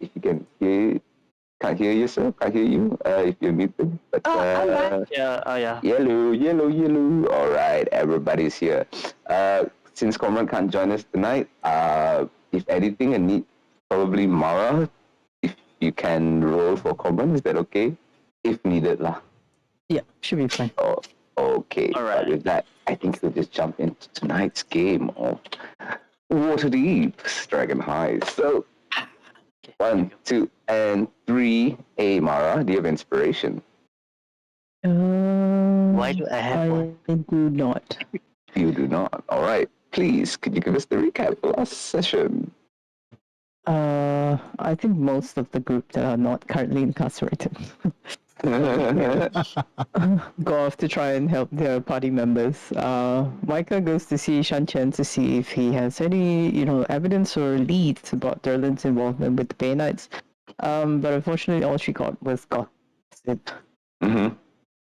If you can hear, can't hear yourself, can't hear you. If you're muted, but I'm back. Yeah, yeah. yellow, yellow, yellow. All right, everybody's here. Since Comrade can't join us tonight, if anything, I need probably Mara. If you can roll for Comrade, is that okay? If needed, lah. Yeah, should be fine. Oh, okay. All But right. with that, I think we'll just jump into tonight's game of Waterdeep Dragon High. So, 1, 2, and 3. Hey, Mara, do you have inspiration? Why do I have one? I do not. You do not. All right. Please, could you give us the recap for last session? I think most of the group that are not currently incarcerated go off to try and help their party members. Micah goes to see Shan Chen to see if he has any, evidence or leads about Derlin's involvement with the Bay Knights. But unfortunately, all she got was gossip. Mm-hmm.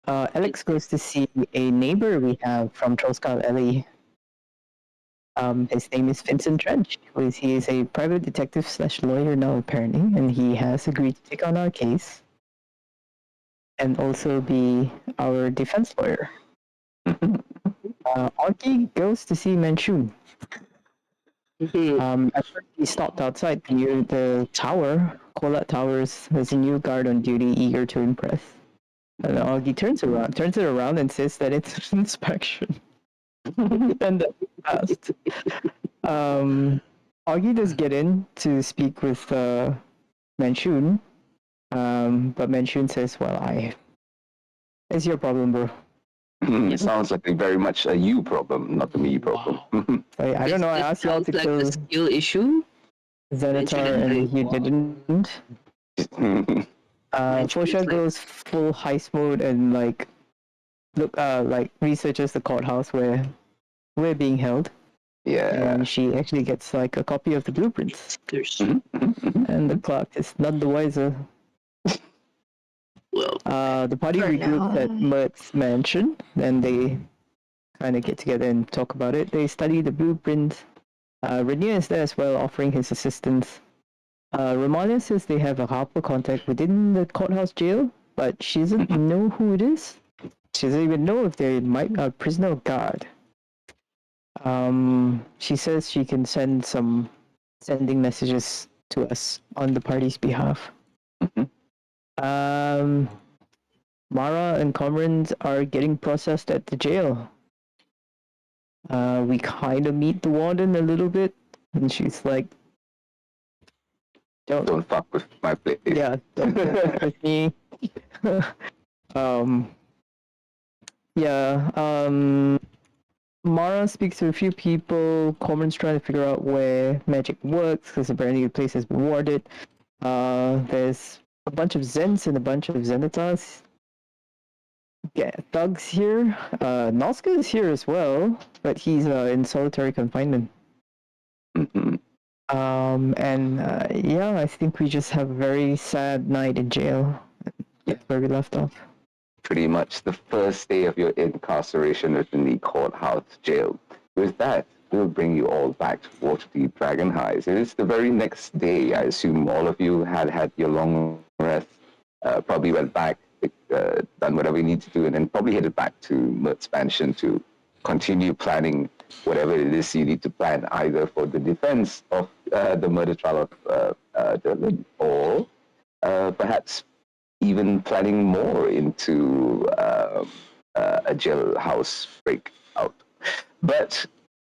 Alex goes to see a neighbor we have from Trollskull Alley. His name is Vincent Trench. He is a private detective / lawyer now, apparently, and he has agreed to take on our case and also be our defense lawyer. Augie goes to see Manchun. At first he stopped outside near the tower. Kolat Towers. There's a new guard on duty, eager to impress. And Augie turns it around and says that it's an inspection. And that passed. Augie does get in to speak with Manchun. But Manchun says, well, it's your problem, bro. It sounds like very much a you problem, not a me problem. I don't know, I asked y'all to like kill a skill issue. Xanatar and you didn't. Fosha goes full heist mode and researches the courthouse where we're being held. Yeah. And she actually gets a copy of the blueprints. And the clerk is none the wiser. Well, the party regroups at Mert's mansion, and they kind of get together and talk about it. They study the blueprints. Rainier is there as well, offering his assistance. Romania says they have a Harper contact within the courthouse jail, but she doesn't know who it is. She doesn't even know if they might be a prisoner or guard. She says she can sending messages to us on the party's behalf. Mara and Comrades are getting processed at the jail. We kind of meet the warden a little bit, and she's like, Don't fuck with my place. Yeah, don't fuck with me. Mara speaks to a few people. Coleman's trying to figure out where magic works, because apparently the place has been warded. There's a bunch of Zens and a bunch of Zenitars. Thugs here. Noska is here as well, but he's in solitary confinement. I think we just have a very sad night in jail. That's where we left off. Pretty much the first day of your incarceration within the courthouse jail. With that, we'll bring you all back to Waterdeep Dragon Highs. It is the very next day. I assume all of you had your long rest, probably went back, done whatever you need to do, and then probably headed back to Mert's mansion to continue planning whatever it is you need to plan, either for the defense of the murder trial of Derlin, or perhaps even planning more into a jailhouse breakout. But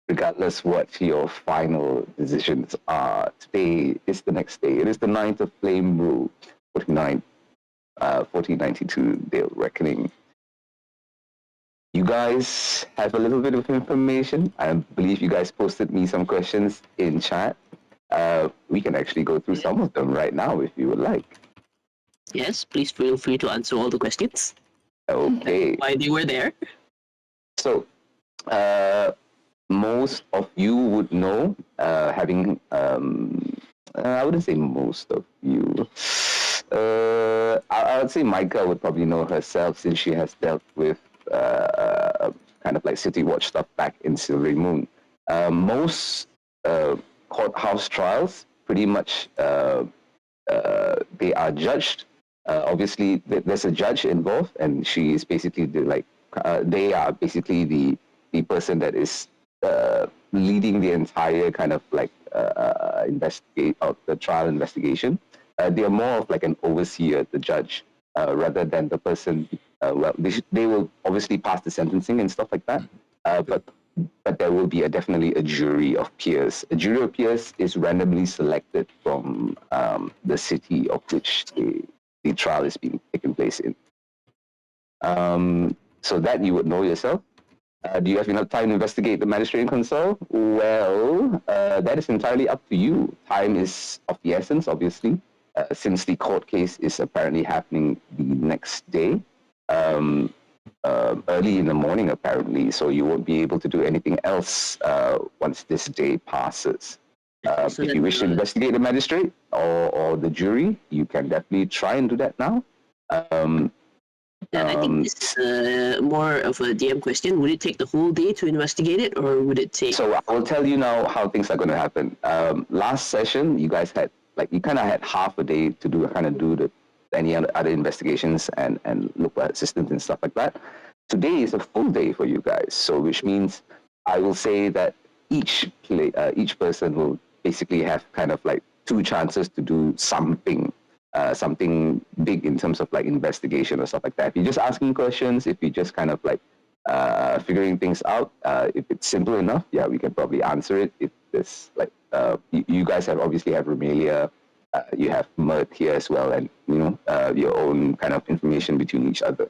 regardless what your final decisions are, today is the next day. It is the 9th of Flame Rule, 1492 Dale Reckoning. You guys have a little bit of information. I believe you guys posted me some questions in chat. We can actually go through some of them right now if you would like. Yes, please feel free to answer all the questions. Okay. Why they were there. So, most of you would know, I wouldn't say most of you. I would say Micah would probably know herself, since she has dealt with kind of like City Watch stuff back in Silvery Moon. Most courthouse trials pretty much they are judged. Obviously, there's a judge involved, and she is basically they are basically the person that is leading the entire kind of like investigate of the trial investigation. They are more of like an overseer, the judge, rather than the person. Well, they will obviously pass the sentencing and stuff like that. But there will be definitely a jury of peers. A jury of peers is randomly selected from the city of which the trial is being taken place in. So that you would know yourself. Do you have enough time to investigate the magistrate in console? Well, that is entirely up to you. Time is of the essence, obviously, since the court case is apparently happening the next day. Early in the morning, apparently, so you won't be able to do anything else once this day passes. So If you wish to investigate the magistrate or the jury, you can definitely try and do that now. I think this is more of a DM question. Would it take the whole day to investigate it, or would it take... So I will tell you now how things are going to happen. Last session, you guys had, like, you kind of had half a day to do any other investigations and look at systems and stuff like that. Today is a full day for you guys, so which means I will say that each person will basically have kind of like 2 chances to do something big in terms of like investigation or stuff like that. If you're just asking questions, if you're just kind of like figuring things out, if it's simple enough, yeah, we can probably answer it. If there's like you guys have obviously have Romelia, you have Mert here as well, and your own kind of information between each other.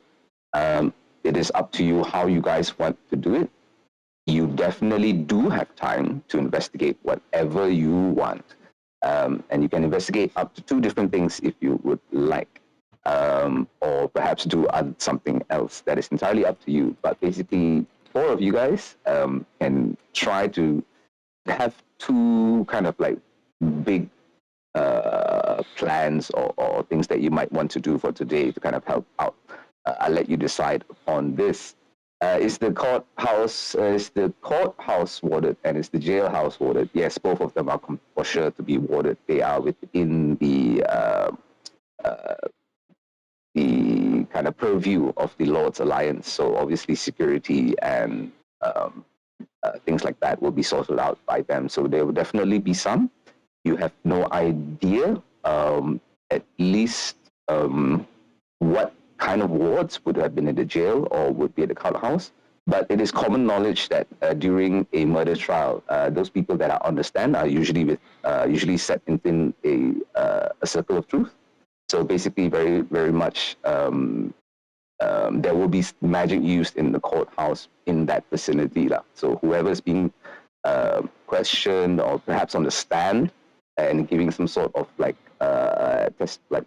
It is up to you how you guys want to do it. You definitely do have time to investigate whatever you want. And you can investigate up to 2 different things if you would like, or perhaps do something else. That is entirely up to you. But basically, 4 of you guys can try to have 2 kind of like big plans or things that you might want to do for today to kind of help out. I'll let you decide on this. Is the courthouse warded and is the jailhouse warded? Yes, both of them are for sure to be warded. They are within the kind of purview of the Lord's Alliance. So obviously security and things like that will be sorted out by them. So there will definitely be some. You have no idea at least what kind of wards would have been in the jail or would be at the courthouse. But it is common knowledge that during a murder trial, those people that are on the stand are usually set within a circle of truth. So basically, very, very much, there will be magic used in the courthouse in that vicinity. So whoever's being questioned or perhaps on the stand and giving some sort of like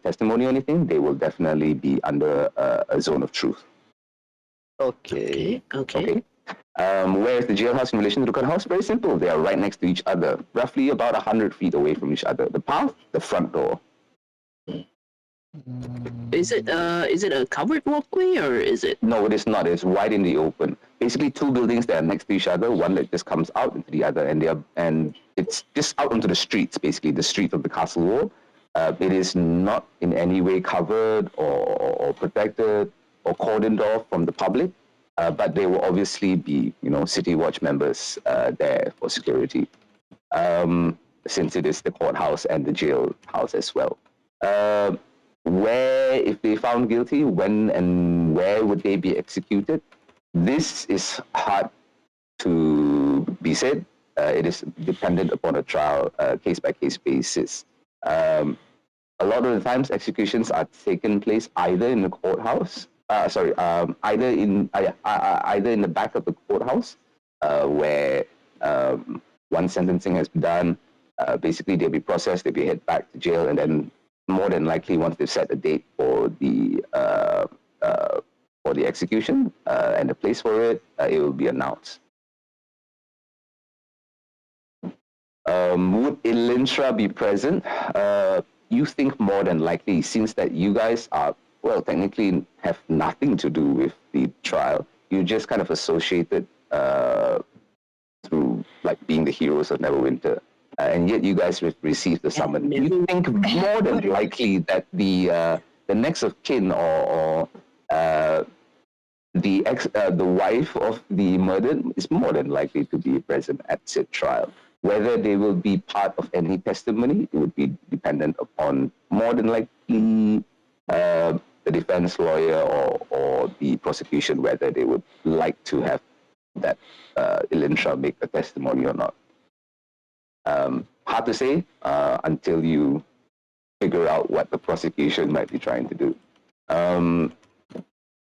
testimony or anything, they will definitely be under a zone of truth. Okay. Where is the jailhouse in relation to the courthouse? Very simple. They are right next to each other, roughly about 100 feet away from each other. The path, the front door. Is it a covered walkway or is it? No, it is not. It's wide in the open. Basically, 2 buildings that are next to each other. One that just comes out into the other, and it's just out onto the streets. Basically, the street of the castle wall. It is not in any way covered or protected or cordoned off from the public. But there will obviously be, city watch members there for security, since it is the courthouse and the jail house as well. Where, if they found guilty, when and where would they be executed? This is hard to be said. It is dependent upon a trial, case-by-case basis. A lot of the times, executions are taken place either in the courthouse, either in the back of the courthouse, where once sentencing has been done, basically they'll be processed, they'll be head back to jail, and then more than likely, once they've set a date for the execution and the place for it, it will be announced. Would Elintra be present? You think more than likely, since that you guys are, well, technically have nothing to do with the trial. You just kind of associated through like being the heroes of Neverwinter. and yet you guys received the summon. You think more than likely that the next of kin or the wife of the murdered is more than likely to be present at said trial. Whether they will be part of any testimony, it would be dependent upon more than likely the defense lawyer or the prosecution, whether they would like to have that Elintra make a testimony or not. Hard to say until you figure out what the prosecution might be trying to do.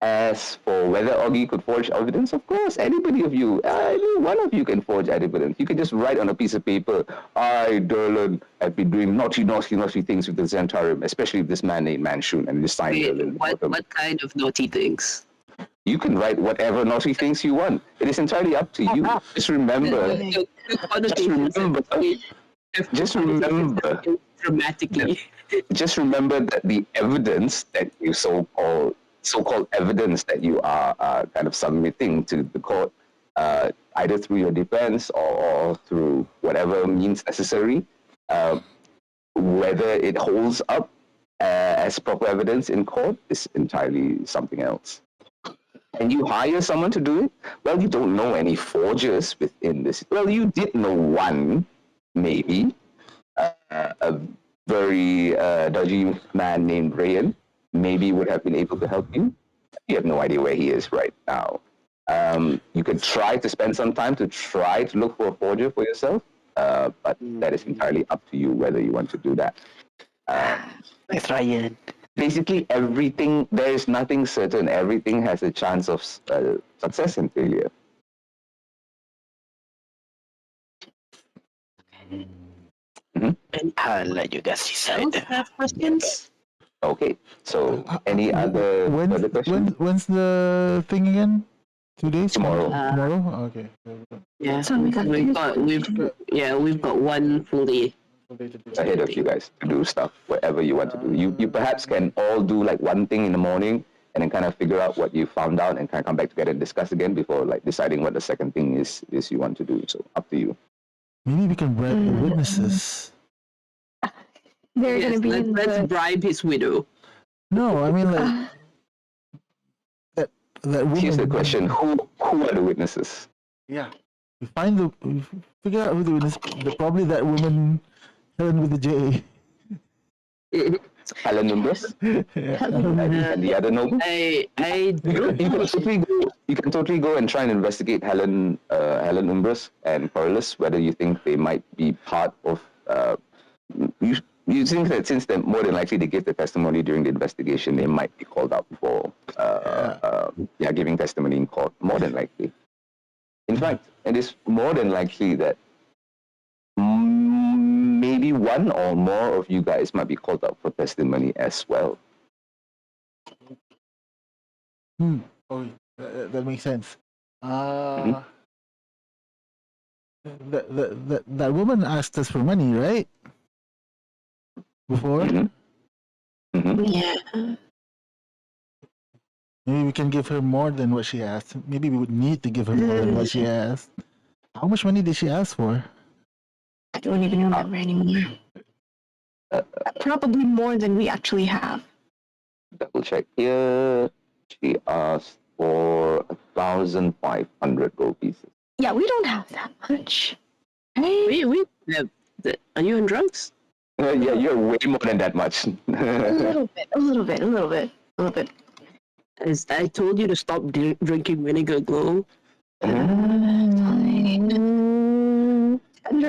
As for whether Augie could forge evidence, of course, anybody of you, any one of you can forge evidence. You can just write on a piece of paper, I, Derlin, have been doing naughty things with the Zentarum, especially this man named Manshun, and just sign Derlin. What kind of naughty things? You can write whatever naughty things you want. It is entirely up to you. Just remember, dramatically. Just remember that the evidence that you so-called evidence that you are kind of submitting to the court, either through your defense or through whatever means necessary, whether it holds up as proper evidence in court is entirely something else. And you hire someone to do it? Well, you don't know any forgers within this. Well, you did know one, maybe, a very dodgy man named Rayan. Maybe would have been able to help you. You have no idea where he is right now. You could try to spend some time to try to look for a forger for yourself, but that is entirely up to you whether you want to do that. Let's try it. Basically, everything, there is nothing certain. Everything has a chance of success and failure. I'll let you guys decide. Have questions? Okay, so any other further questions? When's the thing again? 2 days? Tomorrow. Tomorrow? Okay. Yeah, we've got one full day Ahead of you guys to do stuff, whatever you want to do. You perhaps can all do like one thing in the morning and then kind of figure out what you found out and kind of come back together and discuss again before like deciding what the second thing is you want to do. So up to you. Maybe we can bribe the witnesses. They're Yes, gonna be in let's the... bribe his widow. No, I mean like that woman. Here's the question: Who are the witnesses? Yeah. We figure out who the witness. Probably that woman, Helen with the J. Helen Numbers Yeah. and the other noble. I You can totally go and try and investigate Helen Umbras and Corliss, whether you think they might be part of. You think that since they're more than likely to give the testimony during the investigation, they might be called out for giving testimony in court. More than likely. In fact, it is more than likely that maybe one or more of you guys might be called out for testimony as well. Oh, that makes sense. That woman asked us for money, right? Before? Yeah. Maybe we can give her more than what she asked. Maybe we would need to give her more than what she asked. How much money did she ask for? I don't even remember anymore. Probably more than we actually have. Double check here. She asked for 1,500 gold pieces. Yeah, we don't have that much. Right? Are you on drugs? Yeah, you're way more than that much. A little bit. As I told you to stop drinking vinegar glow. Tender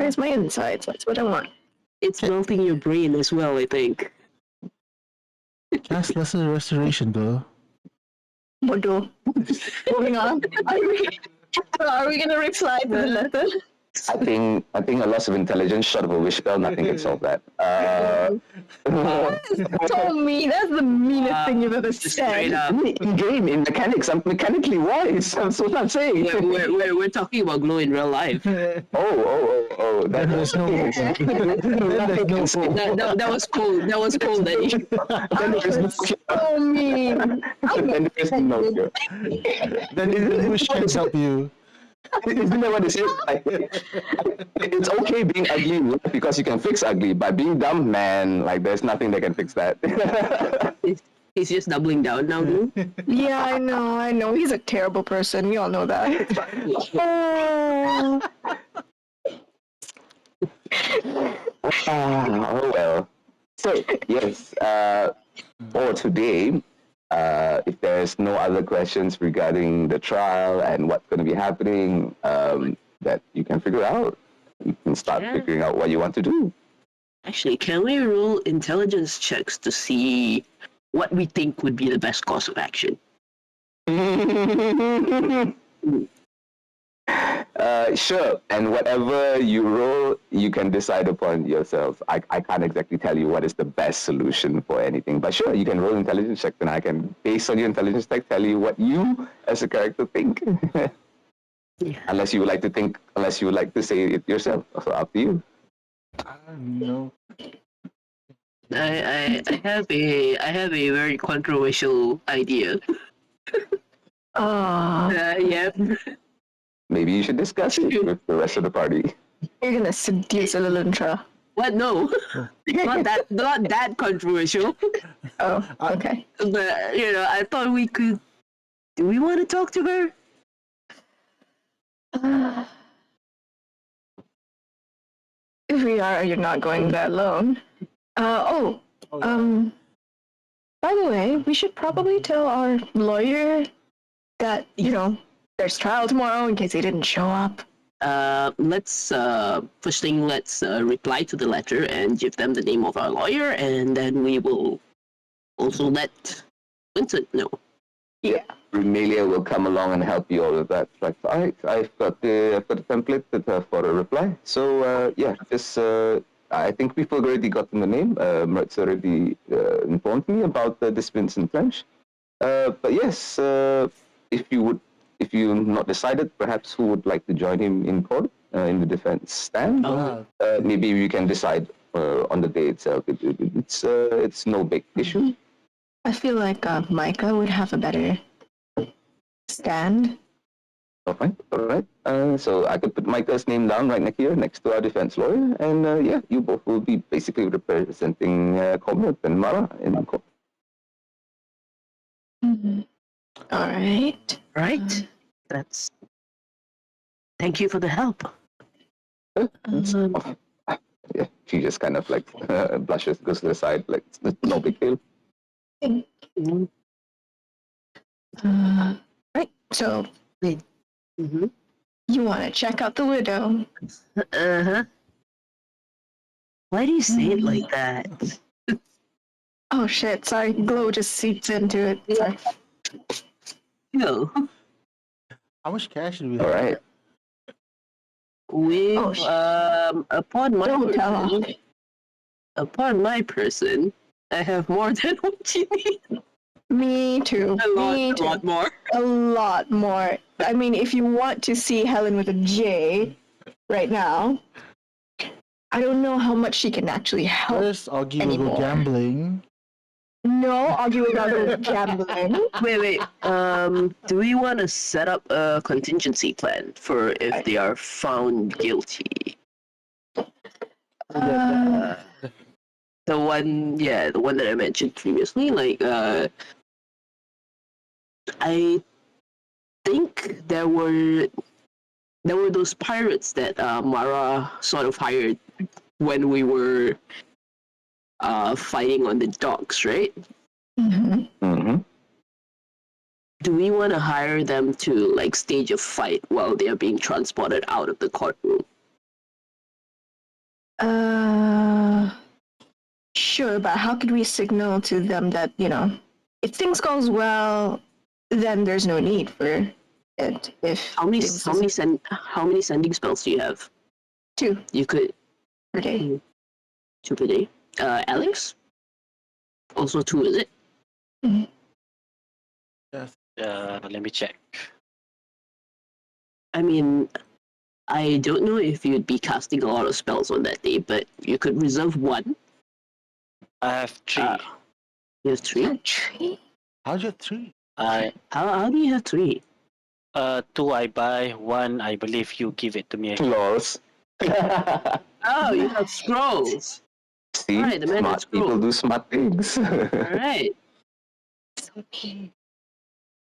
is my insides. That's what I want. It's melting your brain as well, I think. Cast lesser restoration, though. Modo. Moving on. Are we gonna reply to the letter? I think a loss of intelligence short of a wish spell, nothing can solve that. So mean. That's the meanest thing you've ever Straight said. up. In game, in mechanics, I'm mechanically wise. That's what I'm saying. We're talking about glow in real life. Oh. There's no hope. There's no hope. That was cool. That was cool, Daddy. Then there is no So mean. Then there is no cure. Then the wish can't help you. Isn't that what they say? Like, it's okay being ugly in life because you can fix ugly, but being dumb, man, like there's nothing that can fix that. He's just doubling down now, dude. Yeah, I know. He's a terrible person. We all know that. Oh well. So yes, for today, if there's no other questions regarding the trial and what's going to be happening, that you can figure out, you can start Yeah. figuring out what you want to do. Actually, can we roll intelligence checks to see what we think would be the best course of action? Sure, and whatever you roll, you can decide upon yourself. I can't exactly tell you what is the best solution for anything, but sure, you can roll intelligence check, and I can, based on your intelligence check, tell you what you as a character think. Yeah. Unless you would like to say it yourself. So up to you. I don't know. I have a very controversial idea. Yeah. Maybe you should discuss it with the rest of the party. You're gonna seduce Lilintra. What? No, not that controversial. Oh, okay. But I thought we could. Do we want to talk to her? If we are, you're not going that alone. Oh, yeah. By the way, we should probably tell our lawyer that, there's trial tomorrow in case he didn't show up. Let's first thing, let's reply to the letter and give them the name of our lawyer, and then we will also let Vincent know. Yeah. Rumelia will come along and help you all with that. Like, all right, I've got the template for a reply. So yeah, just I think we've already gotten the name. Mert's already informed me about this Vincent French. But yes, if you're not decided, perhaps who would like to join him in court in the defense stand? Wow. Maybe you can decide on the day itself. It's no big issue. I feel like Micah would have a better stand. Okay, all right. So I could put Micah's name down right next here, next to our defense lawyer, and yeah, you both will be basically representing Comrade and Mara in court. All right. Right. That's. Thank you for the help. Yeah, she just kind of like blushes, goes to the side, like it's no big deal. Right. So Mm-hmm. you want to check out the widow? Uh-huh. Why do you say it like that? Oh shit! Sorry, glow just seeps into it. Sorry. No. How much cash do we All have? right. With Oh, upon my Don't tell person, her. upon my person, I have more than what you need. Me too. Me A too. lot more. A lot more. I mean, if you want to see Helen with a J right now, I don't know how much she can actually help. First, Augie will go Anymore. gambling. No, argue about it gambling. Wait. Do we want to set up a contingency plan for if they are found guilty? Uh, The one that I mentioned previously. Like, I think there were those pirates that Mara sort of hired when we were fighting on the docks, right? mhm. Mm-hmm. Do we want to hire them to like stage a fight while they are being transported out of the courtroom? Sure, but how could we signal to them that, if things goes well, then there's no need for it. If How many things how many sending spells do you have? two You could per day. 2 per day. Alex? Also 2, is it? Yes. Let me check. I mean, I don't know if you'd be casting a lot of spells on that day, but you could reserve 1. I have 3. You have 3? Tree? How'd you have 3? I How do you have 3? Two I buy, one I believe you give it to me. Lols. Oh, you have scrolls. See, Alright, the man has smart people do scrolls. smart things. Alright. Okay.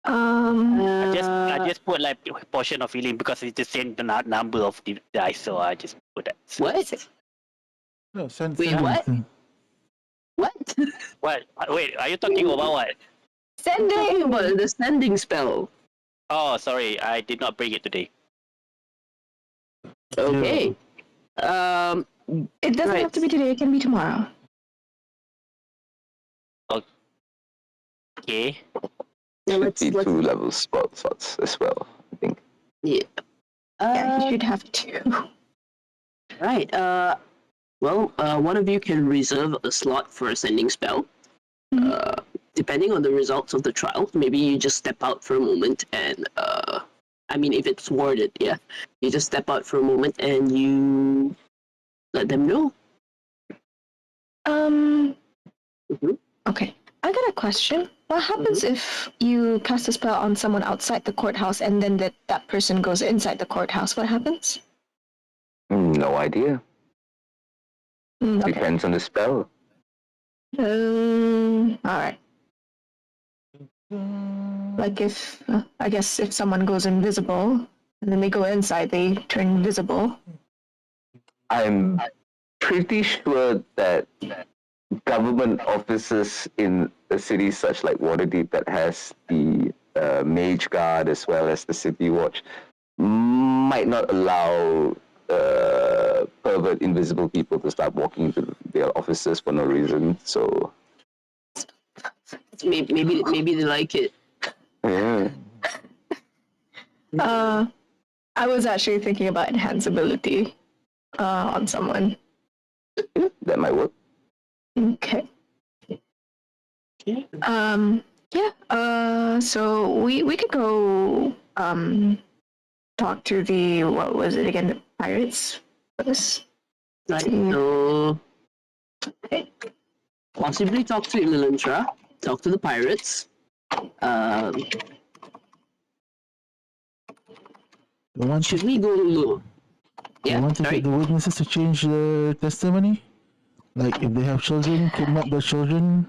I just put like portion of healing because it's the same number of the dice, so I just put that. What? No, Wait, send what? him. What? What? Wait, are you talking about what? Talking Sending. about the sending spell. Oh, sorry, I did not bring it today. Okay. It doesn't Right. have to be today. It can be tomorrow. Okay. Now Should be let's 2-level spot slots as well, I think. yeah. Yeah, you should have two. Right. Well, one of you can reserve a slot for a sending spell. Mhm. Depending on the results of the trial, maybe you just step out for a moment and I mean, if it's warded, yeah, you just step out for a moment and you let them know. Mhm. Okay. I got a question. What happens if you cast a spell on someone outside the courthouse and then that person goes inside the courthouse? What happens? No idea. Okay. Depends on the spell. All right. Like if I guess if someone goes invisible and then they go inside, they turn invisible. I'm pretty sure that government offices in a city such like Waterdeep that has the Mage Guard as well as the City Watch might not allow pervert invisible people to start walking into their offices for no reason. So Maybe they like it. yeah, I was actually thinking about enhanceability on someone. that might work. Okay. Okay. Yeah. So we could go talk to the what was it again? The pirates. First. Right. Mm. So Okay. possibly talk to Lilantra, talk to the pirates. You want Should to, we go low? you Yeah. want to Sorry. get the witnesses to change their testimony? Like if they have children, kidnap their children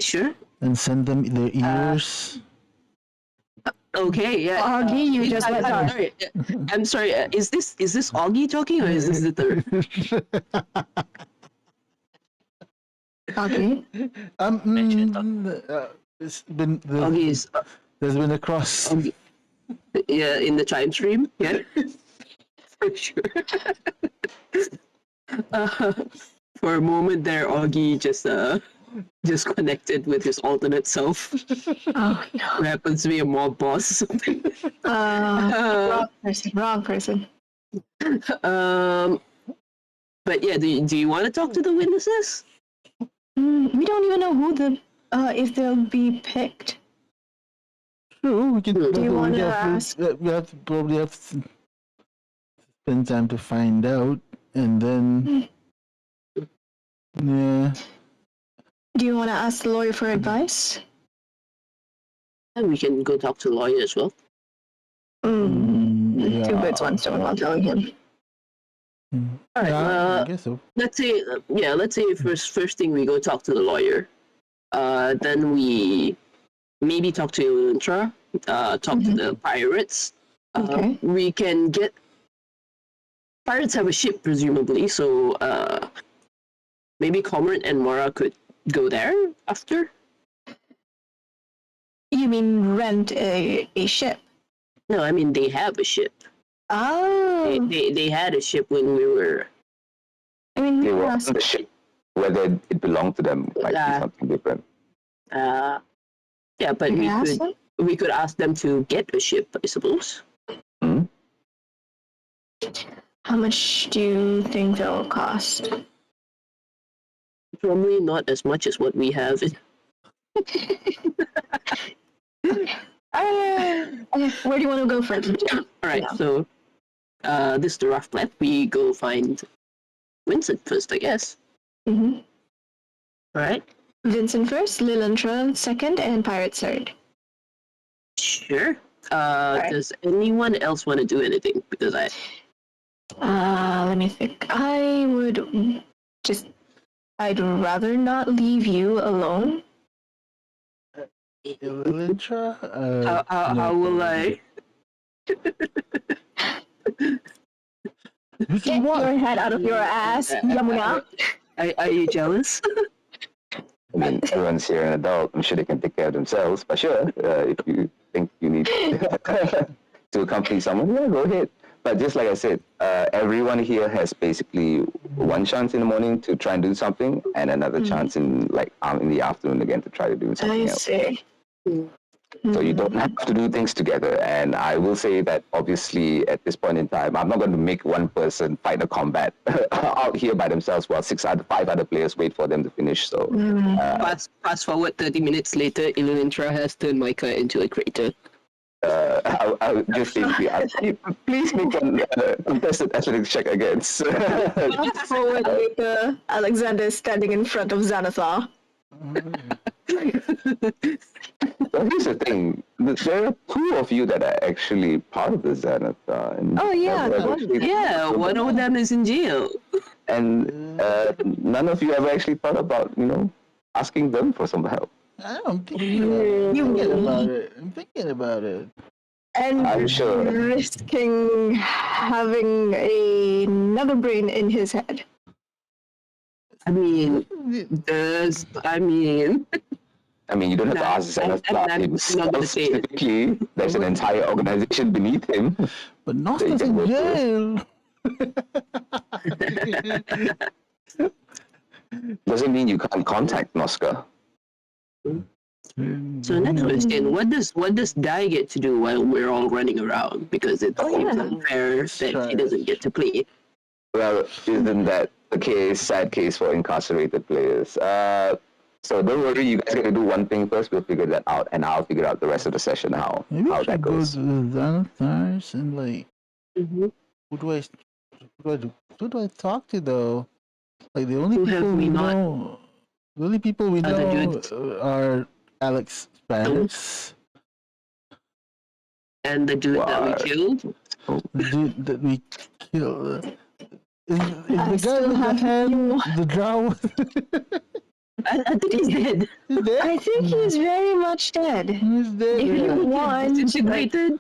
Sure. and send them their ears. Okay. Yeah. Augie, you just went I'm dark. sorry. I'm sorry. Is this Augie talking or is this the third? Augie. It's been Augie is there's been a cross. Augie. Yeah, in the time stream. Yeah. For sure. uh, for a moment there, Augie just connected with his alternate self, Oh no. who happens to be a mob boss or something. Wrong person. Wrong person. But yeah, do you want to talk to the witnesses? We don't even know who the if they'll be picked. Sure, we can. Do you we want to have- ask? We have to probably have to spend time to find out, and then yeah. Do you want to ask the lawyer for advice? And we can go talk to the lawyer as well. Two Yeah. birds, one stone. While telling him. All right. Yeah, I guess so. Let's say first thing we go talk to the lawyer. Then we maybe talk to Elantra, talk to the pirates. Okay. We can get pirates have a ship presumably, so maybe Comrade and Mora could go there after. You mean rent a ship? No, I mean they have a ship. Oh. They had a ship when we were. I mean, They we were can on ask. the ship. Whether it belonged to them might be something different. Yeah, but We can ask them. we could ask them to get a ship, I suppose. Hmm? How much do you think they'll cost? Probably not as much as what we have. Okay, where do you want to go first? All right, Yeah. so this is the rough plan. We go find Vincent first, I guess. Mm-hmm. All right. Vincent first, Lilantra second, and Pirates third. Sure. Does anyone else want to do anything? Because Let me think. I'd rather not leave you alone. Elintra? how will I? We Get can walk. your head out of your ass, Yamuna. Are you jealous? I mean, everyone's here an adult. I'm sure they can take care of themselves. But sure, if you think you need to accompany someone, yeah, go ahead. But just like I said, everyone here has basically one chance in the morning to try and do something, and another chance in the afternoon again to try to do something I else. see. So you don't have to do things together. And I will say that obviously at this point in time, I'm not going to make one person fight a combat out here by themselves while 5 other players wait for them to finish. So Fast forward 30 minutes later, Ilunintra has turned Micah into a crater. I would just basically ask, please make a contested athletics check against. Fast forward later, Alexander is standing in front of Xanathar. So here's the thing. There are 2 of you that are actually part of the Zenith. Oh, yeah, One of them is in jail. And none of you ever actually thought about, asking them for some help. I'm thinking about it. I'm thinking about it. And I'm sure. risking having another brain in his head. I mean, you don't have to ask Zenith I'm not himself gonna say it. specifically. There's an entire organization beneath him. But They Nosta's can in work jail. Doesn't mean you can't contact Noska. So next question: what does Dai get to do while we're all running around? Because it seems unfair that he doesn't get to play. Well, isn't that the case? Sad case for incarcerated players. So don't worry, you guys got to do one thing first. We'll figure that out, and I'll figure out the rest of the session how Maybe I that should go goes. to the Xanathars and who do I talk to though? Like the only Who people have we we not- know, the only people we Other know dudes. are Alex Spanish, And the dude that we What? killed. the dude that we killed. Is I the guy still with the have hand, the drow? I think he's dead. He's dead. I think he's very much dead. He's dead. If you want, Disintegrated or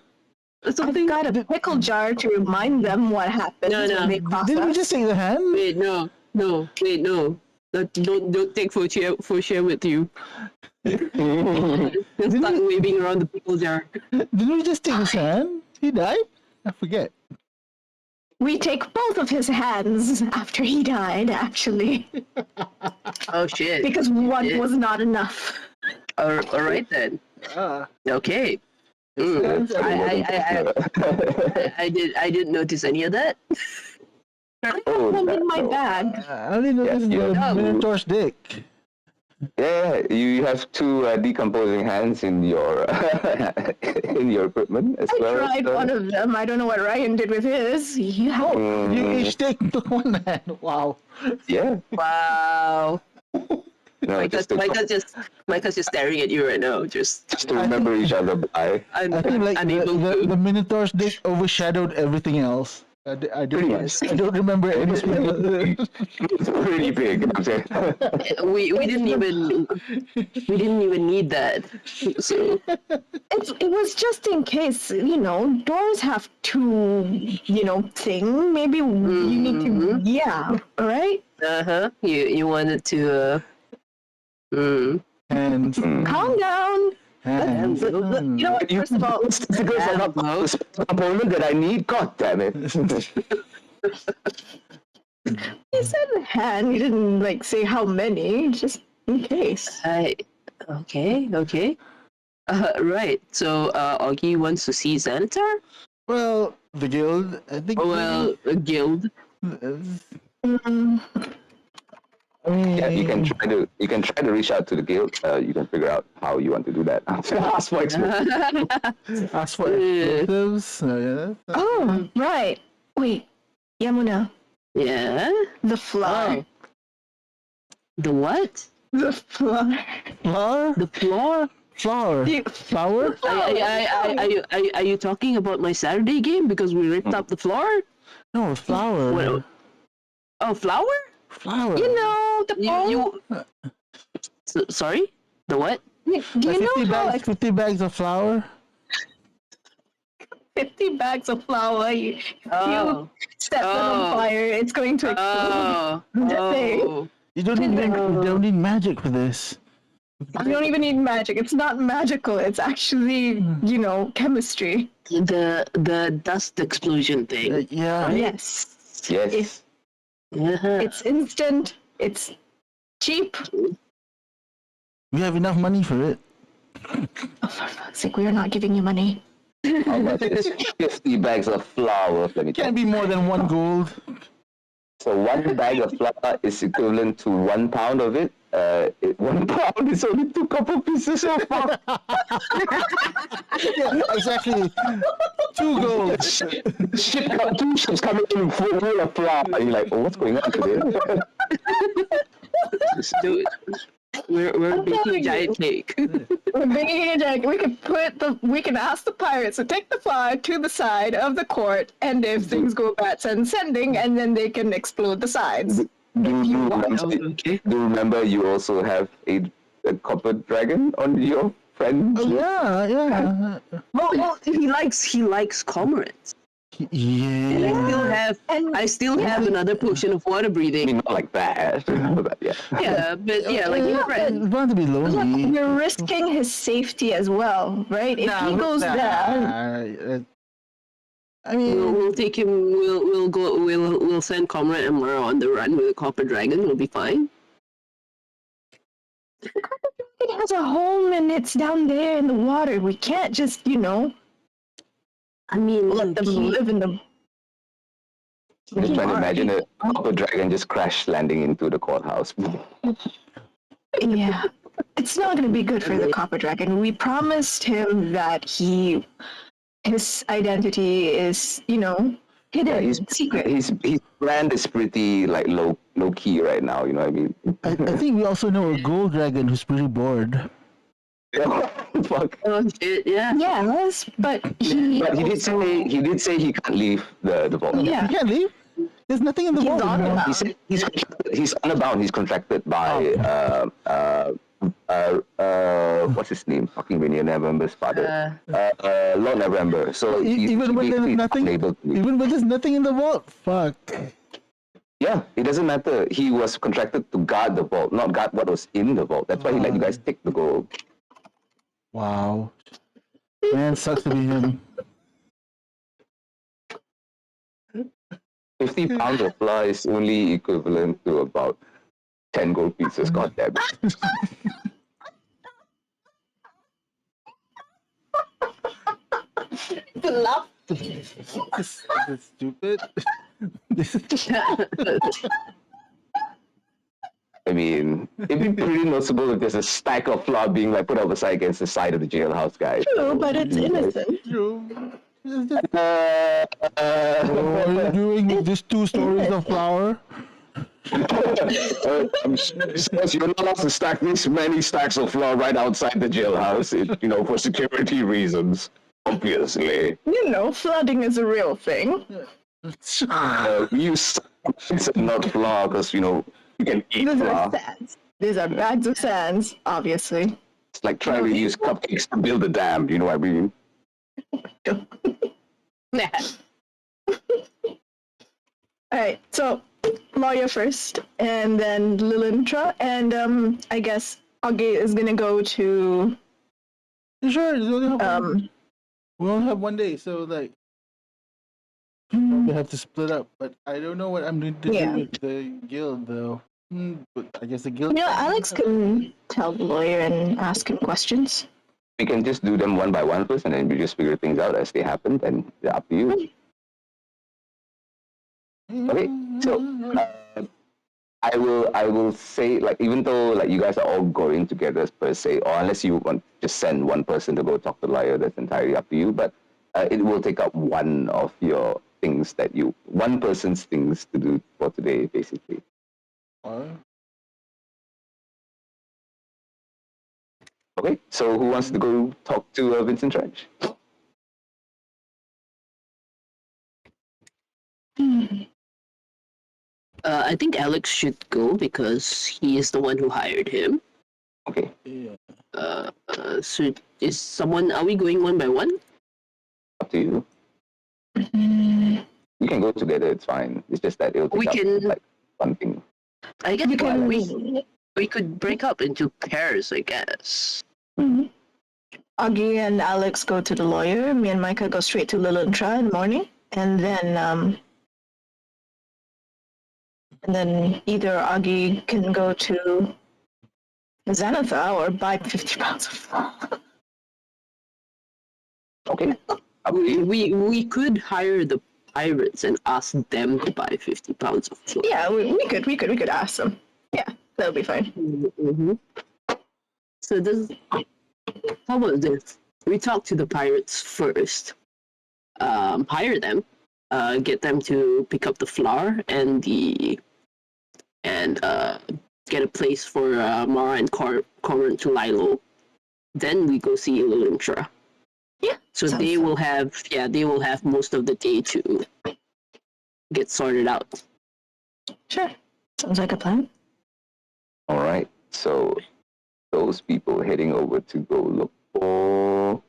I've something. got a pickle jar to remind them what happened No. when they crossed Didn't we us. just take the hand? Wait, no. Don't take for share with you. He'll start waving around the pickle jar. Didn't we just take his hand? He died? I forget. We take both of his hands after he died, actually, Oh shit. because one was not enough. All right then. Okay. I didn't notice any of that. One in my bag. I only noticed Yeah, the yeah. Minotaur's dick. Yeah, you have 2 decomposing hands in your in your equipment as I well. tried one of them. I don't know what Ryan did with his. Yeah. You each take the one hand. Wow. Yeah. Wow. No, Micah's just staring at you right now. Just to remember each other by. I think like unable the to. Minotaur's dick overshadowed everything else. I Pretty much. don't remember It was anything. It's pretty big. I'm saying. We didn't even need that. So It was just in case, doors have to, thing. Maybe you need to, yeah, all right? You wanted to Hands. Calm down. Hands. You know what, first of all, Because I'm not the component that I need. God damn it. he said hand. He didn't, say how many, just in case. okay. Right. So Augie wants to see Xanatar? Well, the guild. I think. Well, a guild. Mm, I mean, Yeah, you can try to reach out to the guild. You can figure out how you want to do that. Ask for explosives. ask for explosives. Oh, right. Wait, Yamuna, Yeah. the floor. The what? The floor. Floor? The floor? Flower. Flower? Are you talking about my Saturday game because we ripped up the floor? No, flower. What? Oh, flour? Flower. You know the ball. Sorry? The what? Do you Like know how 50 bags of flour? 50 bags of flour, you Oh. set them on Oh. fire, it's going to explode. Just saying. Oh. You don't need magic for this. You don't even need magic. It's not magical. It's actually, chemistry. The dust explosion thing. Yeah. Right? Yes. Yes. It's instant. It's cheap. We have enough money for it. Oh, for fuck's sake, we are not giving you money. How much is 50 bags of flour? Let me Can't tell be you. more than 1 gold. So 1 bag of flour is equivalent to 1 pound of it. 1 pound is only 2 couple pieces of flour. Yeah, exactly. 2 gold. Ship got 2 ships coming in full of flour. And you're like, oh, what's going on today? Dude, we're baking giant cake. We're making a joke. We can ask the pirates to take the flour to the side of the court, and if things go bad, send sending, and then they can explode the sides. Okay. Do you remember you also have a copper dragon on your friend? Yeah. Well, he likes comrades. And Yeah. I still have another potion of water I breathing. mean, not like that. But yeah. Yeah, but yeah, like your friend. It's bound to be lonely. Look, you're risking his safety as well, right? If he goes down, I mean, We'll take him. We'll send Comrade Amara on the run with a copper dragon. We'll be fine. it has a home and it's down there in the water. We can't just, I mean, let them live in the. I'm just trying to imagine a copper dragon just crash landing into the courthouse. Yeah. It's not going to be good for the copper dragon. We promised him that his identity is, hidden, secret. His brand is pretty like low key right now. You know what I mean? I think we also know a gold dragon who's pretty bored. Fuck. oh shit, yeah. Yes, but he. But he did say he can't leave the vault. Yeah. You can't leave. There's nothing in the He's vault on anymore. about. He's unbound. He's contracted by what's his name? Fucking Rainier November's father. Lord November. So he's Even when there's basically nothing, unable to leave. even when there's nothing in the vault. Fuck. Yeah, it doesn't matter. He was contracted to guard the vault, not guard what was in the vault. That's why he let you guys take the gold. Wow. Man, sucks to be him. 50 pounds of flour is only equivalent to about 10 gold pieces. God damn it. The laugh. This is stupid. This is I mean, it'd be pretty noticeable if there's a stack of flour being like put up aside against the side of the jailhouse, guys. True, but it's innocent. true. Uh, What are you doing with these 2 stories of flour? Since you're not allowed to stack this many stacks of flour right outside the jailhouse, for security reasons, obviously. Flooding is a real thing. Use it's not flour because, you can eat These are flour. sands. These are bags of sands, obviously. It's like trying to use cupcakes to build a dam, you know what I mean? Alright, so lawyer first, and then Lilintra, and I guess Augie is gonna go to Sure, we only have 1 day, so like we have to split up. But I don't know what I'm going to Yeah. do with the guild though. But I guess the guild. Alex can tell the lawyer and ask him questions. We can just do them one by one first, and then we just figure things out as they happen, and it's up to you. Okay, so I will say, like, even though like you guys are all going together per se, or unless you want to just send one person to go talk to the lawyer, that's entirely up to you. But it will take up one person's things to do for today, basically. Okay, so who wants to go talk to Vincent Trench? I think Alex should go because he is the one who hired him. Okay, Yeah. So is someone? Are we going one by one? up to you. Mm, You can go together, it's fine. It's just that it'll take We up can. like one thing. I guess you can. we could break up into pairs. I guess. Mhm. Augie and Alex go to the lawyer. Me and Micah go straight to Lilantra in the morning, and then either Augie can go to Xanatha or buy 50 pounds of flour. Okay, up to you. We could hire the pirates and ask them to buy 50 pounds of flour. Yeah, we could ask them. Yeah, that would be fine. Mm-hmm. So this. How about this? We talk to the pirates first. Hire them. Get them to pick up the flour and get a place for Mara and Corran to lie low. Then we go see Lilintra. Yeah. So sounds they fun. will have most of the day to get sorted out. Sure. Sounds like a plan. All right, so those people heading over to go look for,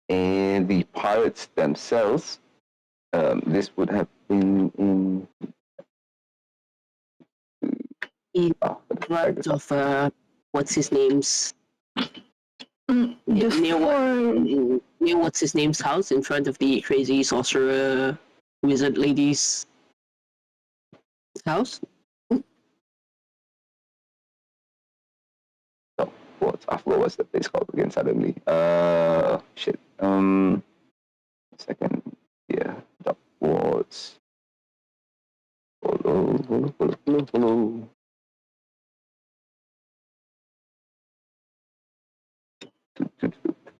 and the pirates themselves. This would have been in. In Oh, front of what's his name's Before near what's his name's house in front of the crazy sorcerer wizard lady's house. I forgot what's the place called again suddenly. Shit. Second. Yeah. Dock Wards. Follow.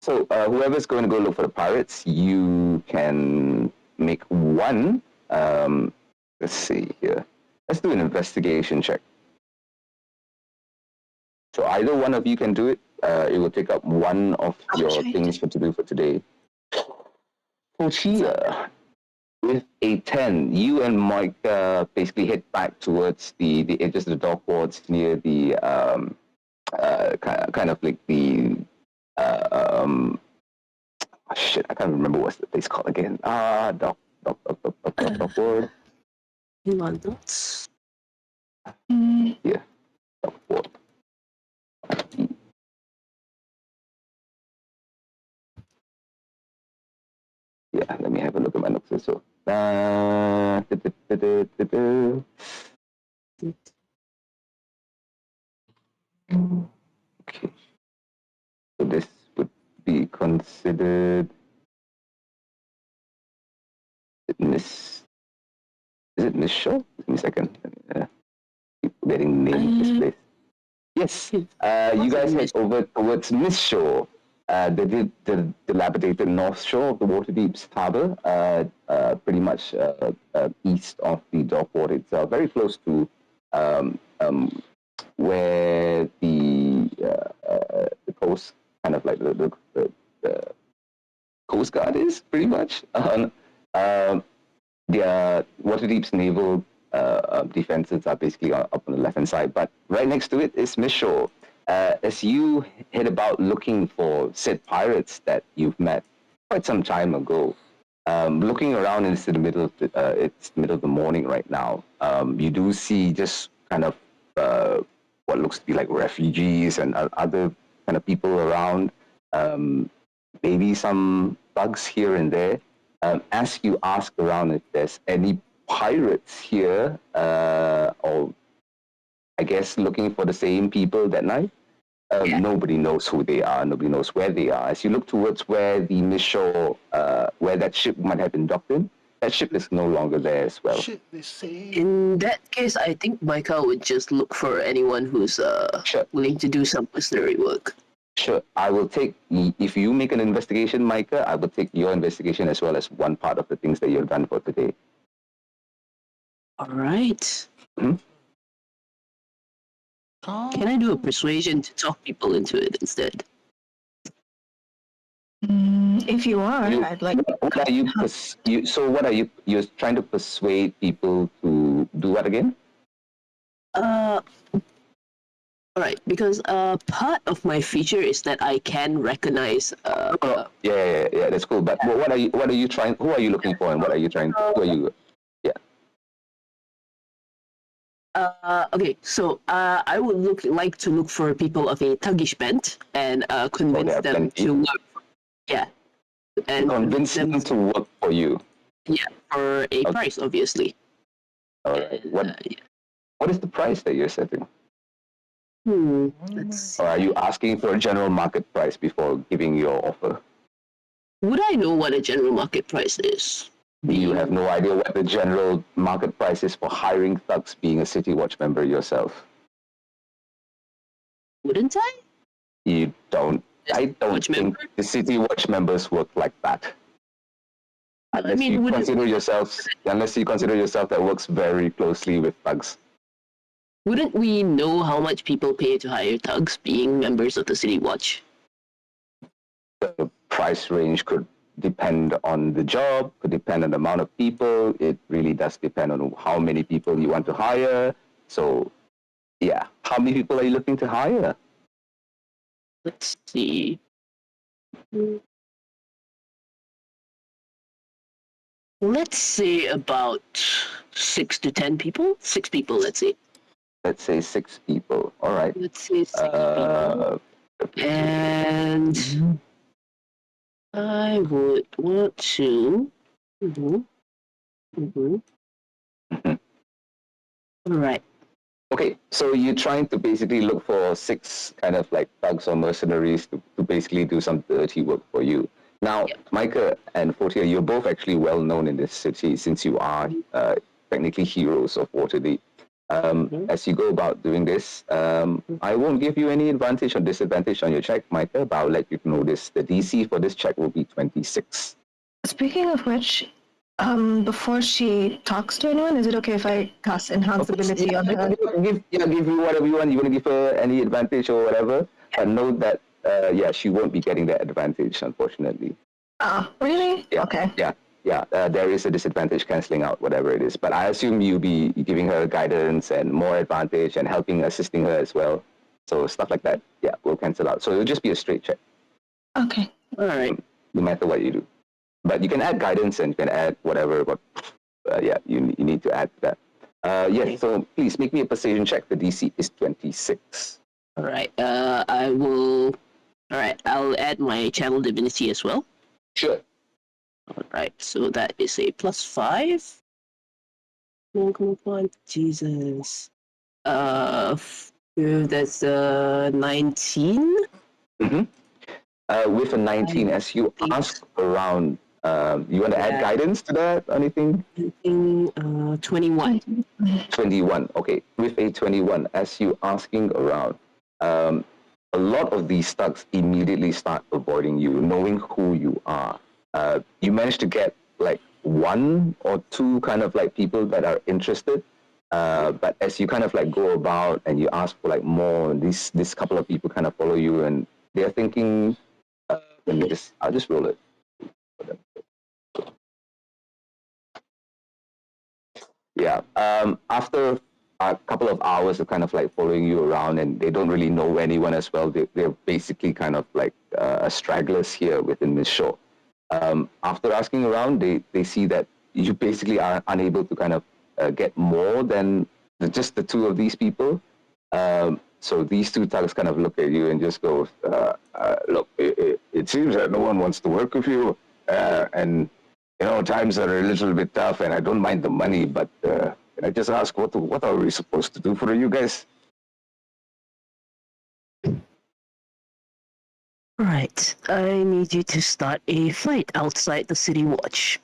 So whoever's going to go look for the pirates, you can make one. Let's see here. Let's do an investigation check. So either one of you can do it. It will take up one of your things to do for today. Pochia, with a 10, you and Mike basically head back towards the edges of the dock wards near the kind of like the shit, I can't remember what's the place called again. Dock ward. Hang on, that's Yeah, dock ward. Yeah, let me have a look at my notes. So, okay. So this would be considered Miss. Is it Miss Shaw? Give me a second. Keep forgetting the name of this place. Yes. You guys head over towards Miss Shore, the dilapidated north shore of the Waterdeep's harbor, pretty much east of the dockwater itself, very close to where the coast, kind of like the Coast Guard is, pretty much. The Waterdeep's naval defenses are basically up on the left-hand side, but right next to it is Miss Shore. As you head about looking for said pirates that you've met quite some time ago, looking around it's the middle of the morning right now. You do see just kind of what looks to be like refugees and other kind of people around. Maybe some bugs here and there. As you ask around if there's any pirates here, or I guess looking for the same people that night, nobody knows who they are. Nobody knows where they are. As you look towards where the initial, where that ship might have been docked in, that ship is no longer there as well. Shit, they say. in that case. I think Micah would just look for anyone who's Sure. willing to do some mercenary work. Sure, I will take, if you make an investigation, Micah, I will take your investigation as well as one part of the things that you've done for today. All right. Hmm? Can I do a persuasion to talk people into it instead? If you are, You, I'd like. what are so what are you? You're trying to persuade people to do what again? All right, because part of my feature is that I can recognize. Yeah. That's cool. But what are you? What are you trying? Who are you looking for? And what are you trying? Who are you? Yeah. Okay, so I would like to look for people of a thuggish bent and convince there are them plenty. to work. Yeah, and Convince them to work for you. Yeah, for a Okay. price, obviously. All right. Yeah. What is the price that you're setting? Let's see. Or are you asking for a general market price before giving your offer? Would I know what a general market price is? You have no idea what the general market price is for hiring thugs being a City Watch member yourself. Wouldn't I? You don't. I don't Watch think member? the City Watch members work like that. Unless mean, you would it- consider yourself that works very closely with thugs. Wouldn't we know how much people pay to hire thugs being members of the City Watch? The price range could depend on the job, could depend on the amount of people. It really does depend on how many people you want to hire. So, yeah, how many people are you looking to hire? Let's see. Let's say about 6 to 10 people. 6 people, let's say. Let's say 6 people. All right. Let's say 6 people. And I would want to. All right. Okay, so you're trying to basically look for 6 kind of like thugs or mercenaries to basically do some dirty work for you. Now, Micah and Fortia, you're both actually well known in this city since you are technically heroes of Waterdeep. As you go about doing this, I won't give you any advantage or disadvantage on your check, Micah, but I'll let you know this. The DC for this check will be 26. Speaking of which, before she talks to anyone, is it okay if I cast enhance ability on her? Give you whatever you want. You want to give her any advantage or whatever, but note that she won't be getting that advantage, unfortunately. Really? Yeah. Okay. Yeah. There is a disadvantage canceling out whatever it is, but I assume you'll be giving her guidance and more advantage and assisting her as well. So stuff like that, yeah, will cancel out. So it'll just be a straight check. Okay. All right. No matter what you do, but you can add guidance and you can add whatever. But you need to add that. Yes. Okay. So please make me a persuasion check. The DC is 26. All right. I will. All right. I'll add my channel divinity as well. Sure. All right. So that is a +5. Come on, Jesus. That's 19. Mm-hmm. With a 19, as you ask around, you want to add guidance to that? Anything? 21. 21. Okay, with a 21, as you asking around, a lot of these thugs immediately start avoiding you, knowing who you are. You manage to get like 1 or 2 kind of like people that are interested. But as you kind of like go about and you ask for like more, this couple of people kind of follow you and they're thinking, I'll just roll it. Yeah. After a couple of hours of kind of like following you around and they don't really know anyone as well, they're basically kind of like stragglers here within this show. After asking around, they see that you basically are unable to kind of get more than just the 2 of these people. So these 2 thugs kind of look at you and just go, look, it seems that no one wants to work with you. And, times are a little bit tough and I don't mind the money, but can I just ask, what are we supposed to do for you guys? Right. I need you to start a fight outside the City Watch.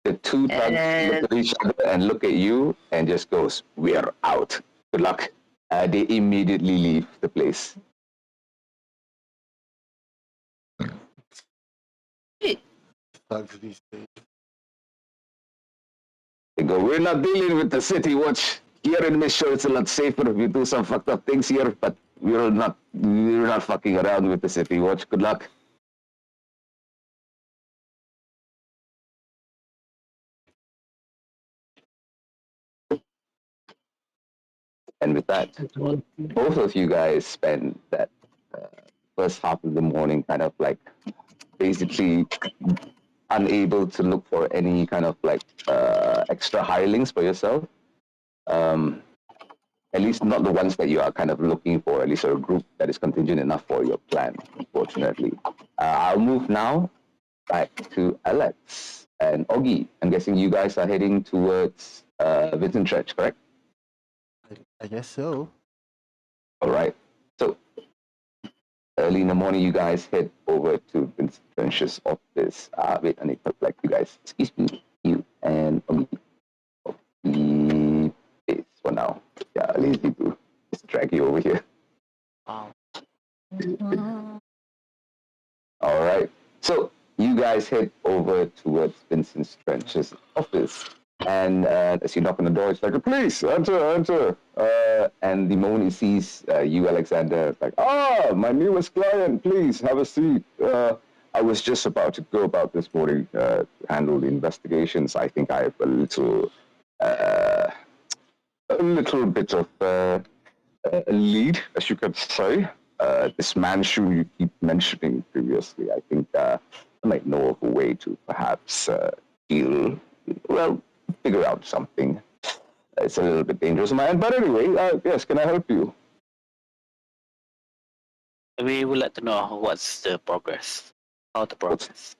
The 2 thugs look at each other and look at you and just goes, we're out. Good luck. They immediately leave the place. Thugs these days. They go, we're not dealing with the City Watch. here in Mission, it's a lot safer if you do some fucked up things here, but we're not fucking around with the city watch. Good luck. And with that, both of you guys spend that first half of the morning kind of like basically unable to look for any kind of like extra hirelings for yourself. Um, at least not the ones that you are kind of looking for, at least a group that is contingent enough for your plan, unfortunately. I'll move now back to Alex and Oggy. I'm guessing you guys are heading towards Vincent Church, correct? I guess so. All right. So early in the morning, you guys head over to Vincent Church's office. Wait, I need to like you guys. Excuse me, you and Oggy. Oggy is for now. Yeah, lazy boo. Just drag you over here. Wow. All right. So you guys head over towards Vincent Trench's office. And as you knock on the door, it's like, please, enter. And the moment he sees you, Alexander, it's like, my newest client, please have a seat. I was just about to go about this morning to handle the investigations. I think I have a little bit of a lead, as you could say. This Manchu you keep mentioning previously, I think I might know of a way to perhaps figure out something. It's a little bit dangerous on my end, but anyway, yes, can I help you? We would like to know what's the progress. How the progress.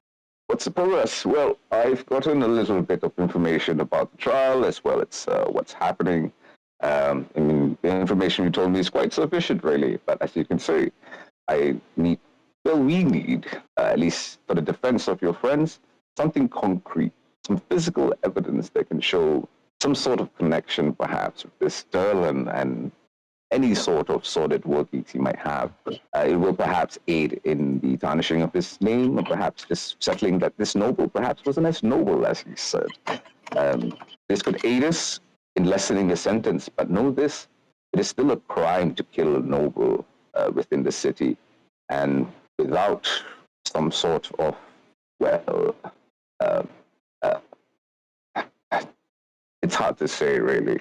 What's the progress? Well, I've gotten a little bit of information about the trial as well as what's happening. I mean, the information you told me is quite sufficient, really. But as you can see, we need, at least for the defense of your friends, something concrete, some physical evidence that can show some sort of connection, perhaps, with this Sterling and any sort of sordid workings he might have. It will perhaps aid in the tarnishing of his name, or perhaps just settling that this noble perhaps wasn't as noble as he said. This could aid us in lessening the sentence, but know this, it is still a crime to kill a noble within the city, and without some sort of, uh, uh, it's hard to say really.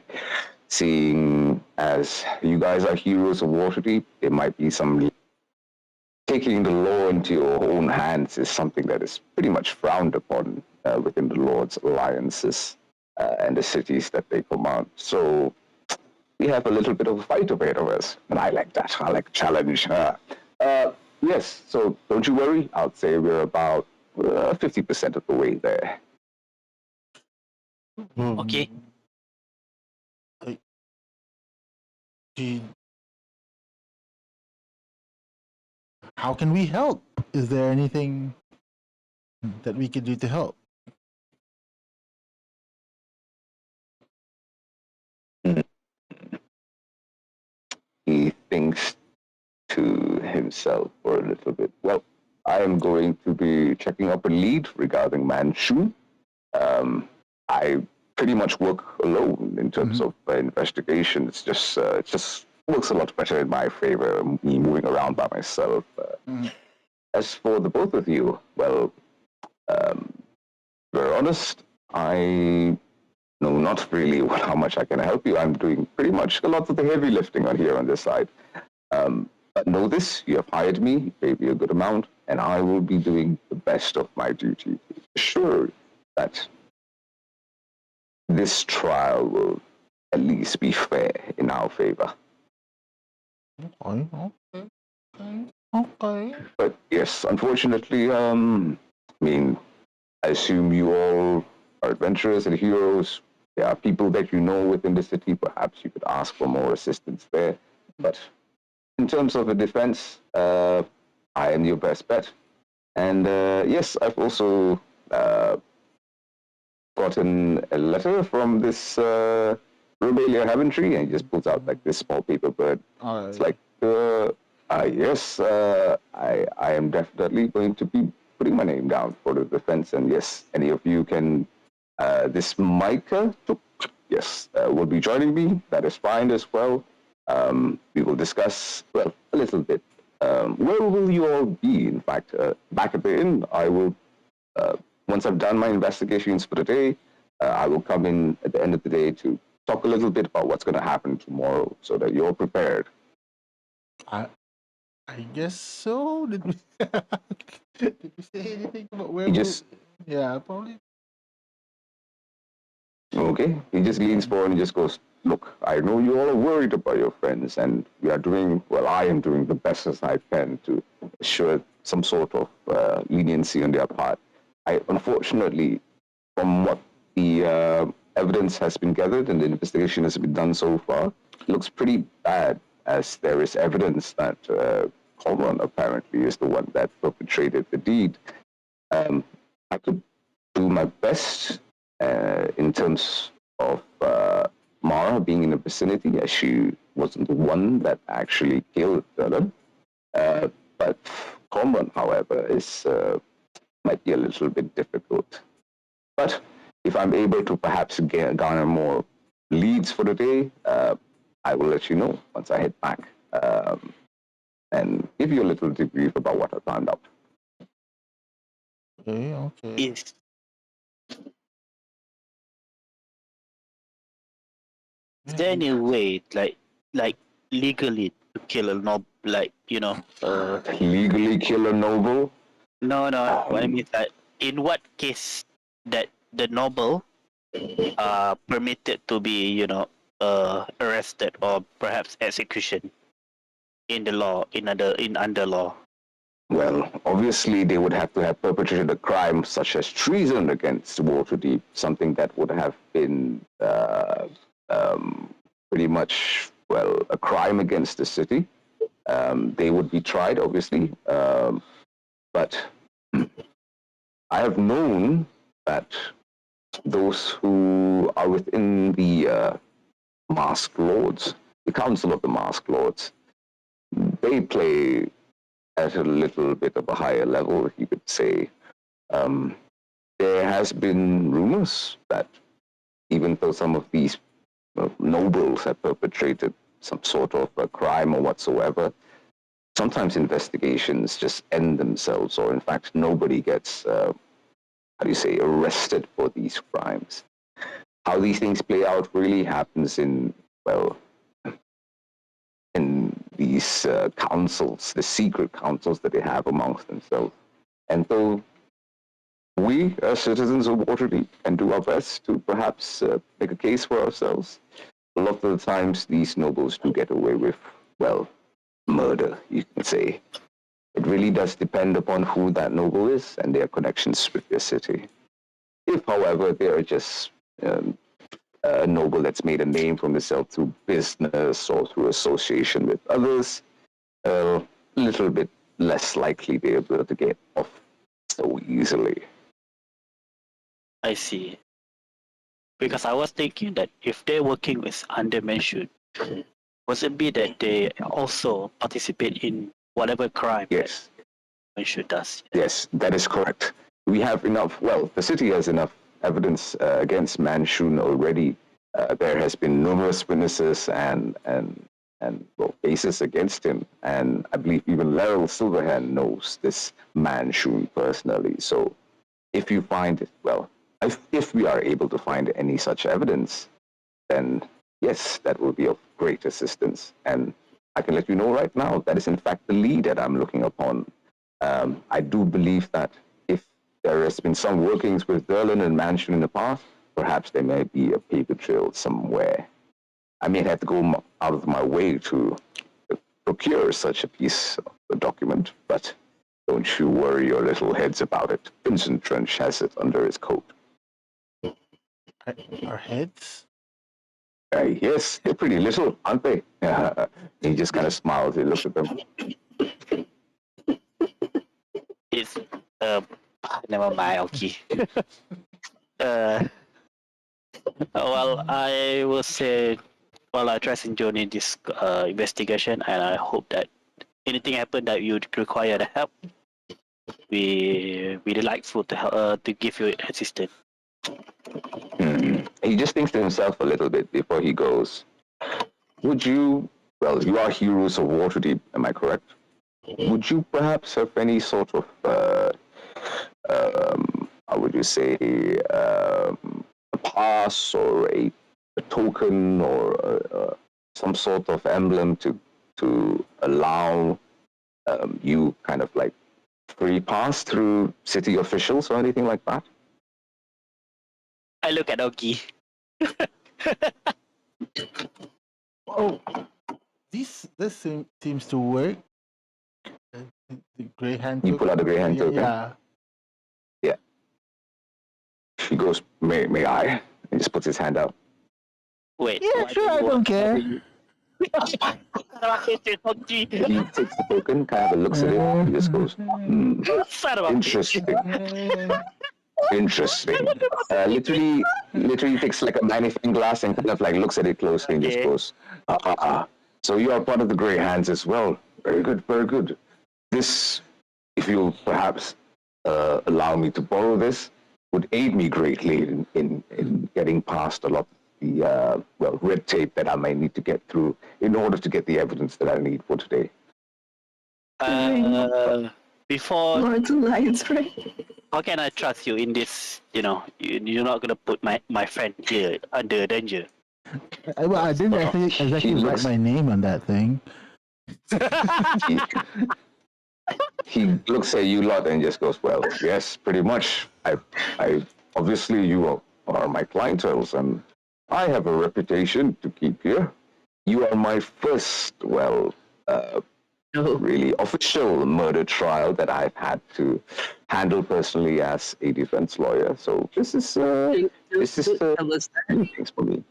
Seeing as you guys are heroes of Waterdeep, there might be some taking the law into your own hands is something that is pretty much frowned upon within the Lord's alliances and the cities that they command. So we have a little bit of a fight ahead of us, and I like that. I like challenge. Yes, so don't you worry. I'd say we're about 50% of the way there. Okay. How can we help? Is there anything that we could do to help? He thinks to himself for a little bit. Well, I am going to be checking up a lead regarding Manchu. I pretty much work alone in terms of investigation. It just works a lot better in my favor, me moving around by myself. As for the both of you, well, to be honest, I know not really how much I can help you. I'm doing pretty much a lot of the heavy lifting on here on this side. But know this, you have hired me, paid me a good amount, and I will be doing the best of my duty to ensure that this trial will at least be fair in our favor. Okay. But yes, unfortunately, I mean, I assume you all are adventurers and heroes. There are people that you know within the city. Perhaps you could ask for more assistance there. But in terms of the defense, I am your best bet. And yes, I've also gotten a letter from this Rebellion Haventry, and he just pulls out like this small paper bird. It's like, yes, I am definitely going to be putting my name down for the defense. And yes, any of you can, this Micah took yes, will be joining me. That is fine as well. We will discuss, well, a little bit. Where will you all be? In fact, back at the inn, I will, once I've done my investigations for the day, I will come in at the end of the day to talk a little bit about what's going to happen tomorrow so that you're prepared. I I guess so. Did we did we say anything about where He we'll? just, Yeah, probably. okay, he just leans forward and just goes, look, I know you all are worried about your friends, and we are doing, well, I am doing the best as I can to assure some sort of leniency on their part. Unfortunately, from what the evidence has been gathered and the investigation has been done so far, it looks pretty bad, as there is evidence that Coleman apparently is the one that perpetrated the deed. I could do my best in terms of Mara being in the vicinity, as she wasn't the one that actually killed Dylan. But Coleman, however, is might be a little bit difficult. But if I'm able to perhaps garner more leads for the day, I will let you know once I head back and give you a little debrief about what I found out. Okay, okay. Is there any way, like legally to kill a noble, like Legally kill a noble? No, what I mean is that in what case that the noble are permitted to be, arrested or perhaps execution in the law, in under law. Well, obviously, they would have to have perpetrated a crime such as treason against Waterdeep, something that would have been pretty much, well, a crime against the city. They would be tried, obviously, but I have known that those who are within the Masked Lords, the Council of the Masked Lords, they play at a little bit of a higher level, you could say. There has been rumors that even though some of these nobles have perpetrated some sort of a crime or whatsoever, sometimes investigations just end themselves, or in fact, nobody gets, how do you say, arrested for these crimes. How these things play out really happens in, well, in these councils, the secret councils that they have amongst themselves. And though we, as citizens of Waterdeep, can do our best to perhaps make a case for ourselves, a lot of the times these nobles do get away with, well, murder, you can say. It really does depend upon who that noble is and their connections with their city. If, however, they are just a noble that's made a name for themselves through business or through association with others, a little bit less likely they're able to get off so easily. I see. Because I was thinking that if they're working with under Mansion, was it be that they also participate in whatever crime Yes. that Mansion does? Yes, that is correct. We have enough, well, the city has enough evidence against Manchun already. There has been numerous witnesses and well, cases against him. And I believe even Laryl Silverhand knows this Manchun personally. So if you find it, well, if we are able to find any such evidence, then yes, that will be of great assistance. And I can let you know right now that is in fact the lead that I'm looking upon. I do believe that if there has been some workings with Derlin and Mansion in the past, perhaps there may be a paper trail somewhere. I may have to go out of my way to procure such a piece of a document, but don't you worry your little heads about it. Vincent Trench has it under his coat. Our heads? Yes, they're pretty little, aren't they? He just kind of smiles. He looks at them. It's never mind. Okay. uh, well, I will say, well, I trust in joining this investigation, and I hope that anything happen that you require the help, we delightful to help, to give you assistance. He just thinks to himself a little bit before he goes. Would you? Well, you are heroes of Waterdeep. Am I correct? Would you perhaps have any sort of, how would you say, a pass or a token or some sort of emblem to allow you kind of like free pass through city officials or anything like that? I look at Oki. Oh, seems to work. The gray hand. You pull out the gray hand token. Yeah. He goes, may I? And just puts his hand out. Wait. Yeah, sure, I don't care. He takes the token, kind of looks at it, he just goes, interesting. Interesting. Literally takes like a magnifying glass and kind of like looks at it closely and just goes, So you are part of the Grey Hands as well. Very good, very good. This, if you'll perhaps allow me to borrow this, would aid me greatly in getting past a lot of the, red tape that I may need to get through in order to get the evidence that I need for today. Before, Lord's Alliance, right? how can I trust you in this? You know, you're not gonna put my friend here under danger. Well, I didn't exactly write my name on that thing. He looks at you lot and just goes, well, yes, pretty much. I obviously you are my clientels and I have a reputation to keep here. You are my first, really official murder trial that I've had to handle personally as a defense lawyer. So this is tell us that. things for me.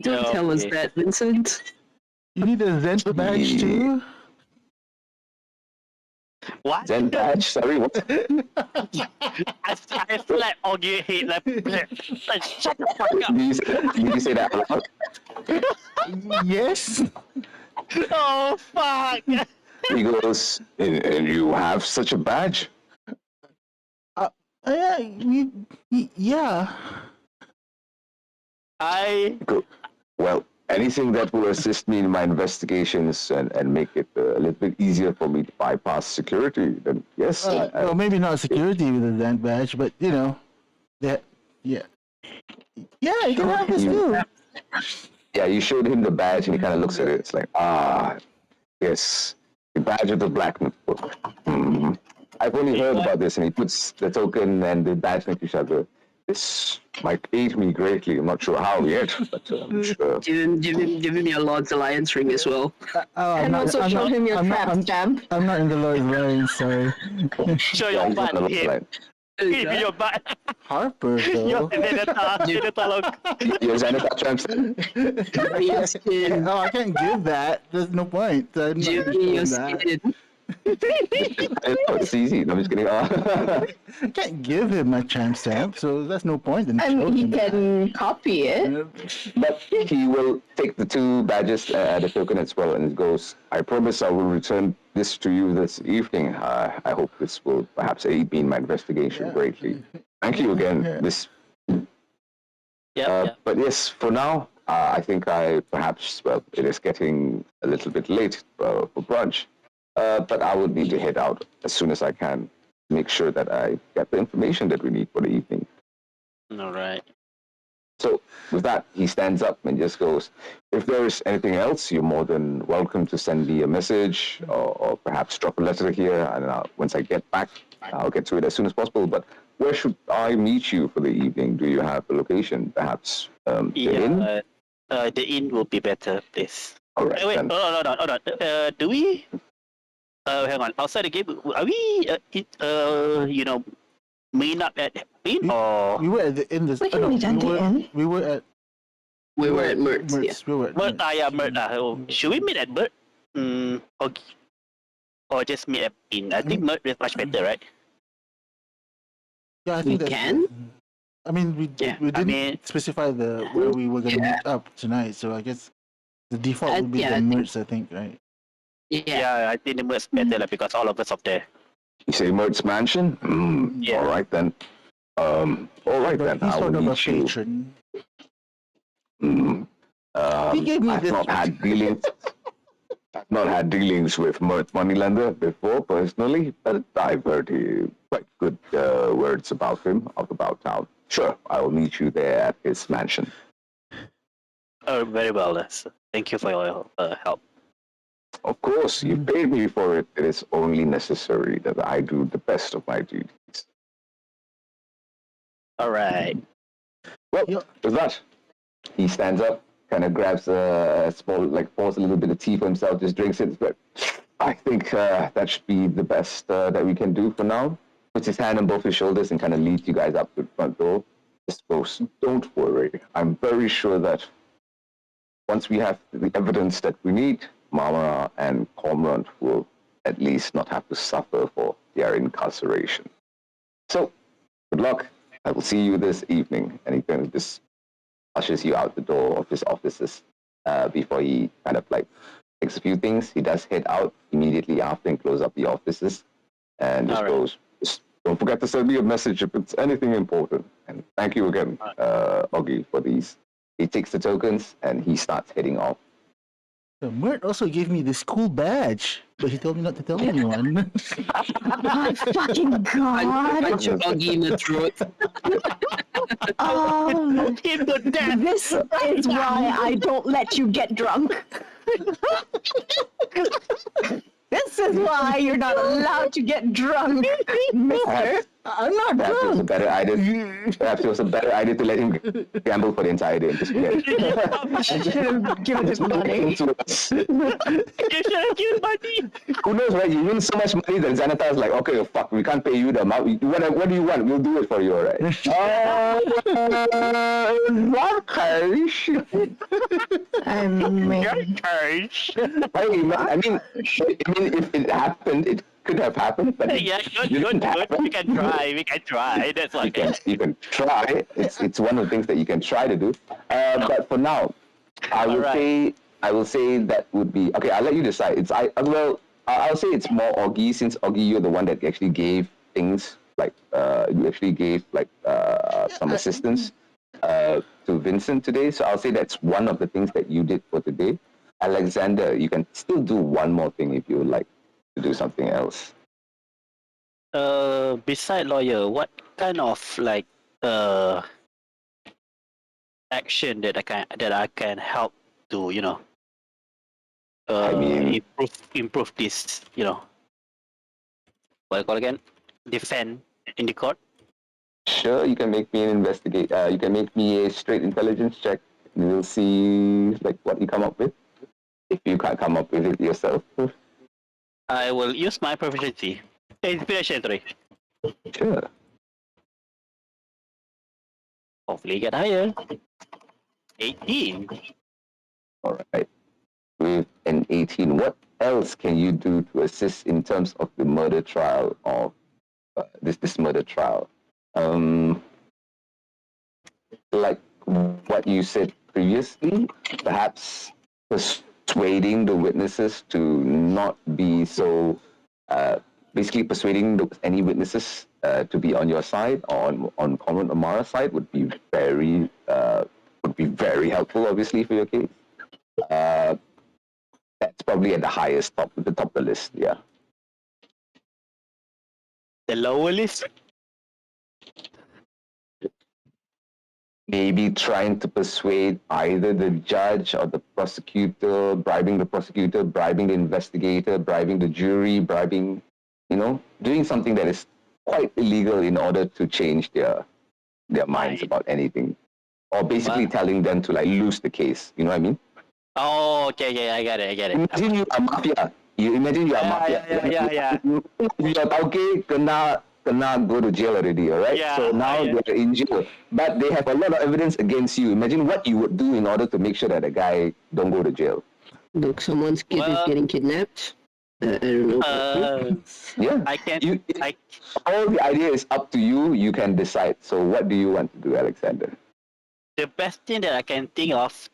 Don't tell us that, Vincent. You need a Zent badge too? What? Zen badge, sorry, what? I feel like on your head, like shut the fuck up. Did you say that out loud? Yes. Oh fuck! He goes, and you have such a badge? Yeah. I Go, well, anything that will assist me in my investigations and make it a little bit easier for me to bypass security, then yes. Well, maybe not security with a Zent badge, but you know, that yeah, you can have this too. Yeah, you showed him the badge and he kind of looks at it. It's like, yes, the badge of the Black Book. I've only heard about this, and he puts the token and the badge next to each other. This might aid me greatly. I'm not sure how yet, but I'm sure. Give him your Lord's Alliance ring as well. And also show him your crab stamp. I'm not in the Lord's Alliance, sorry. show your butt. Give me your butt. Harper, though. Your Xanatar champs. Your skin. Oh, I can't give that. There's no point. I'm not Give me giving your that. skin. It's easy. I'm just kidding. I can't give him my champ stamp, so that's no point in I mean, he showing that. can copy it. But he will take the two badges, the token as well, and goes, I promise I will return this to you this evening. I hope this will perhaps aid me in my investigation greatly. Thank you again, Miss. But yes, for now, I think it is getting a little bit late for brunch. But I would need to head out as soon as I can to make sure that I get the information that we need for the evening. All right. So with that, he stands up and just goes, if there is anything else, you're more than welcome to send me a message or perhaps drop a letter here. And once I get back, I'll get to it as soon as possible. But where should I meet you for the evening? Do you have a location? Perhaps the inn? The inn will be better, please. All right, Wait, then. hold on. Do we... hang on. Outside the game, are we, meet up at inn or? We were at the inn. We can meet at the inn. We were at Mertz. Yeah. We were at Mert, Mert. Should we meet at Mert? Okay. Or just meet at inn? I think Mert is much better, right? Yeah, I think We can? I mean, we didn't specify where we were gonna meet up tonight, so I guess the default would be the Mertz, I think, right? Yeah, I think the Mert is better because all of us up there. You say Mertz Mansion? Yeah. All right, then. All right then. He's I will sort of a meet you. patron. Mm, He gave me I've this. not had dealings. I've not had dealings with Moneylender before personally, but I've heard quite good words about him out about town. Sure, I will meet you there at his mansion. Oh, very well, then. Thank you for your help. Of course, you paid me for it. It is only necessary that I do the best of my duties. All right. Well, Yeah. with that, he stands up, kind of grabs a small, like, pours a little bit of tea for himself, just drinks it. But I think that should be the best that we can do for now. Puts his hand on both his shoulders and kind of leads you guys up to the front door. Just goes, don't worry. I'm very sure that once we have the evidence that we need, Mama and Cormorant will at least not have to suffer for their incarceration. So, good luck. I will see you this evening. And he kind of just ushers you out the door of his offices before he kind of like takes a few things. He does head out immediately after and close up the offices and just goes, just don't forget to send me a message if it's anything important. And thank you again, Oggy, for these. He takes the tokens and he starts heading off. Mert also gave me this cool badge, but he told me not to tell anyone. My fucking god. Punch your Augie in the throat. This is why I don't let you get drunk. This is why you're not allowed to get drunk, mister. I'm not Perhaps it was a drunk. better idea. Perhaps it was a better idea to let him gamble for the entire day and just forget it. Should have given him money. You should have given money. Who knows, right? You win so much money that Xanatar's like, okay, fuck, we can't pay you the amount. What do you want? We'll do it for you, all right? I mean, I mean, if it happened, it could have happened, but Yeah, you good. didn't happen. We can try. That's You okay. can try. It's one of the things that you can try to do. But for now, I will say that would be okay. I'll let you decide. I'll say it's more Augie, since Augie, you're the one that actually gave things like you actually gave like some assistance to Vincent today. So I'll say that's one of the things that you did for today. Alexander, you can still do one more thing if you would like to do something else. Beside lawyer, what kind of like action that I can help to I mean, improve this what you call again, defend in the court. sure, you can make me an investigate. You can make me a straight intelligence check, and we'll see like what you come up with. If you can't come up with it yourself, I will use my proficiency. Inspiration 3. sure. Hopefully get higher. 18. All right. With an 18, what else can you do to assist in terms of the murder trial of this murder trial? Like what you said previously, perhaps persuading the witnesses to not be so, basically persuading any witnesses to be on your side or on Conrad Amara's side would be very helpful, obviously, for your case. That's probably at the top of the list, yeah. The lower list. Maybe trying to persuade either the judge or the prosecutor, bribing the investigator, bribing the jury, doing something that is quite illegal in order to change their minds about anything. Or basically telling them to like lose the case, you know what I mean? Oh, okay, yeah, I get it. Imagine you are mafia. Yeah. Your tauke kena go to jail already, alright? Yeah, so now they're in jail. But they have a lot of evidence against you. Imagine what you would do in order to make sure that the guy don't go to jail. Look, someone's kid is getting kidnapped. I don't know. Yeah. All the idea is up to you. You can decide. So what do you want to do, Alexander? The best thing that I can think of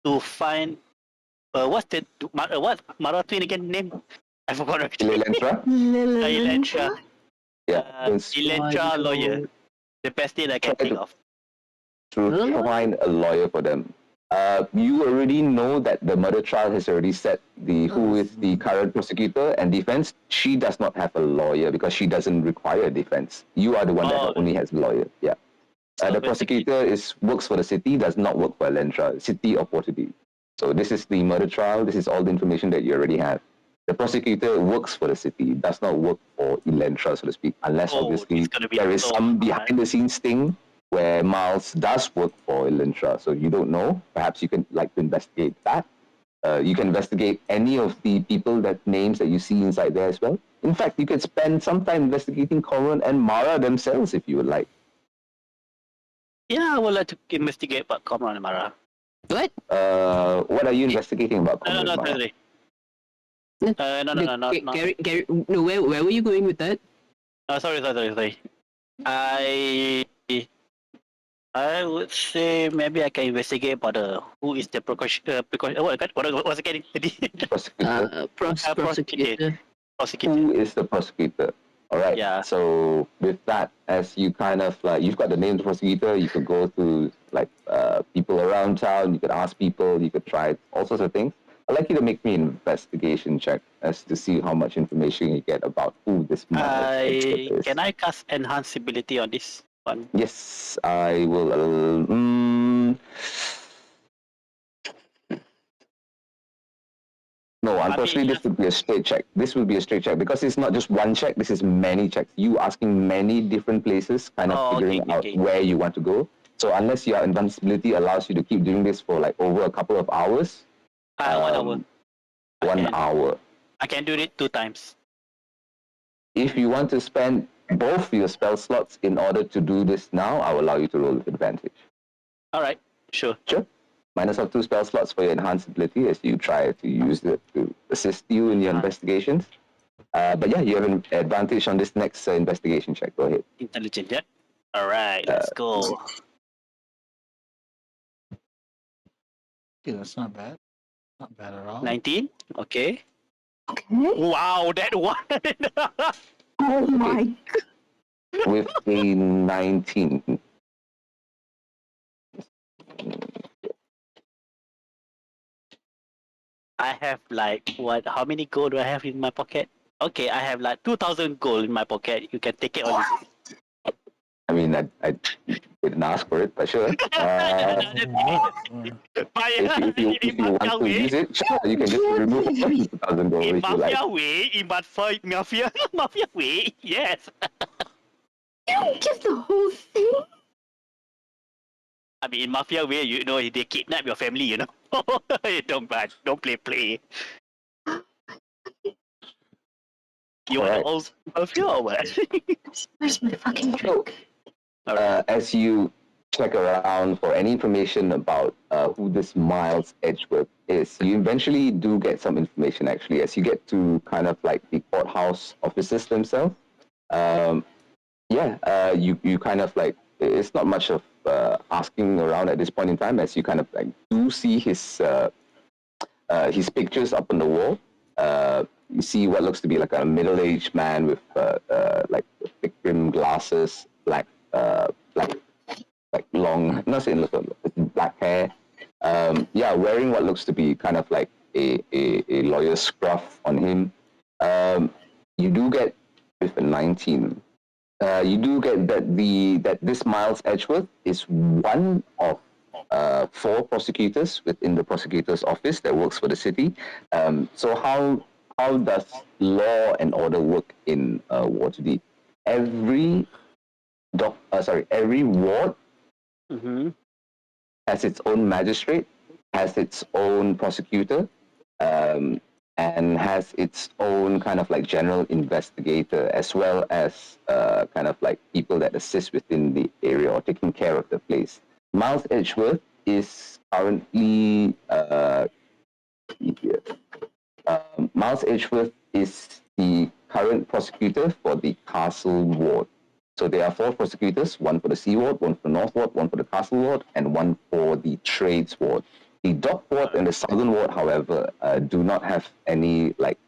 to find what Maratwin again name? I forgot. Elentra? Elentra. Yeah. Elentra lawyer. The best thing I can Try think to, of. find a lawyer for them. You already know that the murder trial has already set who is the current prosecutor and defense. She does not have a lawyer because she doesn't require a defense. You are the one that only has a lawyer. Yeah. So The basically- prosecutor works for the city, does not work for Elentra, city of Waterdeep. So this is the murder trial. This is all the information that you already have. The prosecutor works for the city, does not work for Elentra, so to speak, unless obviously it's gonna be there is so some hard. behind-the-scenes thing where Miles does work for Elentra. So you don't know. Perhaps you can like to investigate that. You can investigate any of the people names that you see inside there as well. In fact, you could spend some time investigating Corwin and Mara themselves if you would like. Yeah, I would like to investigate about Comrade and Mara. What? What are you investigating about No, Corwin and Mara? sorry. No, Gary, no, where were you going with that? sorry. I would say maybe I can investigate about who is the precaution. What was it again? Prosecutor. Prosecutor. Prosecutor. Who is the prosecutor? All right. Yeah. So with that, as you kind of you've got the name of the prosecutor, you could go to people around town. You could ask people. You could try all sorts of things. I'd like you to make me an investigation check as to see how much information you get about who this expert is. Can I cast enhanceability on this one? Yes, I will. No, unfortunately, this would be a straight check. This would be a straight check because it's not just one check. This is many checks. You asking many different places, kind of figuring out where you want to go. So unless your invincibility allows you to keep doing this for like over a couple of hours, 1 hour. 1 hour. I can do it 2 times. If you want to spend both your spell slots in order to do this now, I will allow you to roll with advantage. All right, sure. Sure. Minus of 2 spell slots for your enhanced ability as you try to use it to assist you in your investigations. But yeah, you have an advantage on this next investigation check. Go ahead. Intelligent, yeah. All right, let's go. Yeah, that's not bad. Not bad at all. 19. Okay. Okay. Wow, that one. Oh my. With a 19. I have like what? How many gold do I have in my pocket? Okay, I have like 2,000 gold in my pocket. You can take it on. I mean, I didn't ask for it, but sure. If you want to use it, sure, you can just remove 2,000 gold In if you like. mafia way, in mafia way, yes. You don't give the whole thing. I mean, in mafia way, you know, they kidnap your family, you know. don't play. You want to also mafia or what? Where's my fucking drink? As you check around for any information about who this Miles Edgeworth is, you eventually do get some information actually as you get to kind of like the courthouse officers themselves. You kind of like, it's not much of asking around at this point in time as you kind of like do see his pictures up on the wall. You see what looks to be like a middle-aged man with like thick rim glasses, black long, not saying black hair. Wearing what looks to be kind of like a lawyer's scruff on him. You do get with a 19. You do get that this Miles Edgeworth is one of 4 prosecutors within the prosecutor's office that works for the city. So how does law and order work in Waterdeep? Every ward has its own magistrate, has its own prosecutor, and has its own kind of like general investigator, as well as kind of like people that assist within the area or taking care of the place. Miles Edgeworth is currently Miles Edgeworth is the current prosecutor for the Castle Ward. So there are 4 prosecutors, one for the Sea Ward, one for the North Ward, one for the Castle Ward, and one for the Trades Ward. The Dock Ward and the Southern Ward, however, do not have any like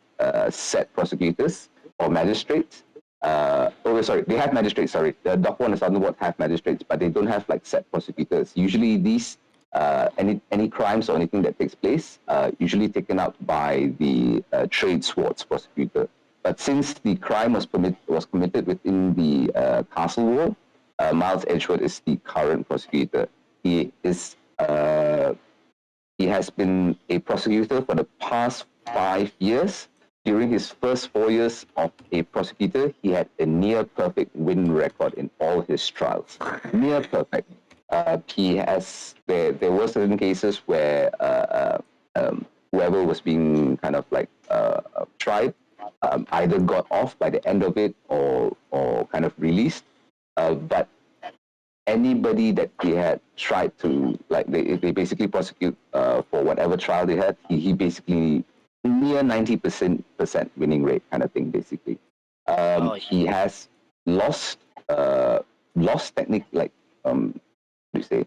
set prosecutors or magistrates. They have magistrates. Sorry, the Dock 1 and Southern Ward have magistrates, but they don't have like set prosecutors. Usually, these any crimes or anything that takes place, usually taken up by the trades wards prosecutor. But since the crime was committed within the Castle Ward, Miles Edgeworth is the current prosecutor. He is he has been a prosecutor for the past 5 years. During his first 4 years of a prosecutor, he had a near perfect win record in all his trials. Near perfect. There were certain cases where whoever was being kind of like tried either got off by the end of it or kind of released. But anybody that he had tried to, like, they basically prosecute for whatever trial they had, he basically near 90% winning rate kind of thing, basically. He has lost technically, like, what do you say?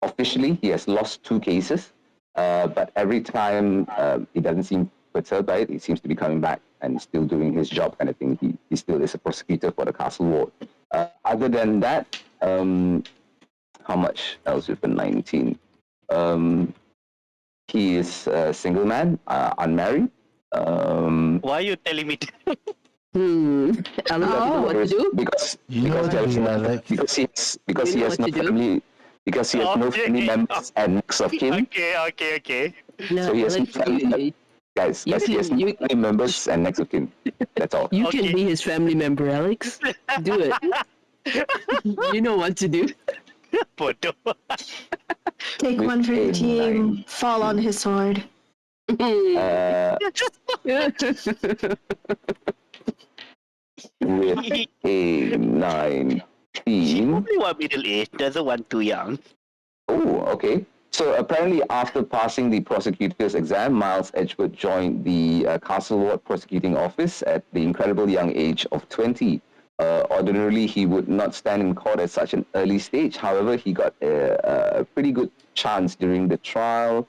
Officially, he has lost 2 cases, but every time he doesn't seem perturbed by it. He seems to be coming back and still doing his job kind of thing. He still is a prosecutor for the Castle Ward. Other than that, how much else with the 19? He is a single man, unmarried. Why are you telling me? Alex, you know what to do? Because You know what to do, Alex. because he has no family. Because he has no family members and next of kin. Okay. No, So he has Alex, family, guys, he has no family members and next of kin. That's all. you Okay. can be his family member, Alex. Do it. You know what to do. Bodoh. Take With one for the a team. nine. Fall on his sword. With a 19. He probably want middle age, doesn't want too young. Oh, okay. So apparently, after passing the prosecutor's exam, Miles Edgeworth joined the Castle Ward Prosecuting Office at the incredible young age of 20. Ordinarily, he would not stand in court at such an early stage. However, he got a pretty good chance during the trial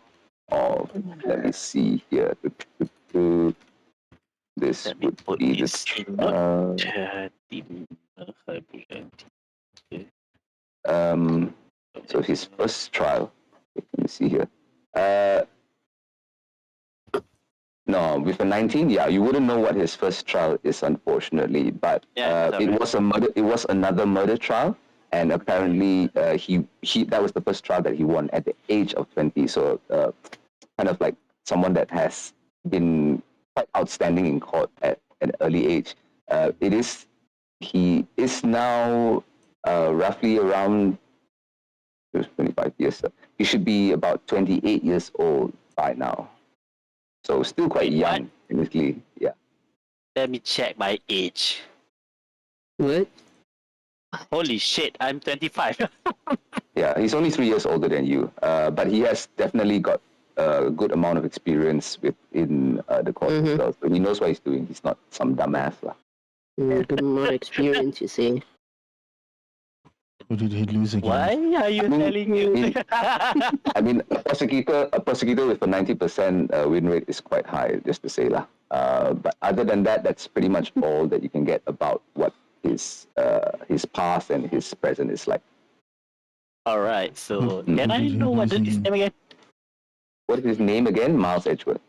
of, let me see here. This Let me would put be this the in so his first trial. Let me see here. No, with a 19, yeah, you wouldn't know what his first trial is, unfortunately. But it was a murder. It was another murder trial, and apparently he that was the first trial that he won at the age of 20. So kind of like someone that has been quite outstanding in court at an early age. He is now roughly around 25 years. So he should be about 28 years old by now. So still quite young, technically. Yeah. Let me check my age. What? Holy shit, I'm 25. Yeah, he's only 3 years older than you, but he has definitely got a good amount of experience within the court as well. So he knows what he's doing. He's not some dumbass. Good amount of experience, you see. Who did he lose again? Why are you telling me? I mean, a prosecutor with a 90% win rate is quite high, just to say lah. But other than that, that's pretty much all that you can get about what his past and his present is like. All right, so can I know what is his name again? What is his name again? Miles Edgeworth.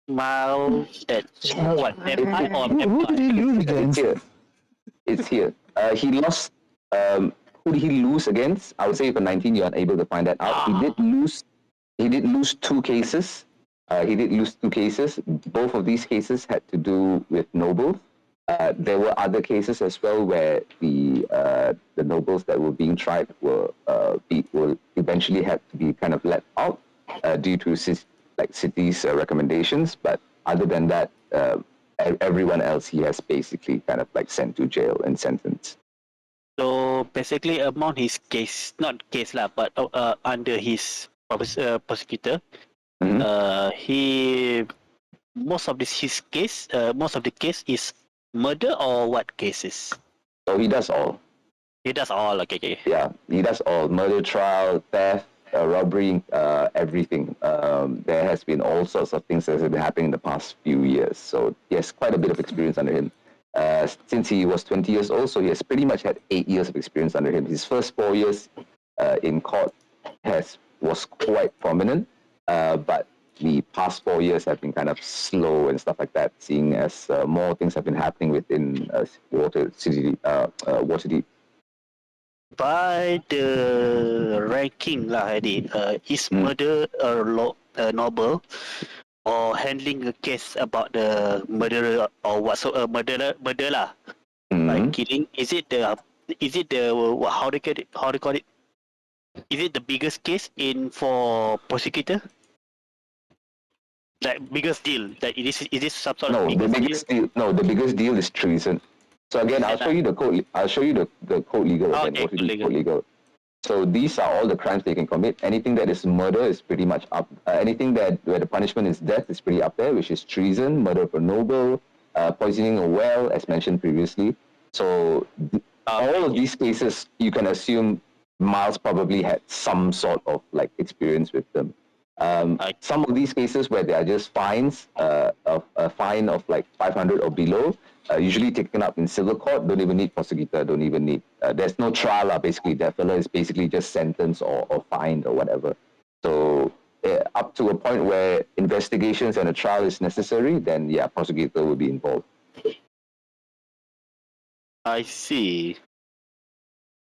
Miles Edgeworth. What? M-I or Who did he lose against? It's here. He lost. Who did he lose against? I would say for 19, you're unable to find that out. He did lose 2 cases. Both of these cases had to do with nobles. There were other cases as well where the nobles that were being tried will eventually had to be kind of let out due to cities' recommendations. But other than that, everyone else he has basically kind of like sent to jail and sentenced. So basically, among his case, not case lah, but under his prosecutor, he most of the case is murder or what cases? So he does all. He does all. Okay. Yeah, he does all: murder trial, theft, robbery, everything. There has been all sorts of things that have been happening in the past few years. So he has quite a bit of experience under him. since he was 20 years old, so he has pretty much had 8 years of experience under him. His first 4 years in court was quite prominent, but the past 4 years have been kind of slow and stuff like that, seeing as more things have been happening within Waterdeep. By the ranking lah, Eddie, is murder a noble, or handling a case about the murderer or whatsoever murder lah, like killing? Is it the how they call it? Is it the biggest case in for prosecutor? Like biggest deal? Like is this some sort of biggest deal? The biggest deal is treason. So again, I'll show you the code. I'll show you the code legal again. Okay, Code legal. So these are all the crimes they can commit. Anything that is murder is pretty much up. Anything where the punishment is death is pretty up there, which is treason, murder of a noble, poisoning a well, as mentioned previously. So all of these cases, you can assume Miles probably had some sort of like experience with them. Some of these cases where they are just fines, of a fine of like 500 or below, usually taken up in civil court, don't even need prosecutor, don't even need, there's no trial, basically. That fella is basically just sentenced or fined or whatever. So up to a point where investigations and a trial is necessary, then yeah, prosecutor will be involved. I see.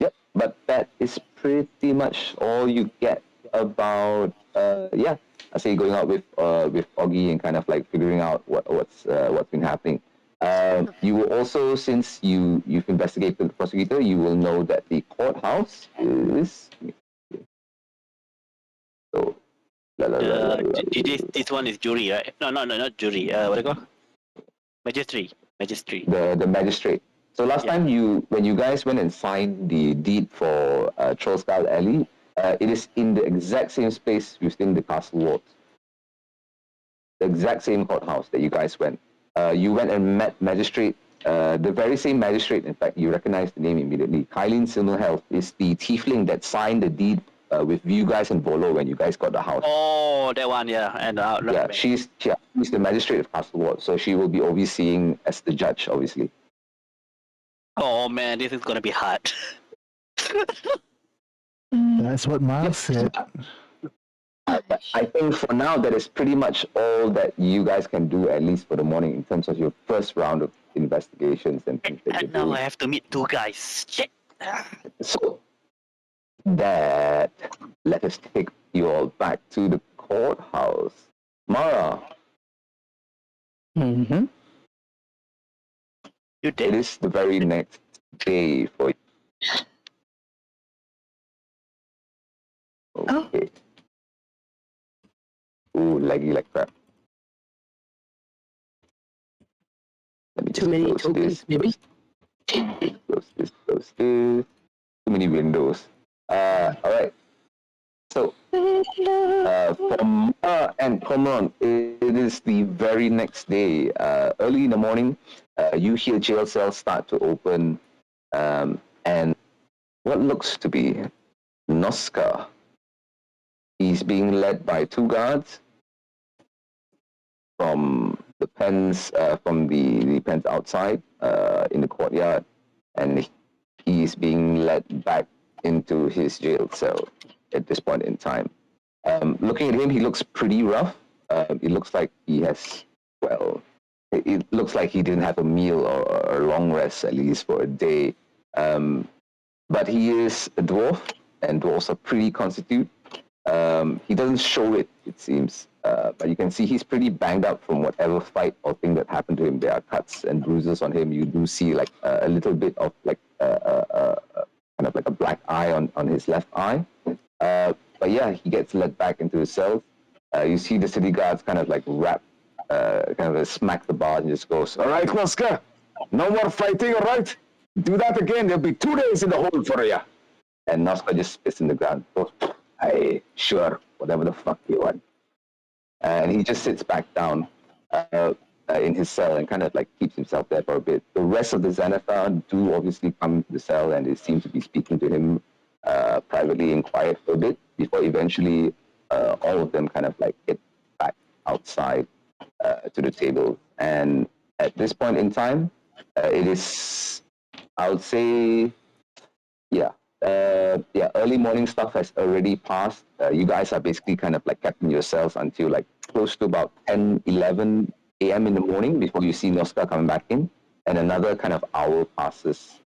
Yep, but that is pretty much all you get about I say going out with Augie and kind of like figuring out what's been happening. You will also, since you've investigated the prosecutor, you will know that the courthouse is so. This one is jury, right? No, not jury. What do you call? Magistrate. The magistrate. So last time when you guys went and signed the deed for Trollskull Alley, it is in the exact same space within the castle walls. The exact same courthouse that you guys went. You went and met magistrate, the very same magistrate, in fact, you recognize the name immediately. Kylene Silmerhealth is the tiefling that signed the deed with you guys and Volo when you guys got the house. Oh, that one, yeah. And she's the magistrate of Castle Ward, so she will be overseeing as the judge, obviously. Oh man, this is gonna be hard. That's what Miles said. I think for now that is pretty much all that you guys can do, at least for the morning, in terms of your first round of investigations and things that And now I have to meet two guys. Shit. So that let us take you all back to the courthouse. Mara. Mm-hmm. You did. It is the very next day for you. Okay. Ooh, laggy like crap. Let me Too many tokens, maybe? Close this. Too many windows. Alright. So, for Mara and Cormorant, it is the very next day. Early in the morning, you hear jail cells start to open, and what looks to be Noska. He's being led by two guards from the pens, from the pens outside in the courtyard, and he's being led back into his jail cell at this point in time. Looking at him, he looks pretty rough. It looks like he has, it looks like he didn't have a meal or a long rest, at least for a day. But he is a dwarf, and dwarves are pretty constitute. He doesn't show it, it seems. But you can see he's pretty banged up from whatever fight or thing that happened to him. There are cuts and bruises on him. You do see like a little bit of like kind of like a black eye on his left eye. But yeah, he gets led back into his cell. You see the city guards kind of like kind of smack the bar and just goes, "All right, Noska, no more fighting, all right? Do that again, there'll be 2 days in the hole for you." And Noska just spits in the ground. Goes, "Hey, sure, whatever the fuck you want." And he just sits back down in his cell and kind of like keeps himself there for a bit. The rest of the Xanathar do obviously come to the cell, and they seem to be speaking to him privately and quiet for a bit before eventually all of them kind of like get back outside to the table. And at this point in time, It is, I would say, yeah. Early morning stuff has already passed. You guys are basically kind of like kept in your cells until like close to about 10, 11 a.m. in the morning before you see Noska coming back in. And another kind of hour passes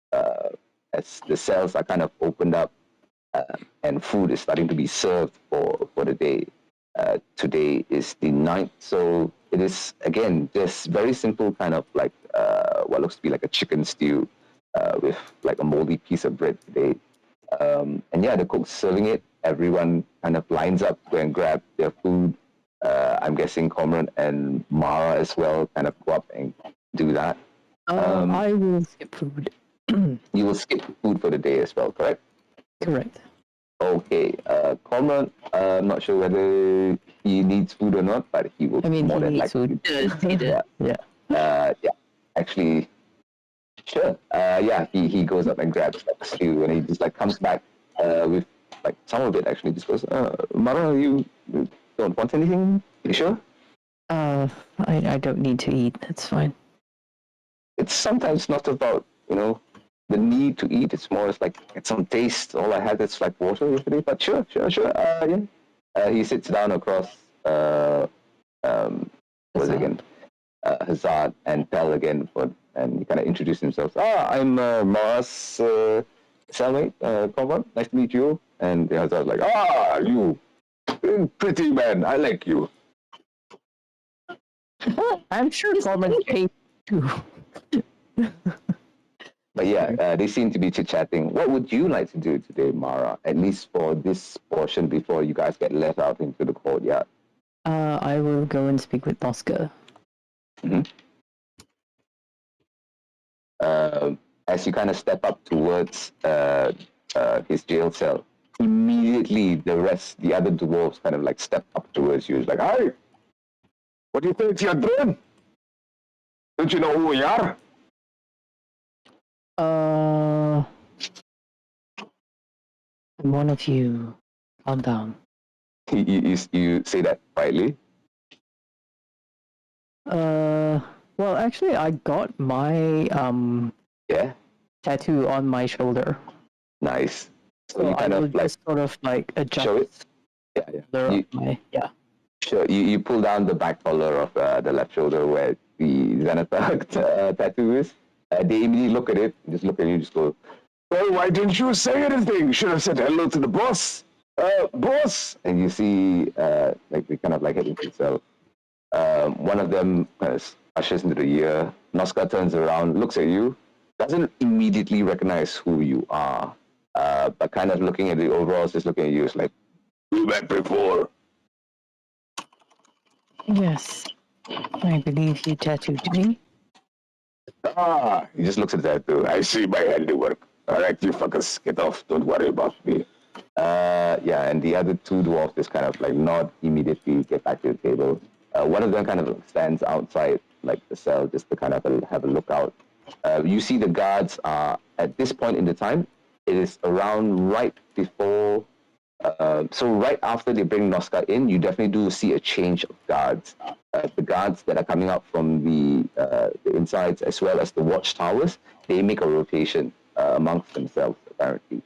as the cells are kind of opened up and food is starting to be served for the day. Today is the ninth, so it is again just very simple, kind of like what looks to be like a chicken stew with like a moldy piece of bread today. And yeah, the cook's serving it. Everyone kind of lines up to go and grab their food. I'm guessing Cormorant and Mara as well kind of go up and do that. I will skip food. You will skip food for the day as well, correct? Correct. Okay, Cormorant, I'm not sure whether he needs food or not, but he will I mean, more he than needs likely. food. He did. Yeah. Yeah, actually, sure. Yeah, he goes up and grabs like stew, and he just like comes back with like some of it. Actually, just goes, Mara, you don't want anything? You sure? I don't need to eat. That's fine. It's sometimes not about the need to eat. It's more like get some taste. All I had is like water yesterday, but sure. Yeah. He sits down across what was it again? Hazard and Pell again, and he kind of introduced himself. I'm Mars cellmate, Conrad. Nice to meet you. And Hazard's like, you pretty man. I like you. I'm sure Corman's paid too. But yeah, they seem to be chit-chatting. What would you like to do today, Mara? At least for this portion before you guys get let out into the courtyard. I will go and speak with Oscar. Mm-hmm. As you kind of step up towards his jail cell, immediately the other dwarves kind of like step up towards you. It's like, "Hi, what do you think you're doing? Don't you know who we are?" I'm one of you. Calm down. You say that quietly. Well, actually, I got my Yeah, tattoo on my shoulder. nice. So So you I kind will of like just sort of like adjust show it. the my Sure. You pull down the back collar of the left shoulder where the Xanathar tattoo is. They immediately look at it, just look at you, just go, "Well, why didn't you say anything? You should have said hello to the boss. Boss!" And you see, like, they kind of like heading to itself. One of them kind of ushers into the ear. Noska turns around, looks at you, doesn't immediately recognize who you are, but kind of looking at the overalls, just looking at you, is like, "You met before." Yes, I believe you tattooed me. He just looks at the tattoo. I see my handiwork. All right, you fuckers, get off. Don't worry about me. Yeah, and the other two dwarfs just kind of like nod immediately, get back to the table. One of them kind of stands outside like the cell just to kind of have a look out. You see the guards are at this point in the time. It is around right before. So right after they bring Noska in, you definitely do see a change of guards. The guards that are coming out from the insides as well as the watchtowers, they make a rotation amongst themselves apparently.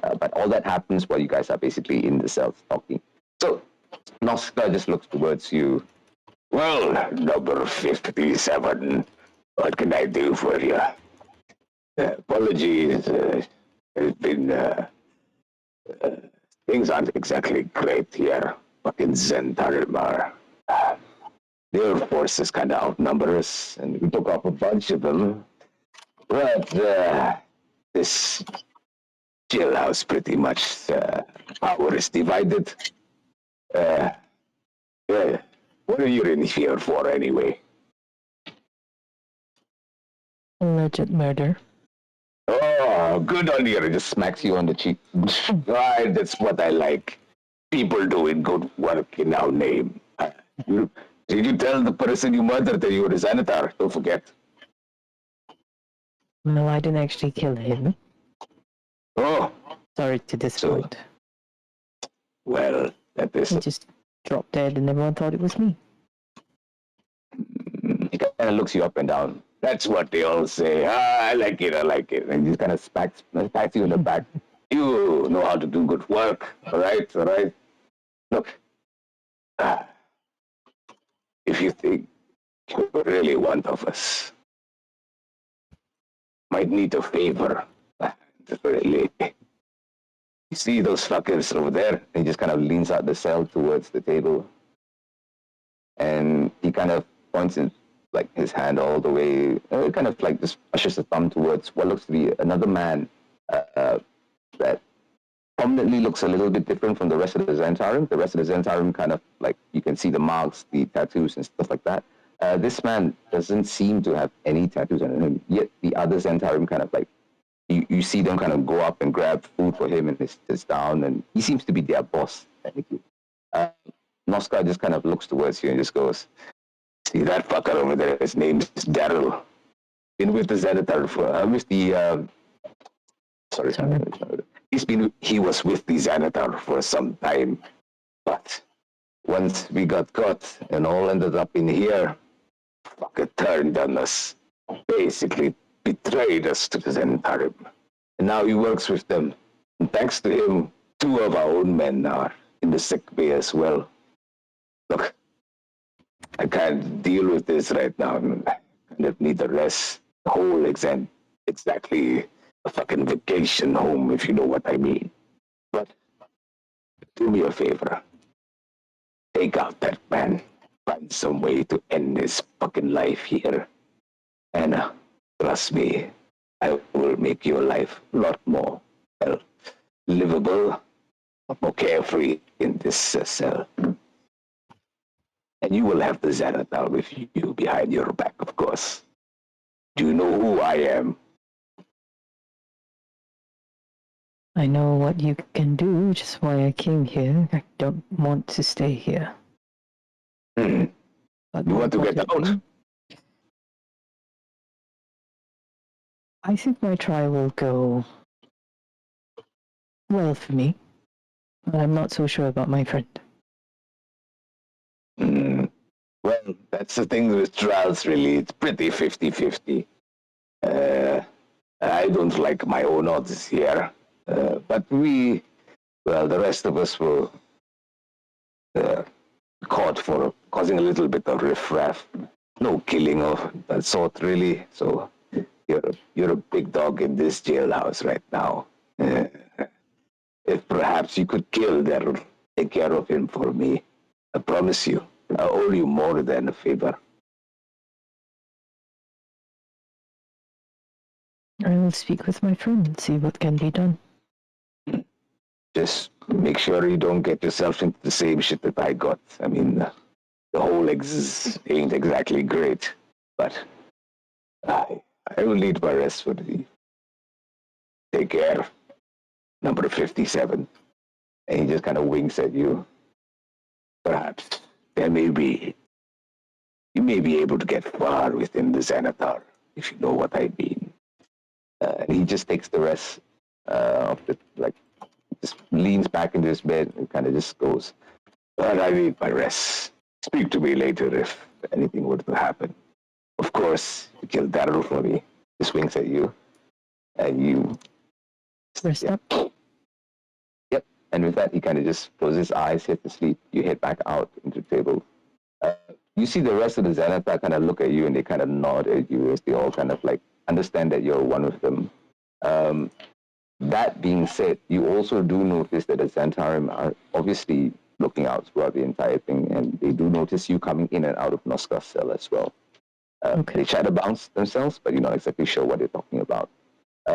But all that happens while you guys are basically in the cells talking. So Noska just looks towards you. "Well, number 57, what can I do for you? Apologies, it's been things aren't exactly great here. Fucking Zentarmar. Their forces kind of outnumber us, and we took off a bunch of them. But this jailhouse pretty much power is divided. Yeah. What are you in here for anyway? Alleged murder. Oh, good on you. It just smacks you on the cheek. Right, that's what I like. People doing good work in our name. Did you tell the person you murdered that you were a Xanathar? Don't forget. No, I didn't actually kill him. Oh, Sorry to disappoint. well, that is... He just dropped dead and everyone thought it was me. He kind of looks you up and down. That's what they all say. I like it, I like it. And he just kind of pats you in the back. You know how to do good work, all right, all right? Look, ah, if you think you really want of us, might need a favor. Just really. You see those fuckers over there? He just kind of leans out the cell towards the table. And he kind of points in, like his hand all the way, kind of like just pushes a thumb towards what looks to be another man that prominently looks a little bit different from the rest of the Zentarum. The rest of the Zentarum kind of like, you can see the marks, the tattoos and stuff like that. This man doesn't seem to have any tattoos on him, yet the other Zentarum kind of like, you see them kind of go up and grab food for him and he sits down and he seems to be their boss, technically. Noska just kind of looks towards you and just goes, see that fucker over there? His name is Daryl. Been with the Zenitar for, with the, sorry. He was with the Xanatar for some time, but once we got caught and all ended up in here, fucker turned on us, basically betrayed us to the Zentarim. And now he works with them. And thanks to him, 2 of our own men are in the sick bay as well. Look, I can't deal with this right now. I kind of need a rest. The whole exam, exactly a fucking vacation home, if you know what I mean. But do me a favor. Take out that man. Find some way to end his fucking life here. And trust me, I will make your life a lot more, well, livable, more carefree in this cell. And you will have the Xanathar with you behind your back, of course. Do you know who I am? I know what you can do, which is why I came here. I don't want to stay here. You But want to get out? unfortunately, I think my trial will go well for me. But I'm not so sure about my friend. Well, that's the thing with trials, really. It's pretty 50-50. I don't like my own odds here. But the rest of us were caught for causing a little bit of riffraff. No killing of that sort, really. So you're a big dog in this jailhouse right now. If perhaps you could kill Daryl, take care of him for me. I promise you, I owe you more than a favor. I will speak with my friend and see what can be done. Just make sure you don't get yourself into the same shit that I got. I mean, the whole ain't exactly great, but I will need my rest for the day. Take care. Number 57. And he just kind of winks at you. Perhaps you may be able to get far within the Xanathar, if you know what I mean. And he just takes the rest of the, like, just leans back into his bed and kind of just goes, but I need my rest. Speak to me later if anything were to happen. Of course, you killed Daryl for me. He swings at you, and you... Rest up. Yep, and with that, he kind of just closes his eyes, hits to sleep. You head back out into the table. You see the rest of the Xanathar kind of look at you, and they kind of nod at you as they all kind of like understand that you're one of them. That being said, you also do notice that the Xantarim are obviously looking out throughout the entire thing, and they do notice you coming in and out of Noska's cell as well. Okay. They try to bounce themselves, but you're not exactly sure what they're talking about.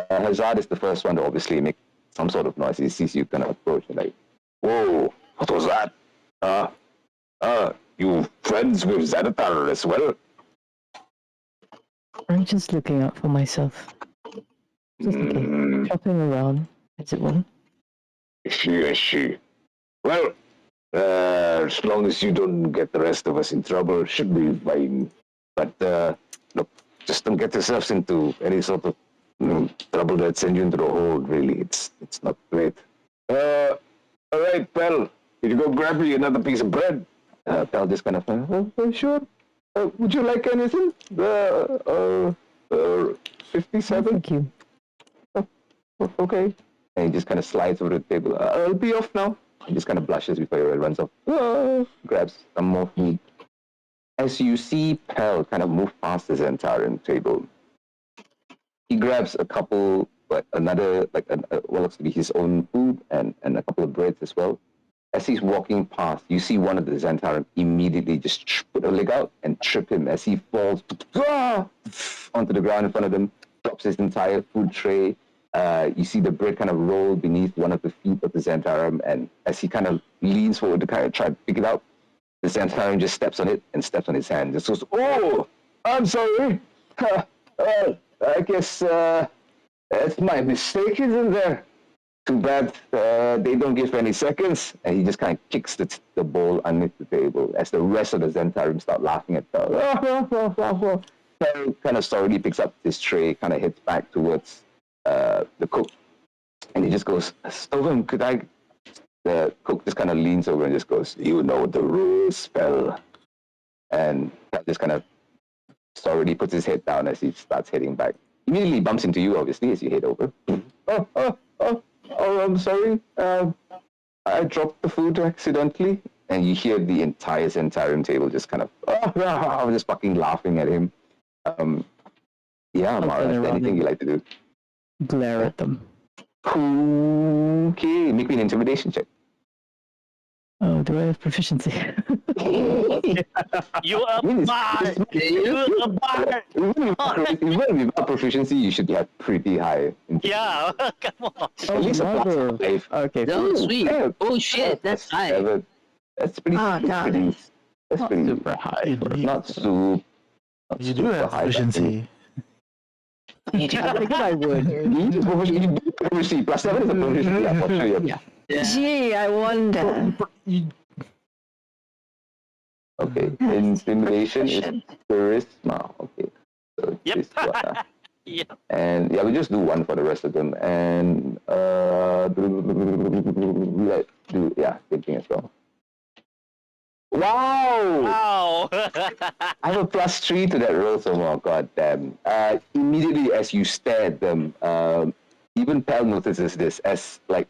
Hazard is the first one to obviously make some sort of noise. He sees you kind of approach and like, whoa, what was that? You friends with Xanathar as well? I'm just looking out for myself. Just looking, shopping around, as it were. I see. Well, as long as you don't get the rest of us in trouble, it should be fine. But look, just don't get yourselves into any sort of trouble that sends you into the hole. Really, it's not great. All right, pal. Did you go grab me another piece of bread? Pal just kind of, sure. Would you like anything? 57? Thank you. Okay. And he just kind of slides over the table. I'll be off now. He just kind of blushes before he runs off. Grabs some more food. As you see Pell kind of move past the Zentaran table, he grabs a couple, like another, like what looks to be his own food and a couple of breads as well. As he's walking past, you see one of the Zentaran immediately just put a leg out and trip him as he falls onto the ground in front of them, drops his entire food tray. You see the bread kind of roll beneath one of the feet of the Zentarum, and as he kind of leans forward to kind of try to pick it up, the Zentarum just steps on it and steps on his hand. Just goes, "Oh, I'm sorry. I guess it's my mistake, isn't there? Too bad they don't give any seconds." And he just kind of kicks the bowl underneath the table as the rest of the Zentarum start laughing at Pel. Pel kind of sorely picks up his tray, kind of heads back towards the cook, and he just goes, "Stoven, could I?" The cook just kind of leans over and just goes, "You know the rules, Pel." And that just kind of sorely puts his head down as he starts heading back. Immediately bumps into you, obviously, as you head over. Oh, I'm sorry. I dropped the food accidentally. And you hear the entire Zentarum table just kind of, just fucking laughing at him. Yeah, Mara, is there anything you like to do? Glare at them. Okay, make me an intimidation check. Oh, do I have proficiency? You are bad. You are bad. Even without proficiency, you should have pretty high. Yeah, come on. At least a marvel. plus 5. Okay. Oh, sweet. Yeah. Oh, shit. That's high. 7. That's pretty. Oh, God. That's Not pretty super high. Not super. Not You do super have high, but proficiency. You do. I figured I would. You do proficiency. Plus 7 is a proficiency. Yeah, for sure. Yeah. Gee, I wonder. You, Okay. Intimidation is charisma. Okay. So Yep. this one. Yeah. And yeah, we just do one for the rest of them. And let's do thinking as well. Wow! Wow. I have a +3 to that roll somehow. God damn. Immediately as you stare at them, even Pell notices this as like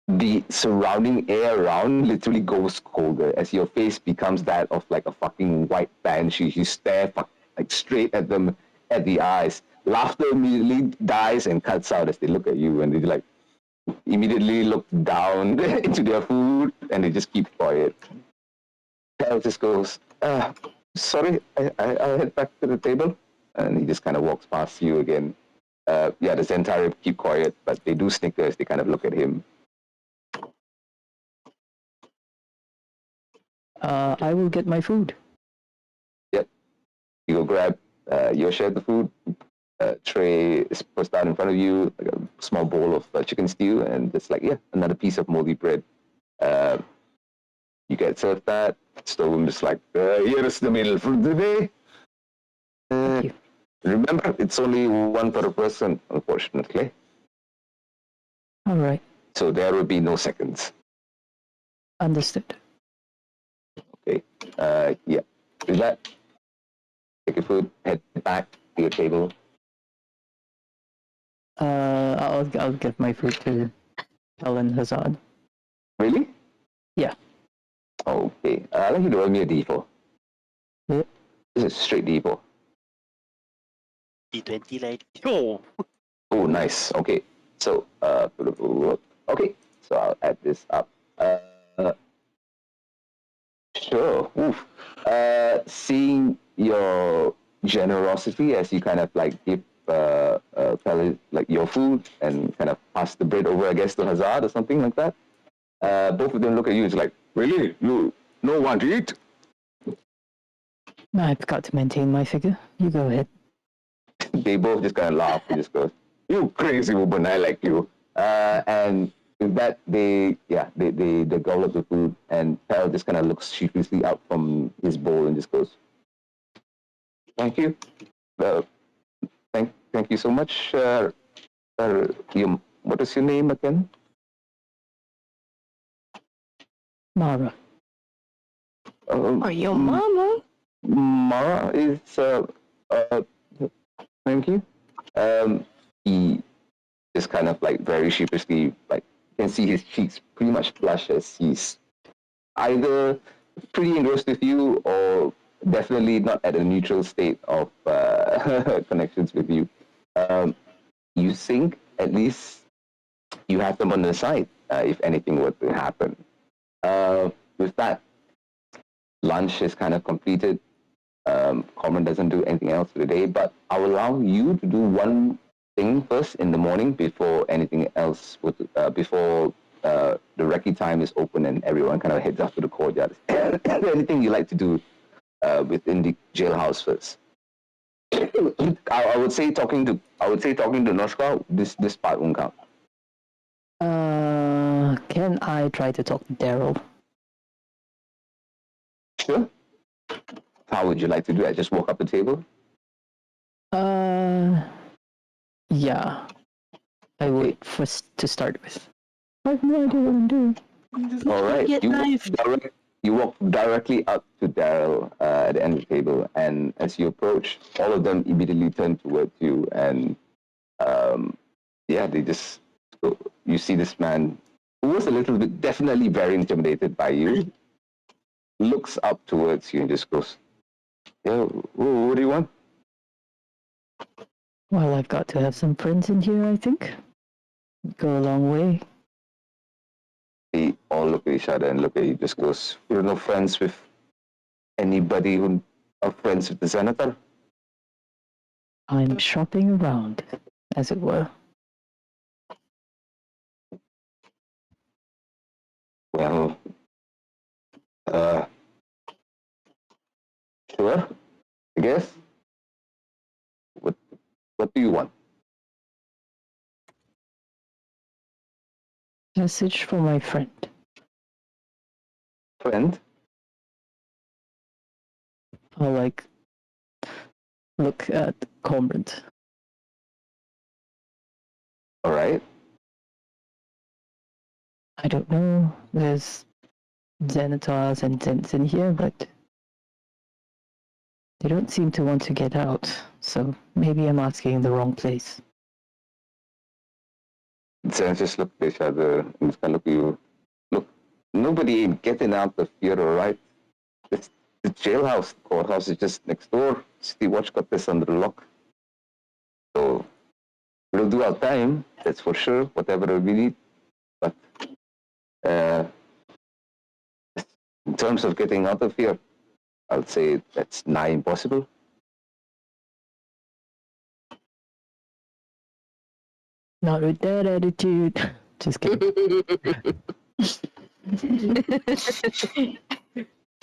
the surrounding air around literally goes colder as your face becomes that of like a fucking white banshee. You stare like straight at them at the eyes. Laughter immediately dies and cuts out as they look at you, and they like immediately look down into their food and they just keep quiet. Pell just goes, sorry, I'll head back to the table. And he just kind of walks past you again. The Zentarum keep quiet, but they do snicker as they kind of look at him. I will get my food. Yep. You go grab your share of the food. Tray is pushed down in front of you, like a small bowl of chicken stew, and it's like, another piece of moldy bread. You get served that. Stoven just like, here's the meal for the day. Thank you. Remember, it's only one per person, unfortunately. All right. So there will be no seconds. Understood. Okay. With that, take your food, head back to your table. I'll give my food to Helen Hazard. Really? Yeah. Okay. I'd like you to roll me a d4. Yep. This is straight d4. D20 lady. Oh. Oh, nice. Okay. So, okay. So I'll add this up. Sure. Oof. Seeing your generosity as you kind of like give like your food and kind of pass the bread over, I guess, to Hazard or something like that. Both of them look at you. It's like, really? You no want to eat? I've got to maintain my figure. You go ahead. They both just kind of laugh and just goes, "You crazy woman, I like you." And with that, they gobble up the food, and Pell just kind of looks sheepishly out from his bowl and just goes, "Thank you. Thank you so much. What is your name again?" Mara. Or your mama? Mara is thank you. He just kind of like very sheepishly, like you can see his cheeks pretty much flush as he's either pretty engrossed with you or definitely not at a neutral state of connections with you. Um, you think at least you have them on the side if anything were to happen. With that, lunch is kind of completed. Corman doesn't do anything else for the day, but I'll allow you to do one thing first in the morning before anything else, before the recce time is open and everyone kind of heads up to the courtyard. Anything you like to do within the jailhouse first? I would say talking to Noshka, this part won't count. Can I try to talk to Daryl? Sure. How would you like to do that? Just walk up the table? Yeah. I would first to start with. I have no idea what I'm doing. All right. Get knifed. You walk directly up to Daryl at the end of the table, and as you approach, all of them immediately turn towards you, and they just you see this man who was a little bit, definitely very intimidated by you, looks up towards you and just goes, "Yeah, what do you want?" Well, I've got to have some friends in here, I think. Go a long way. They all look at each other and look at you. Just goes, "You're no friends with anybody who are friends with the senator." I'm shopping around, as it were. Well, sure, I guess. What What do you want? Message for my friend. Friend? I'll look at Cormorant. All right. I don't know. There's Zenitars and Zents in here, but they don't seem to want to get out. So maybe I'm asking in the wrong place. Then just look at each other and just kind of look at you. Look, nobody ain't getting out of here, all right? It's the jailhouse, the courthouse is just next door. City Watch got this under lock. So we'll do our time, that's for sure, whatever we need. But uh, in terms of getting out of here, I'll say that's nigh impossible. Not with that attitude. Just kidding.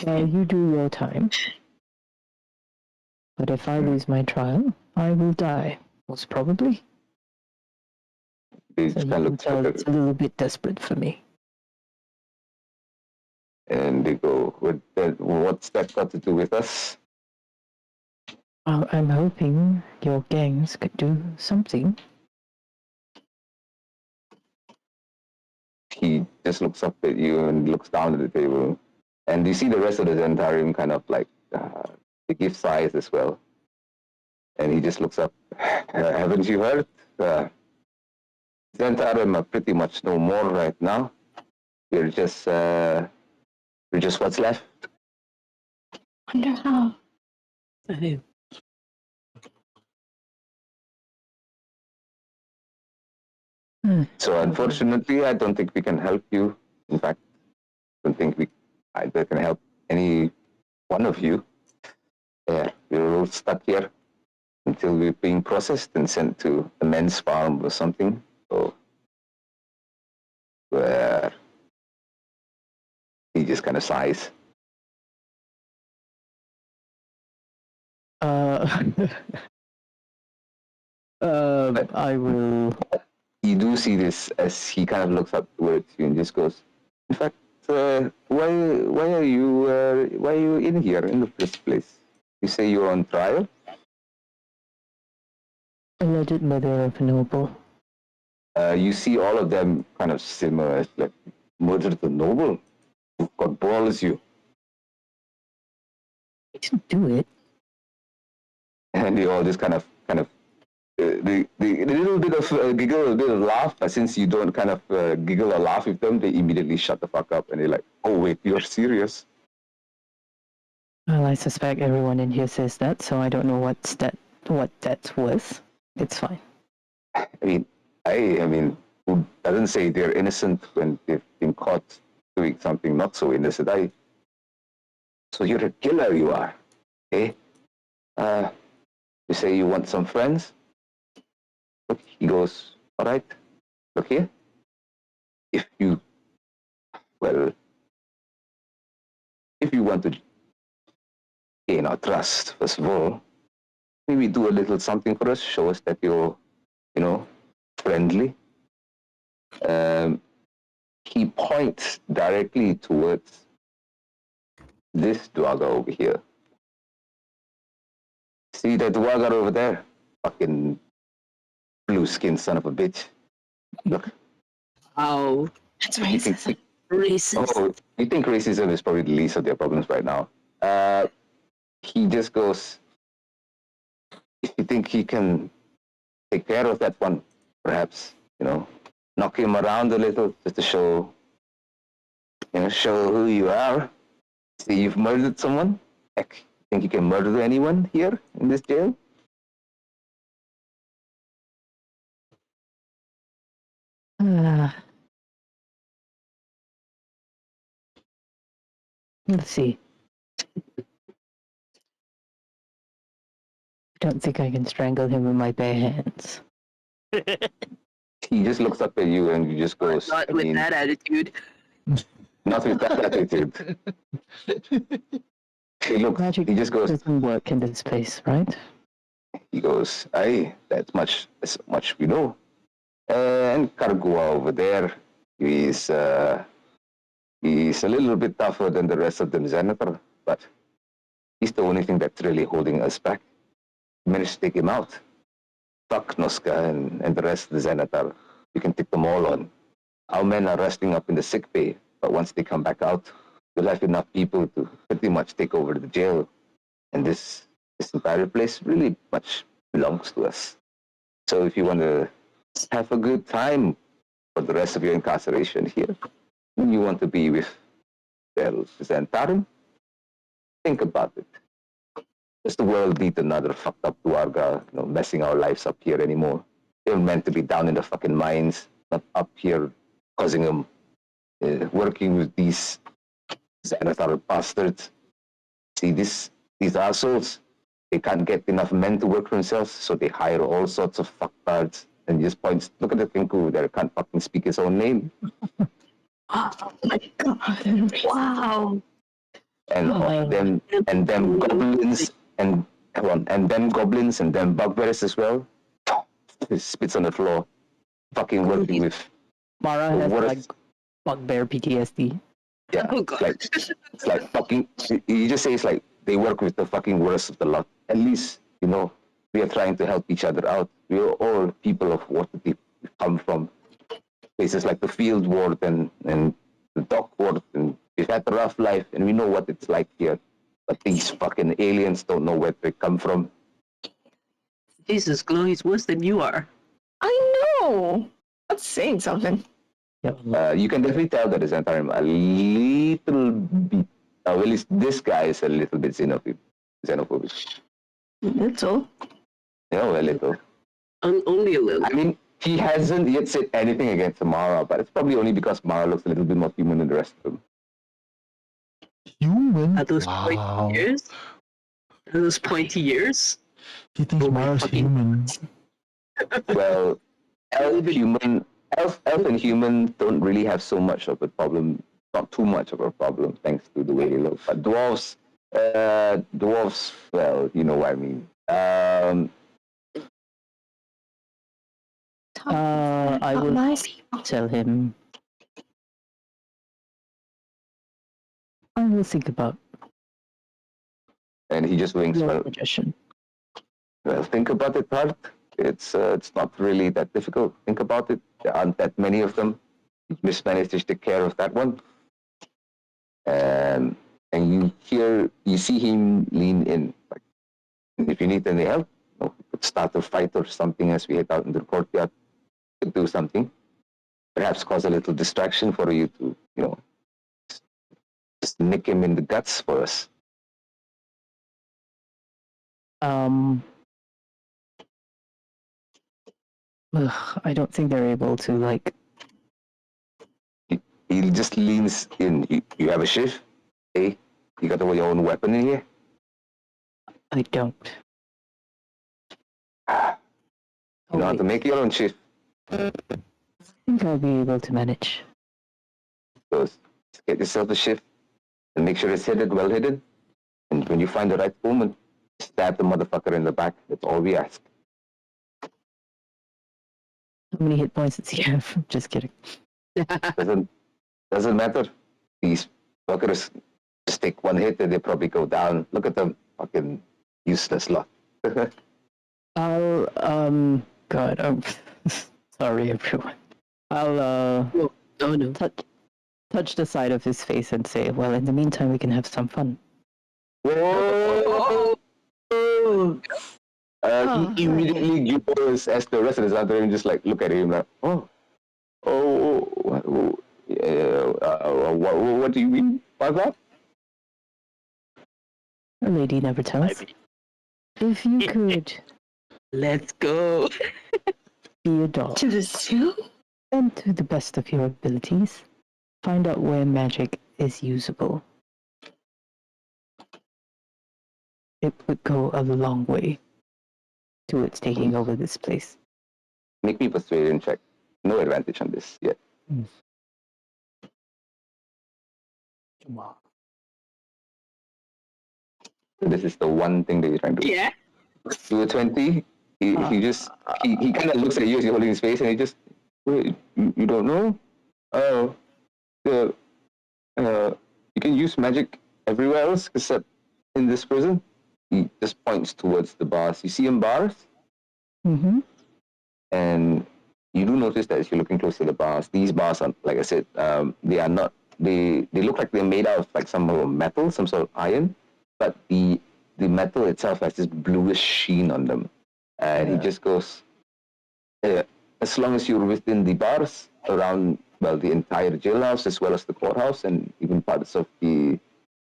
You do your time. But if I lose my trial, I will die. Most probably. They So just you kind can of tell look it's at a it little bit desperate for me. and they go, what's that got to do with us? I'm hoping your gangs could do something. He just looks up at you and looks down at the table. And you see the rest of the Zentarium kind of like, they give sighs as well. And he just looks up. Haven't you heard? Zentarium are pretty much no more right now. We're just what's left. Wonder how. So unfortunately, I don't think we can help you. In fact, I don't think we either can help any one of you. Yeah, we're all stuck here until we're being processed and sent to a men's farm or something. So, where he just kind of sighs. I will. You do see this as he kind of looks up towards you and just goes, in fact, why are you in here in the first place? You say you're on trial? Alleged murder of a noble. You see all of them kind of simmer as like, murder the noble? What balls you? I didn't do it. And they all just kind of the little bit of giggle, a bit of laugh, but since you don't kind of giggle or laugh with them, they immediately shut the fuck up and they're like, "Oh wait, you're serious?" Well, I suspect everyone in here says that, so I don't know what that's worth. It's fine. I mean, I mean, who doesn't say they're innocent when they've been caught doing something not so innocent? So you're a killer, you are, eh? You say you want some friends? Look, he goes, all right, look here. If you, well, if you want to gain our trust, first of all, maybe do a little something for us, show us that you're, friendly. Um, he points directly towards this dweller over here. See that dweller over there? Fucking blue-skinned son of a bitch. Look. Wow. That's You think, racist. Racist. you think racism is probably the least of their problems right now? He just goes, if you think he can take care of that one, perhaps, knock him around a little just to show who you are. See, you've murdered someone. Heck, think you can murder anyone here in this jail? Let's see. I don't think I can strangle him with my bare hands. He just looks up at you and you just goes, Not with that attitude. not with that attitude. Magic He just goes, doesn't work in this place, right? he goes, aye, that's much we know. And Kargua over there, he's a little bit tougher than the rest of them Xanathar, but he's the only thing that's really holding us back. We managed to take him out. Fuck Noska and the rest of the Xanathar. We can take them all on. Our men are resting up in the sick bay, but once they come back out, we'll have enough people to pretty much take over the jail. And this entire place really much belongs to us. So if you want to have a good time for the rest of your incarceration here, and you want to be with the Xantarum, think about it. Does the world need another fucked up Duarga, messing our lives up here anymore? They're meant to be down in the fucking mines, not up here causing them, working with these Xanathar bastards. See, these assholes, they can't get enough men to work for themselves, so they hire all sorts of fucktards and just points, look at the Kinku there, can't fucking speak his own name. Oh my god. Wow. And them goblins and them goblins and them bugbears as well. He spits on the floor. Fucking working with Mara the has worst. like bugbear PTSD. Yeah, Oh, God. it's like fucking. You just say it's like they work with the fucking worst of the lot. At least we are trying to help each other out. We are all people of what we come from. Places like the field ward and the dock ward, and we've had a rough life, and we know what it's like here. But these fucking aliens don't know where they come from. Jesus, Glow, he's worse than you are. I know. That's saying something. Yep. You can definitely tell that Xantarum a little bit. Well, at least this guy is a little bit xenophobic. Little. A little. Only a little. I mean, he hasn't yet said anything against Mara, but it's probably only because Mara looks a little bit more human than the rest of them. Human? At those Wow. pointy ears. At those pointy ears. He thinks Oh my Mara's fucking- human. Well, elf and human don't really have so much of a problem. Not too much of a problem, thanks to the way they look. But dwarves, well, you know what I mean. I will tell him. I will think about And he just winks. your suggestion. Well, think about it hard. It's not really that difficult. Think about it. There aren't that many of them. You just managed to take care of that one. And and you see him lean in. Like, if you need any help, start a fight or something as we head out into the courtyard to do something. Perhaps cause a little distraction for you to, just nick him in the guts for us. Um, I don't think they're able to like. He just leans in. You have a shift? Hey, you got your own weapon in here? I don't. You know how to make your own shift. I think I'll be able to manage. So get yourself a shift and make sure it's well hidden. And when you find the right moment, stab the motherfucker in the back. That's all we ask. How many hit points does he have? Just kidding. Doesn't matter. These fuckers just take one hit and they probably go down. Look at them, fucking useless lot. I'll God, I'm sorry everyone. I'll Oh no. touch the side of his face and say, well, in the meantime, we can have some fun. Whoa! He immediately goes as the rest of the other and just like look at him like, what do you mean by that? A lady never tells. If you could Let's go. be a dog To the zoo? and to the best of your abilities, find out where magic is usable. It would go a long way towards taking over this place. Make me persuasion check. No advantage on this yet. Come on. This is the one thing that you're trying to do. Yeah. Do a 20. He kind of looks at you as you're holding his face and he just, wait, you don't know? Oh, you can use magic everywhere else except in this prison. He just points towards the bars. You see him bars? Mm-hmm. And you do notice that as you're looking close to the bars, these bars are, like I said, they are not, they look like they're made out of like some sort of metal, some sort of iron, but the metal itself has this bluish sheen on them. And he just goes, as long as you're within the bars around, well, the entire jailhouse as well as the courthouse and even parts of the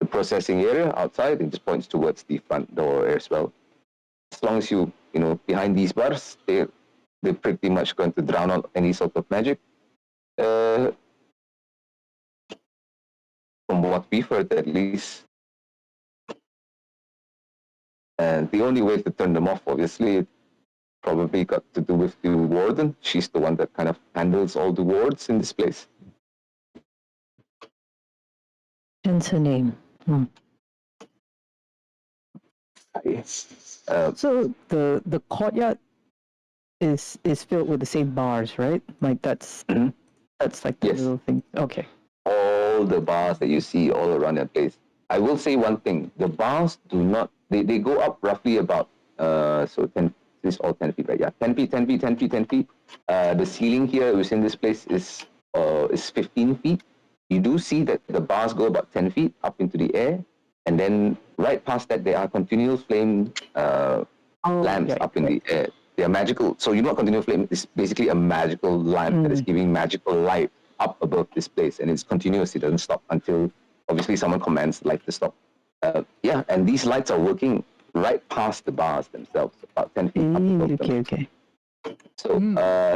processing area outside, it just points towards the front door as well. As long as you behind these bars, they're pretty much going to drown out any sort of magic. From what we've heard, at least. And the only way to turn them off, obviously, probably got to do with the warden. She's the one that kind of handles all the wards in this place. Hence her name. Yes. So the courtyard is filled with the same bars, right? Like that's like the Yes. little thing. Okay. All the bars that you see all around that place. I will say one thing: the bars do not. They go up roughly about 10. This is all 10 feet, right? Yeah, 10 feet, 10 feet, 10 feet, 10 feet. The ceiling here within this place is 15 feet. You do see that the bars go about 10 feet up into the air, and then right past that there are continual flame lamps up in the air. They are magical. So you know what continual flame is? Basically a magical lamp that is giving magical light up above this place, and it's continuous. It doesn't stop until obviously someone commands the light to stop. Yeah, and these lights are working right past the bars themselves, about 10 feet up above them. Okay. So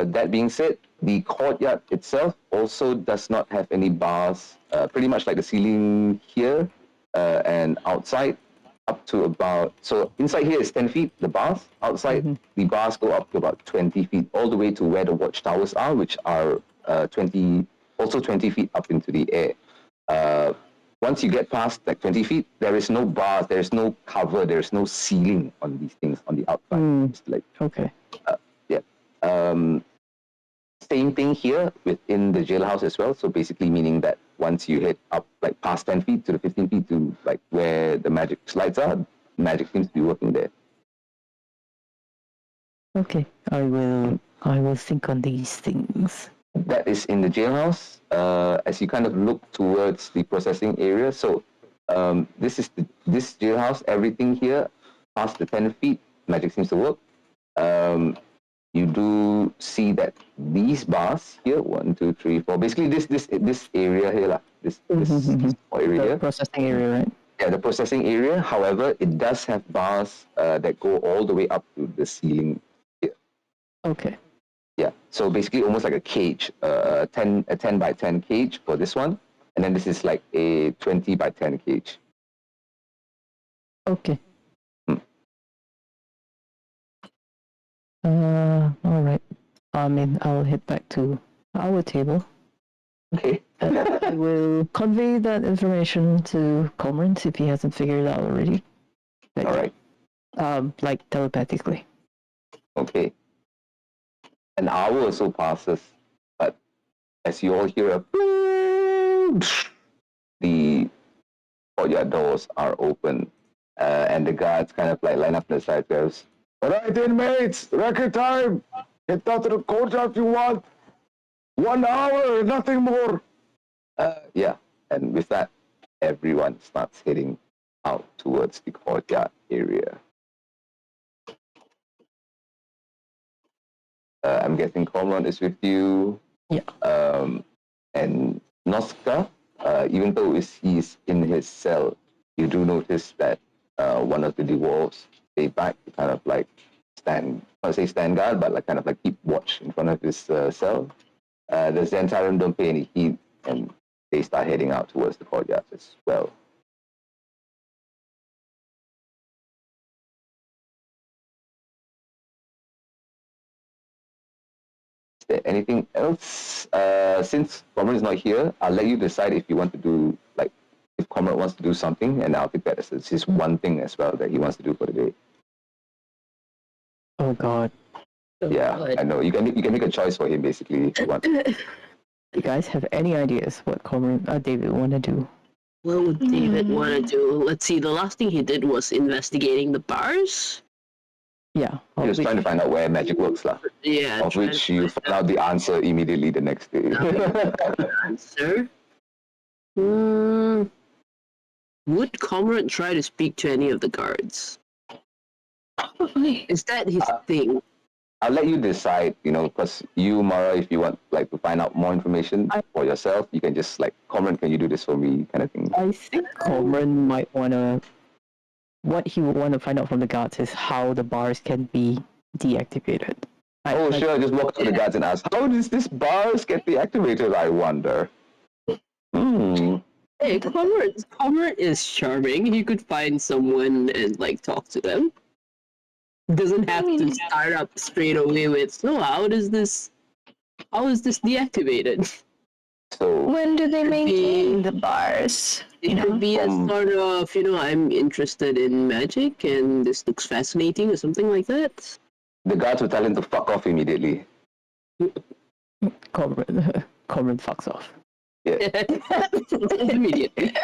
that being said, the courtyard itself also does not have any bars. Pretty much like the ceiling here and outside, up to about. So inside here is 10 feet. The bars outside, the bars go up to about 20 feet, all the way to where the watchtowers are, which are 20 feet up into the air. Once you get past like 20 feet, there is no bars, there is no cover, there is no ceiling on these things on the outside. It's like Okay. Same thing here within the jailhouse as well. So basically meaning that once you hit up like past 10 feet to the 15 feet to like where the magic slides are, magic seems to be working there. Okay. I will think on these things. That is in the jailhouse. As you kind of look towards the processing area, so This jailhouse. Everything here past the 10 feet, magic seems to work. You do see that these bars here, 1, 2, 3, 4. Basically, this area here, lah. This area The here. processing area, right? Yeah, the processing area. However, it does have bars that go all the way up to the ceiling here. Okay. Yeah. So basically, almost like a cage, a 10 by 10 cage for this one, and then this is like a 20 by 10 cage. Okay. Hmm. All right. I mean, I'll head back to our table. Okay. I will convey that information to Cormorant if he hasn't figured it out already. Like, All right. Like telepathically. Okay. An hour or so passes, but as you all hear a the courtyard doors are open, and the guards kind of like line up the side goes, all right, inmates, record time. Get out to the courtyard if you want. 1 hour, nothing more. Yeah, and with that, everyone starts heading out towards the courtyard area. I'm guessing Cormorant is with you. Yeah. And Noska, even though he's in his cell, you do notice that one of the dwarves stay back to kind of like not say stand guard, but like kind of like keep watch in front of his cell. The Zentarum don't pay any heed, and they start heading out towards the courtyard as well. Is there anything else? Since Comrade is not here, I'll let you decide if you want to do, like, if Comrade wants to do something, and I'll take that as his one thing as well that he wants to do for the day. Oh God. Yeah, I know. You can make a choice for him, basically, if you want. You guys have any ideas what Cormorant, David want to do? What would David want to do? Let's see. The last thing he did was investigating the bars. Yeah. He was trying to find out where magic works, lah. Yeah. Of which you found out the answer immediately the next day. Answer. Would Comrade try to speak to any of the guards? Probably. Is that his thing? I'll let you decide, because you, Mara, if you want like to find out more information for yourself, you can just like, Comrade, can you do this for me, kind of thing. I think Cormorant might want to. What he would want to find out from the guards is how the bars can be deactivated. Sure, just walk up to the guards and ask, how does this bars get deactivated, I wonder? Hey, Comrade is charming. He could find someone and like talk to them. Doesn't have to start up straight away with, so how is this deactivated? So When do they maintain the bars? It could be a sort of, I'm interested in magic and this looks fascinating or something like that. the guards will tell him to fuck off immediately. Cormorant fucks off. Yeah. Immediately.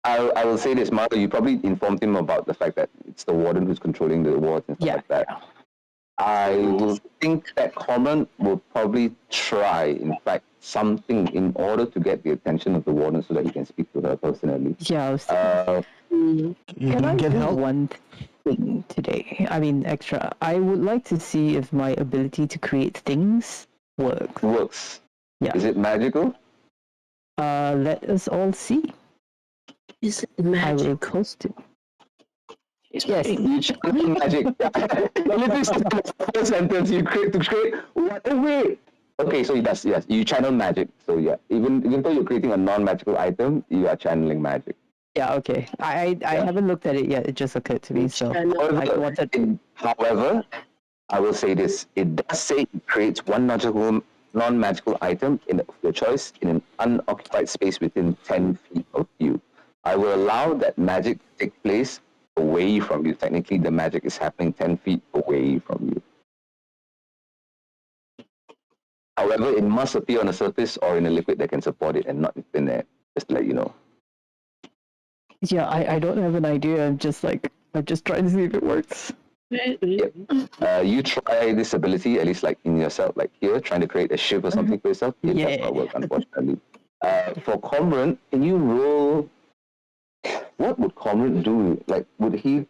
I will say this, Mara, you probably informed him about the fact that it's the warden who's controlling the wards and stuff like that. Yeah. I will think that Cormorant will probably try, in fact, something in order to get the attention of the warden so that he can speak to her personally. Yeah, I was You Can I can get do help. one thing today? I mean, extra. I would like to see if my ability to create things works. Works. Yeah. Is it magical? Let us all see. Is it I will magic? post it. Yes, you channel magic. Literally, the first sentence you create to create. What? Oh, wait. Okay, so that's yes. You channel magic. So yeah, even though you're creating a non-magical item, you are channeling magic. Yeah, okay. I haven't looked at it yet. It just occurred to me. So However, I will say this: it does say it creates one non-magical item of your choice in an unoccupied space within 10 feet of you. I will allow that magic to take place away from you. Technically, the magic is happening 10 feet away from you. However, it must appear on a surface or in a liquid that can support it and not in thin air. Just to let you know. yeah, I don't have an idea. I'm just trying to see if it works. Yep. You try this ability, at least like in yourself, like here, trying to create a ship or something for yourself. It does not work, unfortunately. For Cormorant, can you roll what would Conrad do? Like, would he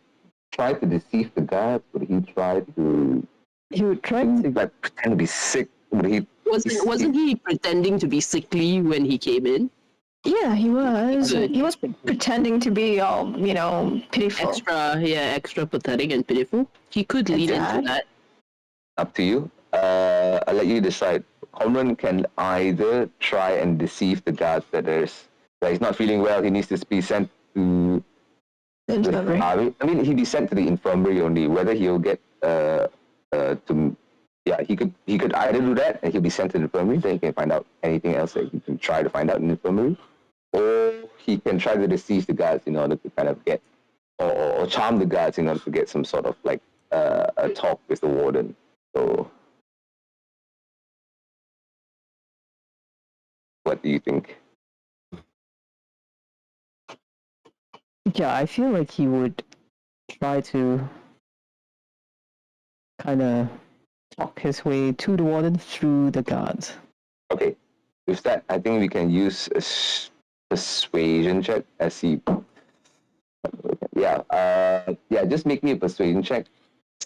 try to deceive the guards? Would he try to He would try to. like pretend to be sick? Would he? Wasn't he pretending to be sickly when he came in? Yeah, he was. Good. He was pretending to be all, pitiful. Extra pathetic and pitiful. He could lead into Exact. that. Up to you. I'll let you decide. Conran can either try and deceive the guards that he's not feeling well. He needs to be sent to Infirmary. I mean, he'd be sent to the infirmary only. Whether he'll get he could either do that and he'll be sent to the infirmary. Then he can find out anything else that he can try to find out in the infirmary, or he can try to deceive the guards in order to kind of get or charm the guards in order to get some sort of like a talk with the warden. So, what do you think? Yeah, I feel like he would try to kind of talk his way to the warden through the guards. Okay, with that, I think we can use a persuasion check as he. Just make me a persuasion check.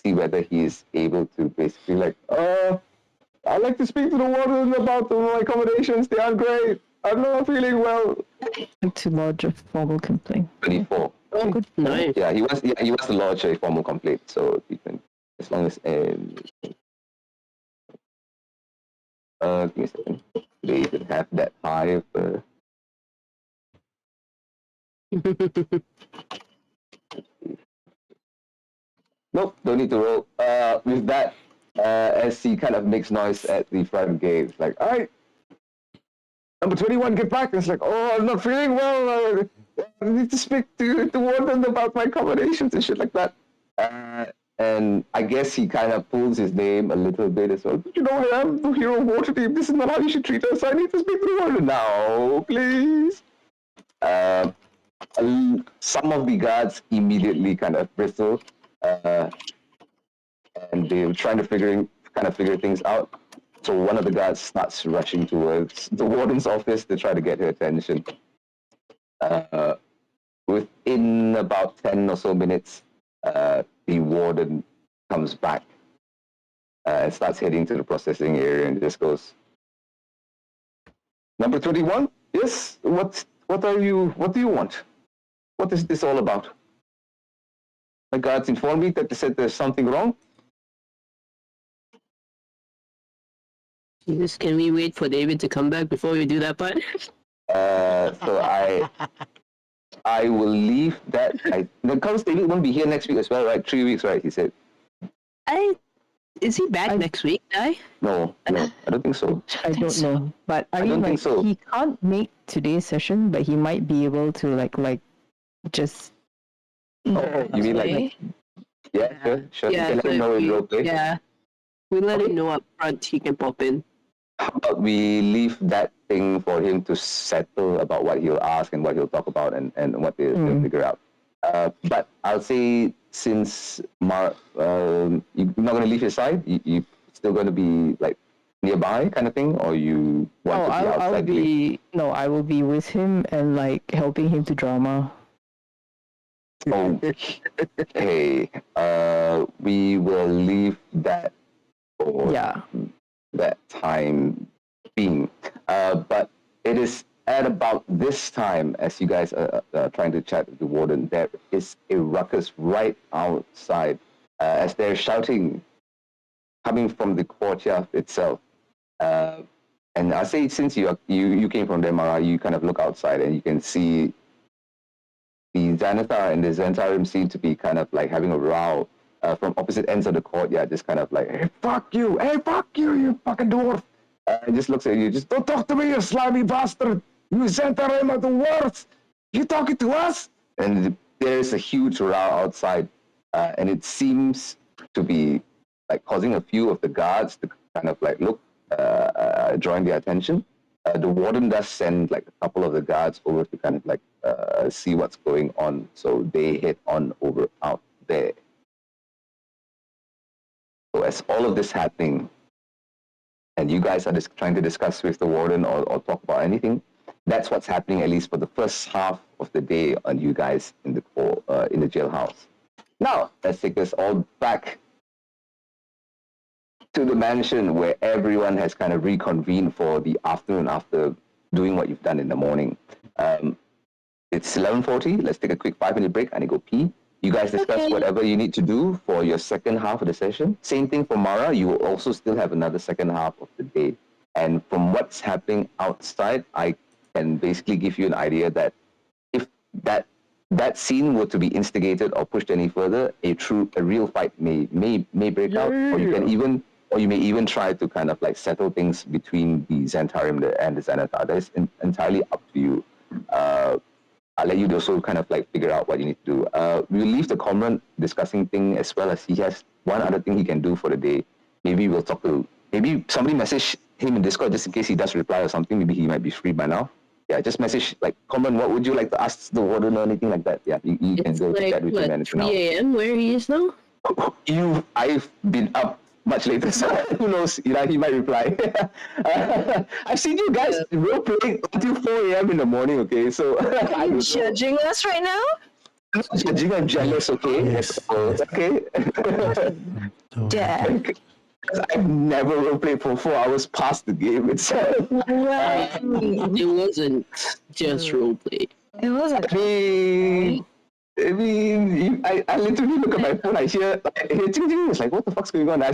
See whether he is able to basically like, I'd like to speak to the warden about my accommodations. They aren't great. I'm not feeling well. To lodge a formal complaint. 24. Oh, good. Nice. Yeah, he wants to lodge a formal complaint. So you can, as long as give me a second. They didn't have that high of Nope, don't need to roll. With that, as he kind of makes noise at the front gate, it's like, all right, number 21, get back. And it's like, oh, I'm not feeling well. I need to speak to the warden about my accommodations and shit like that. And I guess he kind of pulls his name a little bit as well. But you know, I am the hero of water team. This is not how you should treat us. I need to speak to the warden now, please. Some of the guards immediately kind of bristle. And they're trying to figure things out. So one of the guards starts rushing towards the warden's office to try to get her attention. Within about 10 or so minutes, the warden comes back and starts heading to the processing area and just goes, "Number 21? Yes? What do you want? What is this all about? My guards informed me that they said there's something wrong." Jesus, can we wait for David to come back before we do that part? So I will leave that. Because David won't be here next week as well, right? 3 weeks, right? He said. Is he back next week, Dai? No, I don't think so. I don't know, but I mean, don't think so. he can't make today's session, but he might be able to like just. Oh, you mean like? Yeah, sure. Yeah, you can let him know in role play. Yeah. We let him know up front he can pop in. How about we leave that thing for him to settle about what he'll ask and what he'll talk about and what they'll figure out. But I'll say since you're not going to leave his side, you still going to be like nearby kind of thing, or you want to be outside? I will be with him and like helping him to drama. Okay. We will leave that for that time being. But it is at about this time, as you guys are trying to chat with the warden, there is a ruckus right outside as they're shouting, coming from the courtyard itself. And I say, since you came from the MRI, you kind of look outside and you can see the Xanathar and the Zentarim seem to be kind of like having a row from opposite ends of the courtyard, just kind of like, hey, fuck you, you fucking dwarf. And just looks at you, just don't talk to me, you slimy bastard. You Zentarim are the worst. You talking to us? And there's a huge row outside, and it seems to be like causing a few of the guards to kind of like look, drawing their attention. The warden does send like a couple of the guards over to kind of like see what's going on. So they head on over out there. So as all of this happening, and you guys are just trying to discuss with the warden or talk about anything, that's what's happening at least for the first half of the day on you guys in the jailhouse. Now, let's take us all back to the mansion where everyone has kind of reconvened for the afternoon after doing what you've done in the morning. It's 11:40. Let's take a quick 5-minute break. I need to go pee. You guys discuss Okay. whatever you need to do for your second half of the session. Same thing for Mara. You will also still have another second half of the day. And from what's happening outside, I can basically give you an idea that if that scene were to be instigated or pushed any further, a real fight may break out, or you may even try to kind of like settle things between the Xantarium and the Xanathar. That is entirely up to you. I'll let you also kind of like figure out what you need to do. We'll leave the Cormorant discussing thing as well as he has one other thing he can do for the day. Maybe we'll talk to, maybe somebody message him in Discord just in case he does reply or something. Maybe he might be free by now. Yeah, just message like, Cormorant, what would you like to ask the warden or anything like that? Yeah, you can It's go like, chat with him anything 3 now. a.m. where he is now? I've been up much later, so who knows? You know, he might reply. I've seen you guys role playing until 4 a.m. in the morning. Okay, so I Are don't you know. judging us right now? I'm not judging. I'm jealous. Okay, Yes, yes. okay. Dad. Because I've never role played for 4 hours past the game itself. Right. It wasn't just roleplay. It wasn't. I literally look at my phone. I hear ching ching. It's like, what the fuck's going on? I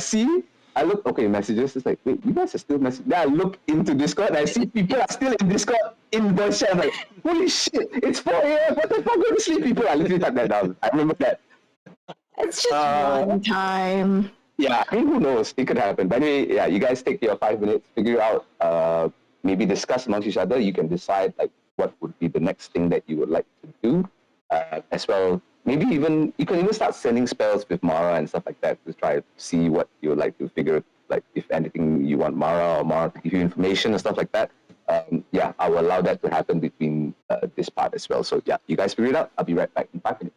look, okay, messages. It's like, wait, you guys are still messaging. Then I look into Discord and I see people are still in Discord in voice chat. I'm like, holy shit, it's 4 a.m. What the fuck? Go to sleep, people. I literally typed that down. I remember that. It's just one time. Yeah, I mean, who knows? It could happen. But anyway, yeah, you guys take your 5 minutes, figure out, maybe discuss amongst each other. You can decide like what would be the next thing that you would like to do, as well. Maybe even you can even start sending spells with Mara and stuff like that to try to see what you would like to figure. Like if anything you want Mara or Mara to give you information and stuff like that. Yeah, I will allow that to happen between this part as well. So yeah, you guys figure it out. I'll be right back in 5 minutes.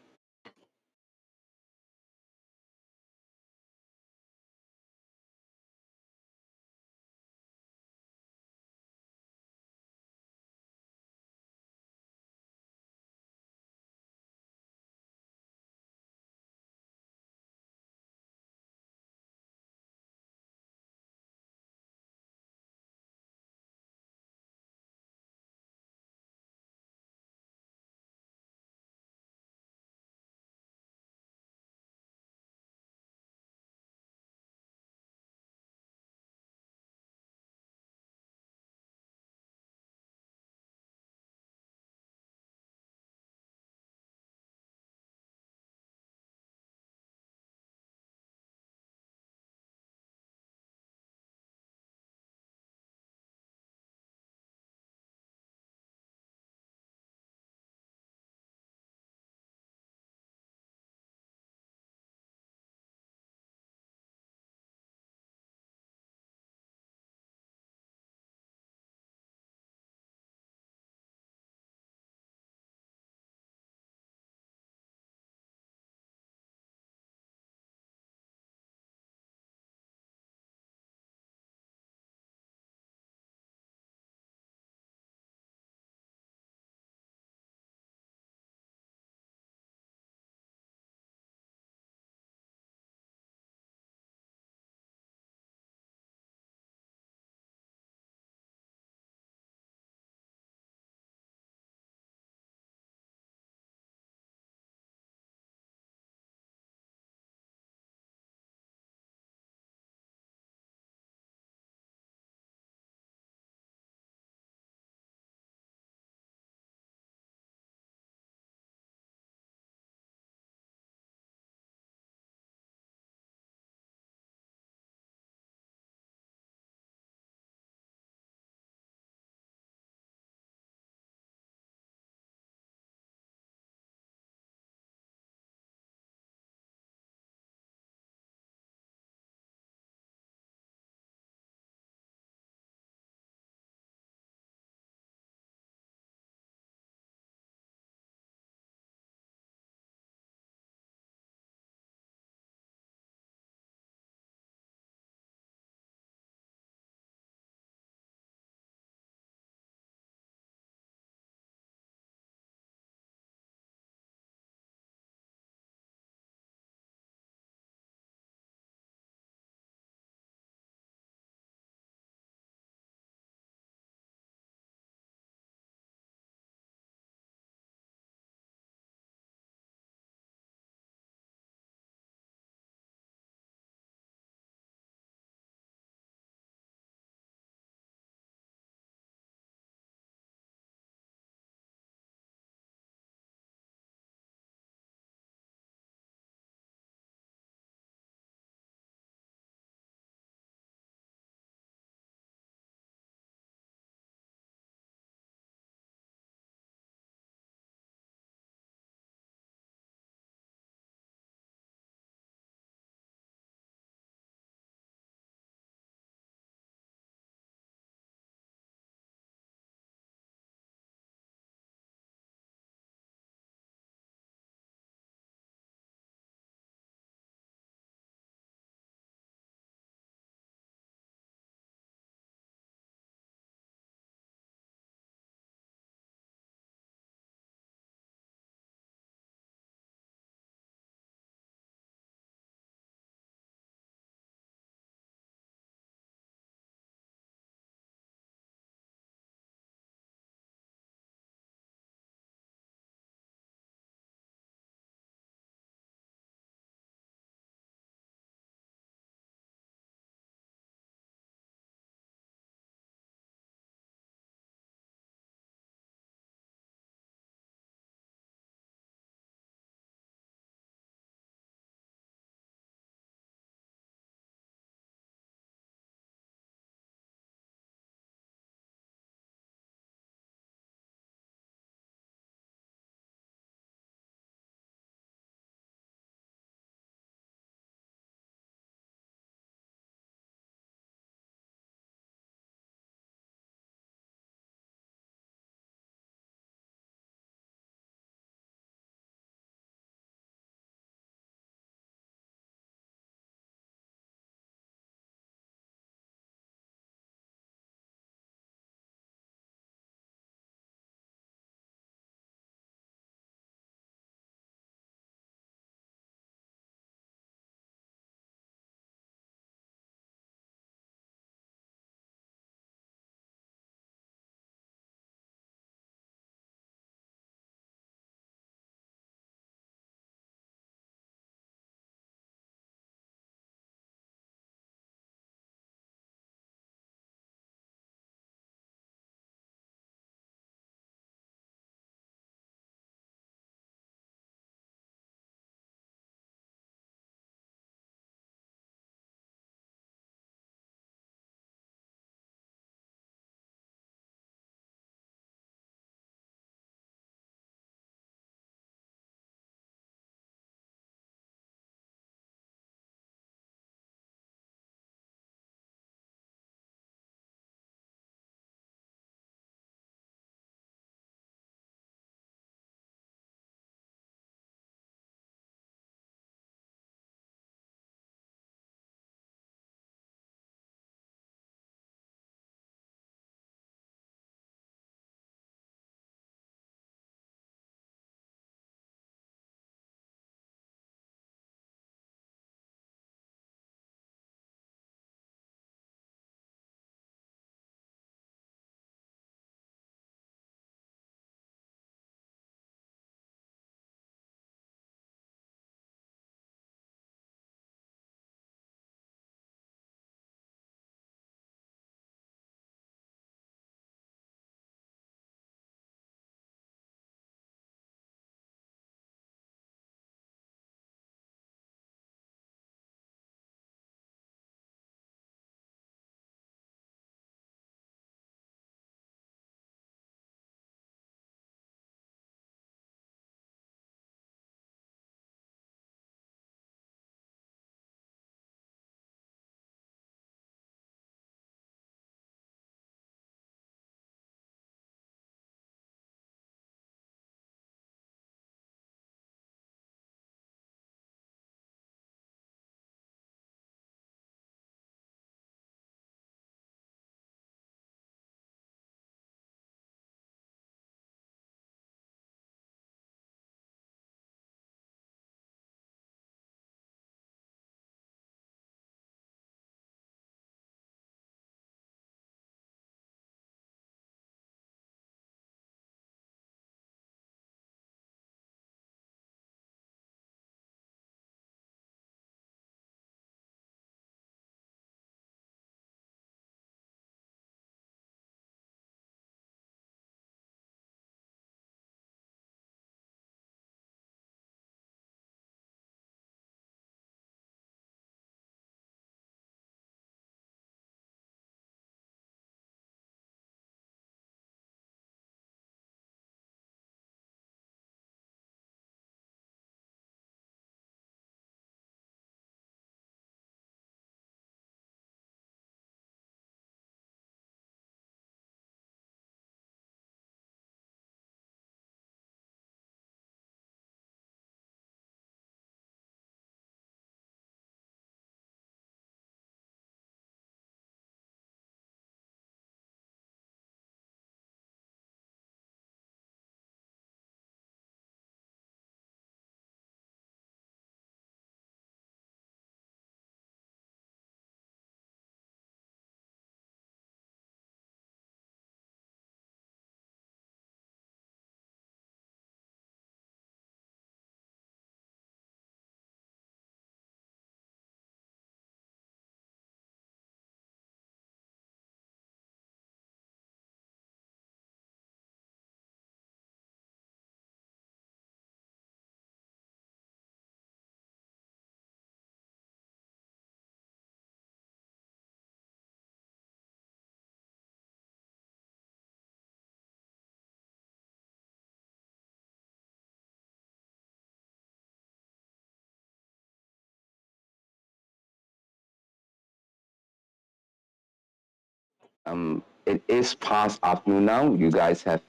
It is past afternoon now. You guys have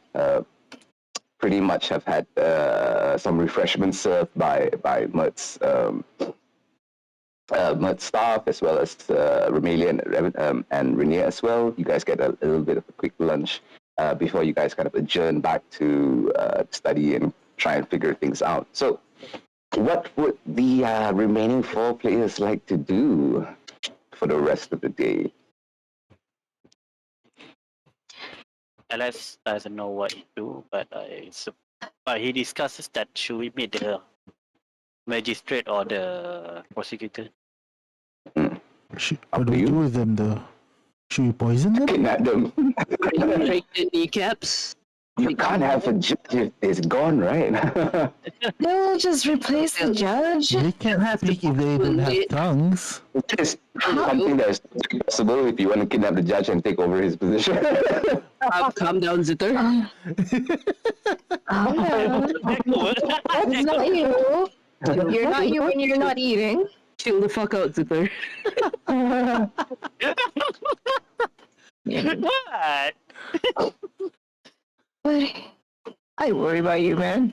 pretty much have had some refreshments served by Mert staff as well as Ramelia and Rainier as well. You guys get a little bit of a quick lunch before you guys kind of adjourn back to study and try and figure things out. So, what would the remaining 4 players like to do for the rest of the day? Alex doesn't know what he do, but he discusses that should we meet the magistrate or the prosecutor. What do we do with them though? Should we poison them? Kidnap them. Break the kneecaps. You can't have a judge if it's gone, right? They'll just replace the judge. They can't speak if they don't have tongues. It's something that's possible if you want to kidnap the judge and take over his position. Calm down, Zitter. That's not you. You're not you when you're not eating. Chill the fuck out, Zitter. What? But I worry about you, man.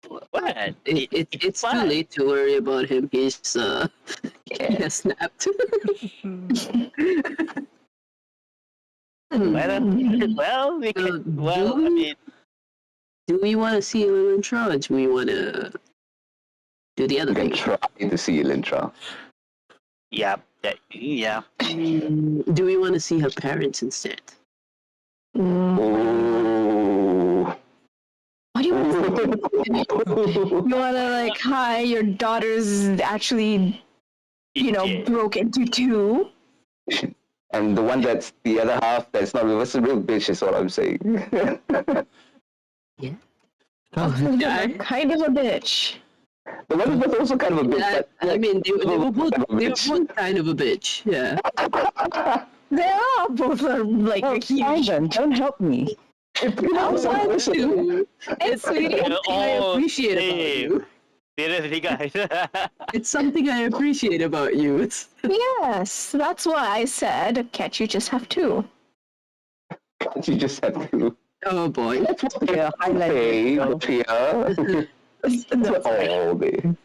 What? It's too late to worry about him. He's he has snapped. Well, we can. Well, I mean, do we want to see Elintra or do we want to do the other You can thing? try to see Elintra. yeah. Do we want to see her parents instead? Ooh. What do you want? You want to like, hi, your daughter's actually, broke into two. And the one that's the other half that's not real, that's a real bitch is what I'm saying. Yeah. Kind of a bitch. The one was also kind of a bitch. But I mean, they were both bitch. kind of a bitch. Yeah. They are both like Oh, huge. Simon, don't help me. It's something I appreciate about you. Seriously, guys. It's something I appreciate about you. It's Yes, that's why I said, can't you just have two? you just have to oh boy. Yeah, highlight pay it. Tia all day.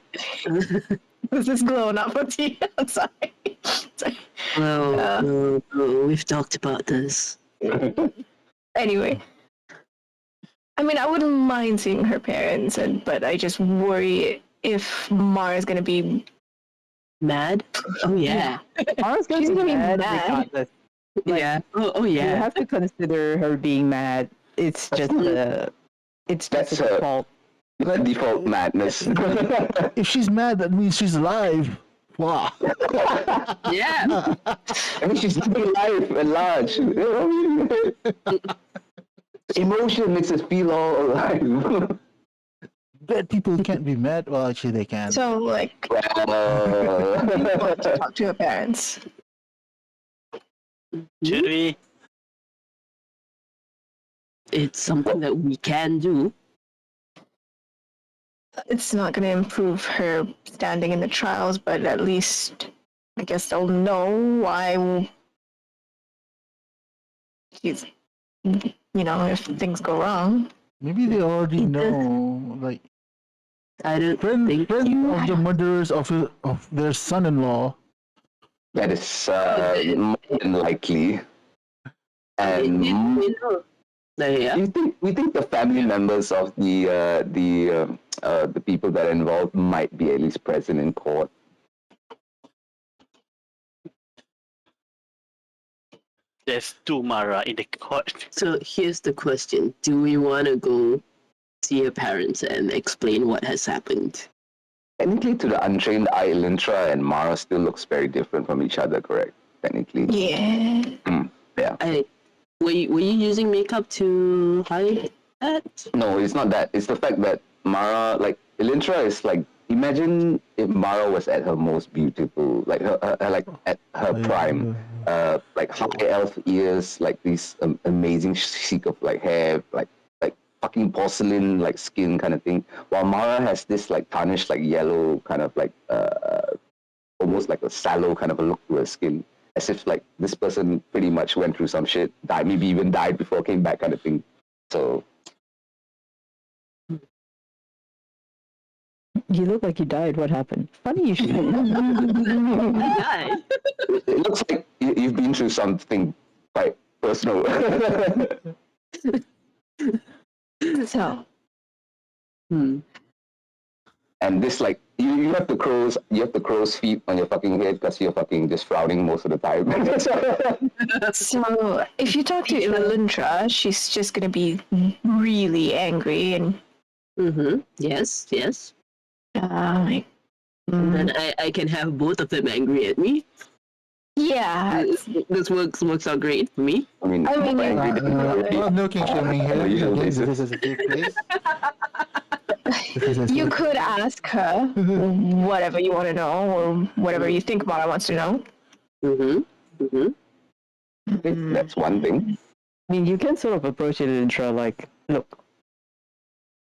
This is glowing up with you. I'm sorry. Well, we've talked about this. Anyway, I mean, I wouldn't mind seeing her parents, but I just worry if Mara's gonna be Mad? Oh yeah. Mara's She's gonna be gonna be mad mad. regardless. Yeah. Oh You yeah. have to consider her being mad. It's just it's That's just a default. The default madness. If she's mad, that means she's alive. Wow. Yeah. I mean, she's living life at large. You know what I mean? Emotion makes us feel all alive. Bad people can't be mad. Well, actually, they can. So, like, you want to talk to her parents. Should we? It's something that we can do. It's not going to improve her standing in the trials, but at least I guess they'll know why she's, if things go wrong. Maybe they already know. Like, I don't friend think of the murderers of their son-in-law. That is more than likely. And Yeah. we think the family members of the people that are involved might be at least present in court. There's two Mara in the court. So here's the question: do we want to go see her parents and explain what has happened? Technically, to the untrained eye, Elintra and Mara still looks very different from each other, correct? Technically. Yeah. Yeah. Were you using makeup to hide that? No, it's not that. It's the fact that Mara, like, Elintra is like, imagine if Mara was at her most beautiful, like her like at her prime, like high elf ears, like these amazing chic of like hair, like fucking porcelain like skin kind of thing. While Mara has this like tarnished like yellow kind of like almost like a sallow kind of a look to her skin. as if like this person pretty much went through some shit, died, maybe even died before came back, kind of thing. So You look like you died. What happened? Funny you should. Yeah. it looks like you've been through something quite personal. So, And this like you have the crow's feet on your fucking head because you're fucking just frowning most of the time. so if you talk to Iluntra, she's just gonna be really angry and Yes, yes. like, And I can have both of them angry at me. yeah. This works out great for me. I mean, I mean, more angry than already. No king shaming here. On a usual Again, basis. this is a safe place. You could ask her whatever you want to know or whatever you think Mara wants to know. That's one thing. I mean, you can sort of approach it in intro like, look,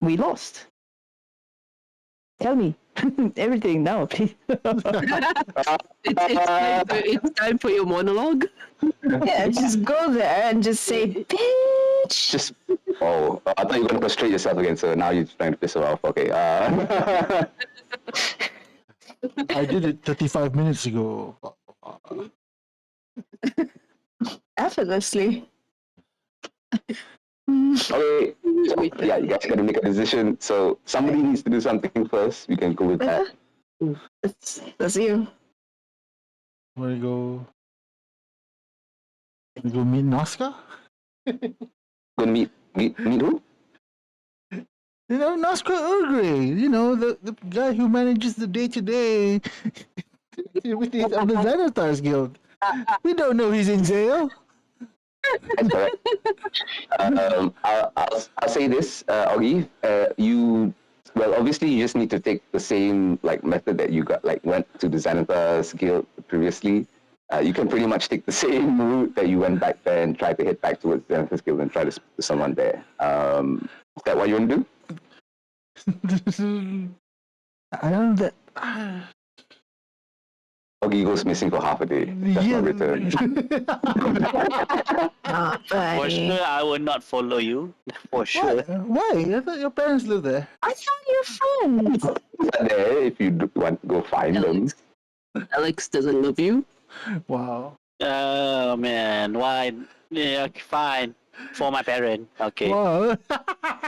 we lost. Tell me everything now, please. It's time for your monologue. Yeah, just go there and just say, bitch. Just I thought you were gonna prostrate yourself again, so now you're trying to piss her off. Okay. I did it 35 minutes ago. Effortlessly. Okay. So, yeah, you guys gotta make a decision. So somebody needs to do something first. We can go with that. That's you. Where to go? We go meet Nazca? Gonna meet who? You know, Nazca Urgray. You know, the guy who manages the day-to-day activities of the Xanathar's Guild. We don't know he's in jail. That's correct. I'll say this, Augie. You obviously you just need to take the same like method that you went to the Xanathar's Guild previously. You can pretty much take the same route that you went back there and try to head back towards the Xanathar's Guild and try to speak to someone there. Is that what you want to do? I don't know that. Augie goes missing for half a day. Does not return. Not For buddy. sure, I will not follow you. For sure. Why? I thought your parents live there. I thought you're friends. There, if you want to go find them. Alex doesn't love you. Wow. Oh man, why? Yeah, okay, fine. For my parent. Okay. Wow.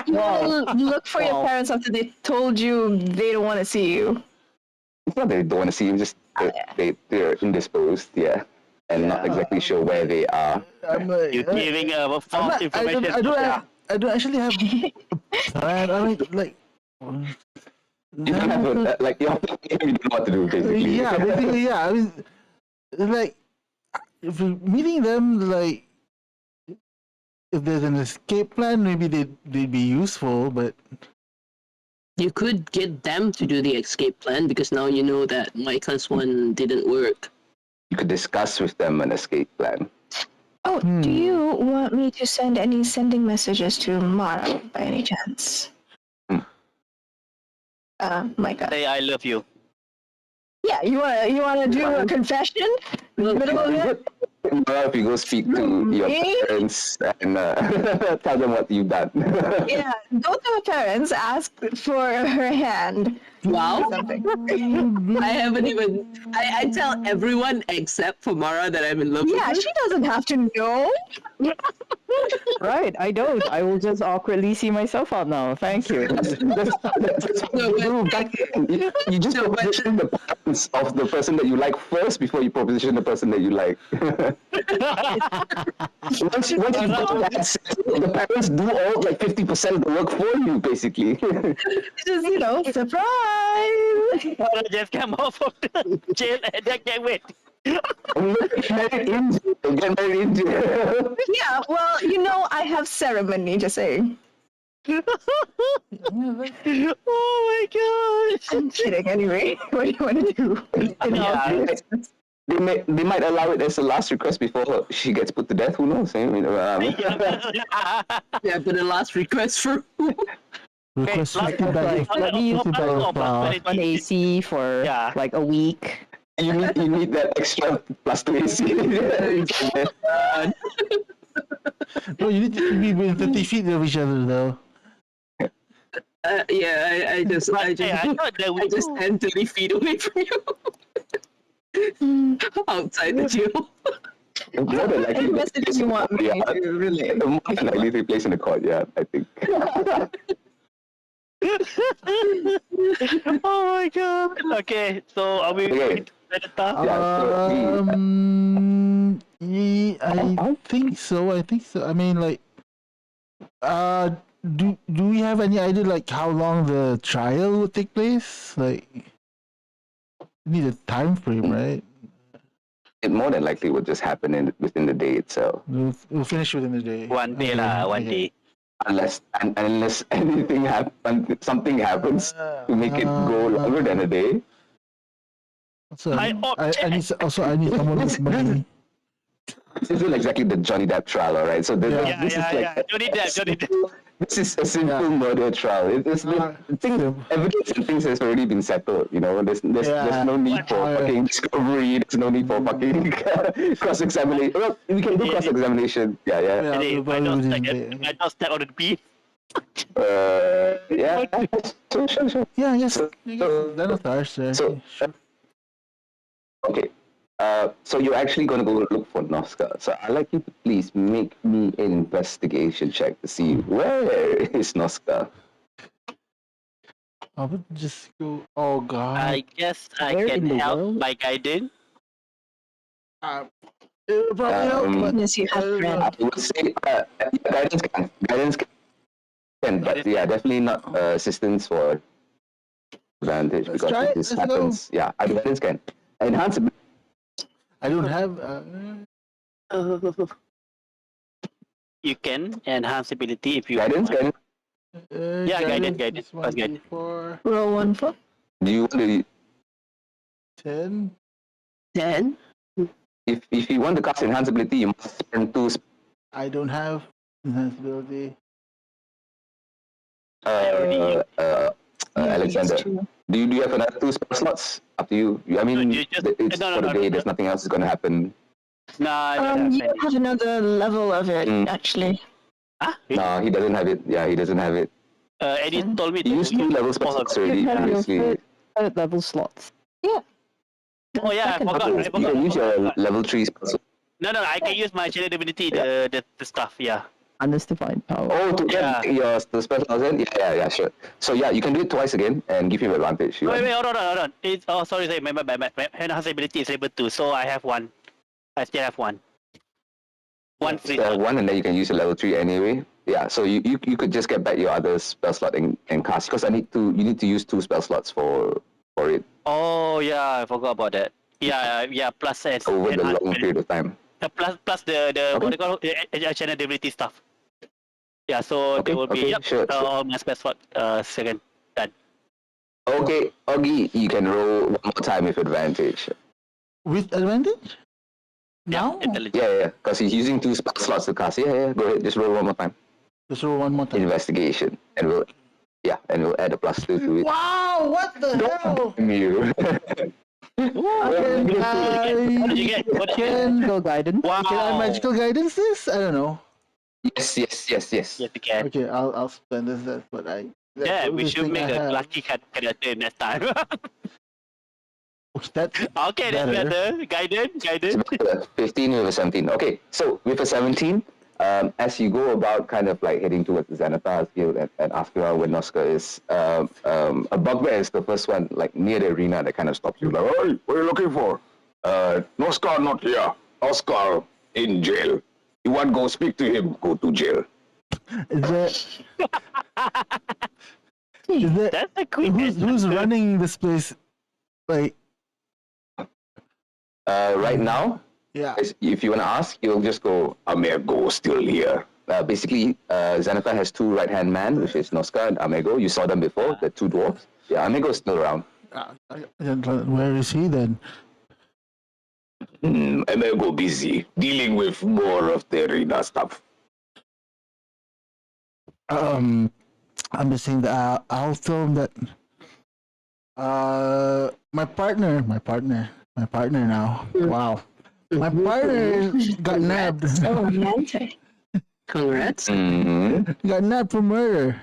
Well, look for your parents after they told you they don't want to see you. It's not that they don't want to see him, just they're indisposed, yeah, and not exactly sure where they are. You're giving false information. I don't actually have a plan. I mean, like. You don't have you don't know what to do, basically. Yeah, basically, yeah. I mean, like, if you're meeting them, like, if there's an escape plan, maybe they'd be useful, but. You could get them to do the escape plan because now you know that my class one didn't work. You could discuss with them an escape plan. Oh, do you want me to send any sending messages to Mara by any chance? Micah. Say I love you. Yeah, you wanna do a confession? Middle of it? Well, if you go speak to your parents and tell them what you've done. Yeah, go to her parents, ask for her hand. Wow. Something. I haven't even. I tell everyone except for Mara that I'm in love with Yeah, her. she doesn't have to know. Right, I don't. I will just awkwardly see myself out now. Thank you. You just proposition the parents of the person that you like first before you proposition the person that you like. once you go to that step, the parents do all like 50% of the work for you, basically. Just, surprise. I just come off of the jail and I can't wait. Get married in jail. Yeah, well, I have ceremony, just saying. Oh my gosh. I'm kidding, anyway. What do you want to do? Yeah. They might allow it as a last request before she gets put to death. Who knows? Yeah, but the last request for Request Okay, 50 bags. Let me use the plus on AC for Yeah. like a week. you need that extra plus 2 AC. You can get- No, you need to be within 30 feet of each other, though. Yeah, I just, But hey, I thought that we I just do. stand 30 feet away from you outside the jail. more than likely, What message do you want me yeah, to relay? more than likely to place in the courtyard, I think. Oh my god. Okay, so are we Okay. going to Predator? Yeah, so I think so. I think so. I mean, like, do we have any idea like how long the trial would take place? Like, we need a time frame, right? it more than likely would just happen within the day itself. We'll finish within the day. One day Okay, lah, one okay. day. Unless anything happens, something happens to make it go longer than a day. So I I need I need someone with money. This isn't exactly the Johnny Depp trial, all right? So Yeah. this is like Johnny Depp. this is a simple murder trial. It's been, evidence and things has already been settled. You know, there's no need for fucking discovery. There's no need for fucking cross examination. Well, we can do cross examination. Yeah. Hey, we'll probably do it. my dog step on the beef. Yeah. Sure. Yeah, yes. So- Then I'll start, sir. so- Sure. Okay. So you're actually going to go look for Noska. So I'd like you to please make me an investigation check to see where is Noska. I would just go. Oh God. I guess I Where can in the help world? by guiding. It would probably help, but Unless you have I don't know. friends. I would say guidance can, but yeah, definitely not assistance for advantage Let's because try if it. this Let's go. happens, yeah, guidance can enhance. I don't have. You can enhance ability if you Guidance want. can. Yeah, guidance, This first guidance. 4, Roll 1 for. Do you want to? 10. 10? If you want to cast enhance ability, you must spend two. I don't have enhanced ability. Alexander, do you have another 2 spell slots? Up to you. I mean, No, you just- it's no, for the day. no. There's nothing else is going to happen. No, I don't You have any. have another level of it, Mm. actually. Huh? No, he doesn't have it. Yeah, he doesn't have it. Eddie told me He used 2 level spell slots already You have your previously. third level slots. Oh yeah, I Second forgot. You can use your level 3 spell slot. No, I can use my channel ability, the stuff, yeah. Unless divine power. Oh, to Yeah. get your the spell slots in? Yeah, sure. So yeah, you can do it twice again and give him advantage. You Wait, want- hold on. It's, sorry, my enhance ability is able to, so I have one. I still have one. One free So slot. one, and then you can use your level 3 anyway. Yeah, so you could just get back your other spell slot and cast because you need to use 2 spell slots for it Oh yeah, I forgot about that. Yeah, plus over the long enhance- period of time. plus the Okay. what do you call channel ability stuff. Yeah, so Okay, there will be okay, sure. all my spell slot second done. Okay, Augie, you can roll one more time with advantage. With advantage? Yeah, No. intelligent. Yeah, because he's using 2 spell slots to cast. Yeah, go ahead, just roll one more time. Just roll one more time. Investigation, and we'll add a plus 2 to it. Wow! What the hell? You. What did you get? What did you get? Magical guidance. Wow. Can I magical guidance this? I don't know. Yes. Yes, you can. Okay, I'll spend this. That's what I. That's Yeah, the we only should thing make I a have. lucky character next time. Okay, that's Okay, that's better. Guidance. 15 with a 17. Okay, so with a 17, as you go about kind of like heading towards the Xanathar's Guild and asking around where Noska is, a bugbear is the first one, like near the arena, that kind of stops you. Like, hey, what are you looking for? Noska not here. Oscar in jail. You want to go speak to him? Go to jail. is there That's the queen. who's running this place? Like, Right now, yeah. if you want to ask, you'll just go, Amego still here. Basically, Xanathar has 2 right-hand men, which is Noska and Amego. You saw them before, the 2 dwarves. Yeah, Amego's still around. Where is he then? Amego busy dealing with more of the arena stuff. I'm just saying that I'll tell him that my partner My partner now. Wow. My partner got nabbed. So romantic. Congrats. Got nabbed for murder.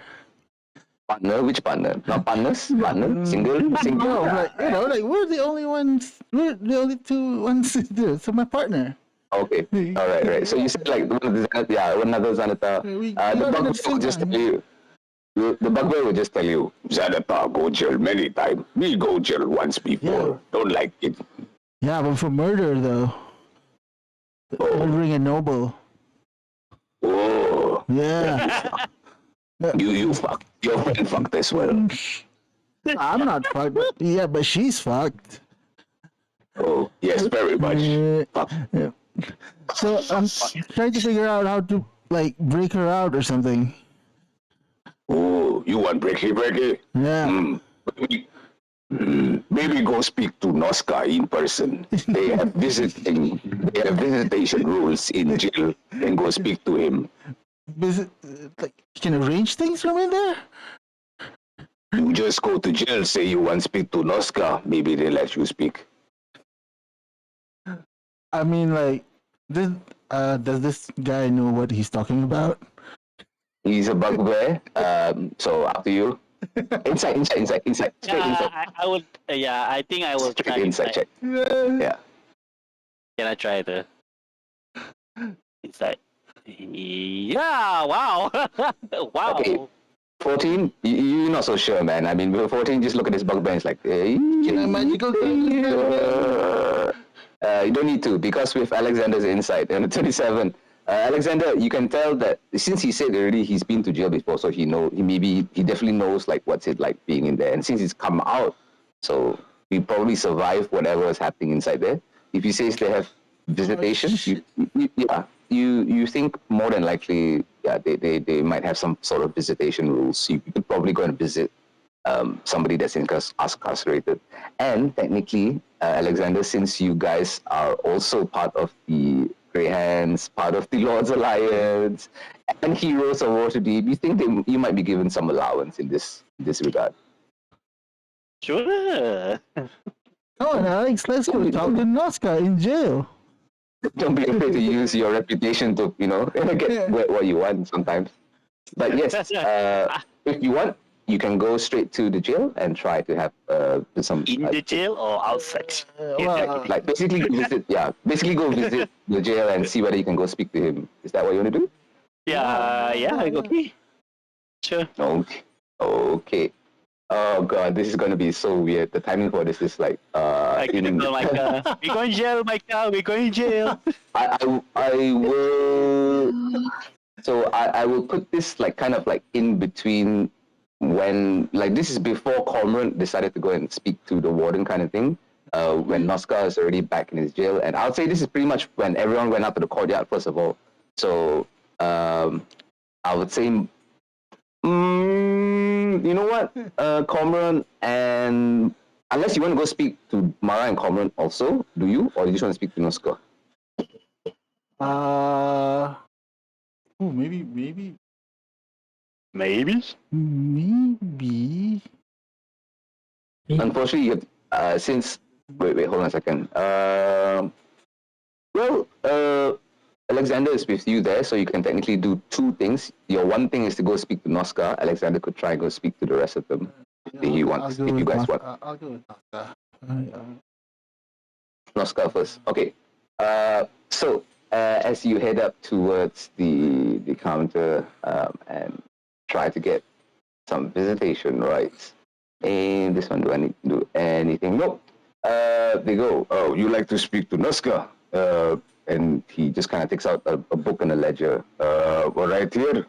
Partner? Which partner? Not partners? Partner? Single? No, Single? like we're the only ones. We're the only two ones to do it. So my partner. Okay. All right, right. So you said like one of the one other Zanata. We The got it at bugbear the same will just time. tell you. The bugbear will just tell you, Zanata go jail many times. Me go jail once before. Yeah. Don't like it. Yeah, but for murder though. Ordering a noble. Oh, Yeah. you fuck. Your friend fucked as well. I'm not fucked. But she's fucked. Oh, yes, very much. Fuck. Yeah. So I'm trying to figure out how to like break her out or something. Oh, you want breaky breaky? Yeah. Maybe go speak to Noska in person. They have visitation rules in jail. Then go speak to him. Visit, like you can arrange things from in there. You just go to jail, say you want to speak to Noska. Maybe they let you speak. I mean, like, does this guy know what he's talking about? He's a bugbear. So up to you. Inside. Straight inside. I would. I think I will try. Straight inside check. Yeah. Can I try the inside? Yeah. Wow. Wow. Okay. 14. You're not so sure, man. I mean, with 14, just look at this bugbear. It's like, Can I magical thing? You don't need to, because with Alexander's insight and 37, Alexander, you can tell that since he said already he's been to jail before, so he definitely knows like what's it like being in there. And since he's come out, so he probably survived whatever was happening inside there. If he says they have visitation, you think more than likely, they might have some sort of visitation rules. You could probably go and visit somebody that's incarcerated. And technically, Alexander, since you guys are also part of the Grey Hands, part of the Lord's Alliance, and Heroes of Waterdeep, you think you might be given some allowance in this regard? Sure. Come on, Alex, let's go talk to Noska in jail. Don't be afraid to use your reputation to, get what you want sometimes. But yes, if you want, you can go straight to the jail and try to have some In the jail or outside? like basically go visit the jail and see whether you can go speak to him. Is that what you want to do? Yeah. Okay. Sure. Okay. Oh god, this is gonna be so weird. The timing for this is like I can go like we going jail, Micah. We going jail. I will. So I will put this like kind of like in between when like this is before Cormorant decided to go and speak to the warden kind of thing. When Noska is already back in his jail, and I'll say this is pretty much when everyone went out to the courtyard first of all. So I would say, you know what, Cormorant, and unless you want to go speak to Mara and Cormorant also, do you, or you just want to speak to Noska? Maybe. Maybe. Unfortunately, you have, since wait, hold on a second. Alexander is with you there, so you can technically do two things. Your one thing is to go speak to Noska. Alexander could try and go speak to the rest of them if you guys want. I'll go with Noska. Noska first. Okay. So as you head up towards the counter and try to get some visitation rights. And this one, do I need to do anything? Nope. They go, oh, you like to speak to Noska? And he just kind of takes out a book and a ledger. Right here,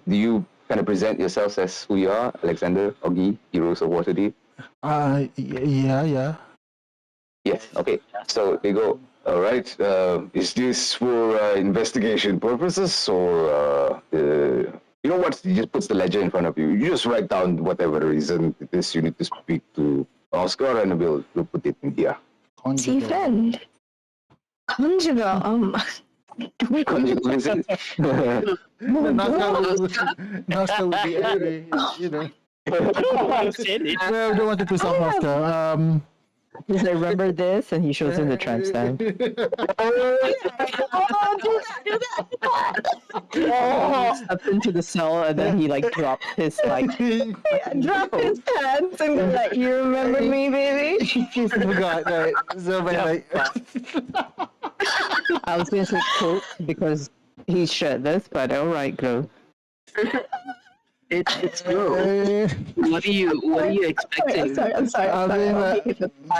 do you kind of present yourselves as who you are? Alexander, Oggy, Heroes of Waterdeep? Yeah. Yes, okay. So they go, all right, is this for investigation purposes or, you know what, he just puts the ledger in front of you. You just write down whatever reason it is you need to speak to Oscar and we'll put it in here. Defend. Conjugal. Conjugal visit. Noska would be angry, you know. I don't want to piss off Noska. He's like, remember this? And he shows him the tramp stamp. Oh, do that. Steps into the cell and then he like drops his like Drop his pants and be like, you remember me, baby? He forgot, right? So, but, like, I was gonna say coat because he's shirtless, but alright, Glow. It's Glow. What are you expecting? I'm sorry. I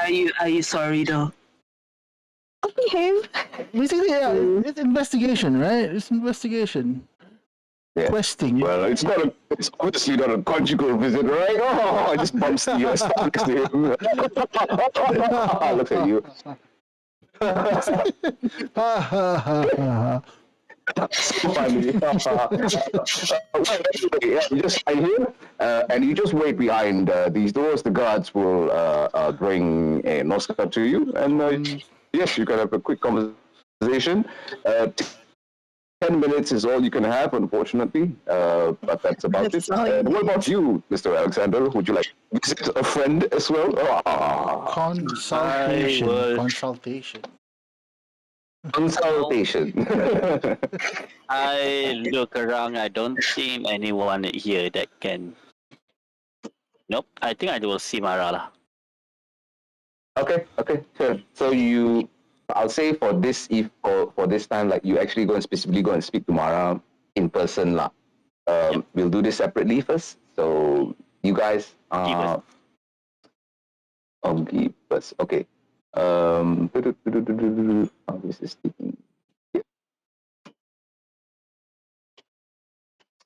mean, Are you sorry though? I'll behave. basically, yeah, it's investigation, right? It's investigation. Yeah. Questing. Well, it's obviously not a conjugal visit, right? Oh, I just bumps the stomach to him. Look at you. So funny. Well, anyway, yeah, you just stand here, and you just wait behind these doors. The guards will bring a Nosca to you, and yes, you can have a quick conversation. 10 minutes is all you can have, unfortunately, but that's about That's it. all you What about you, Mr. Alexander? Would you like to visit a friend as well? Ah, Consultation. I will- Consultation. consultation. I look around. I don't see anyone here that can. Nope. I think I will see Marala. Okay, sure. So I'll say for this for this time, like you actually go and specifically go and speak to Mara in person, lah. We'll do this separately first. So you guys Givers. Givers. Okay. This is taking.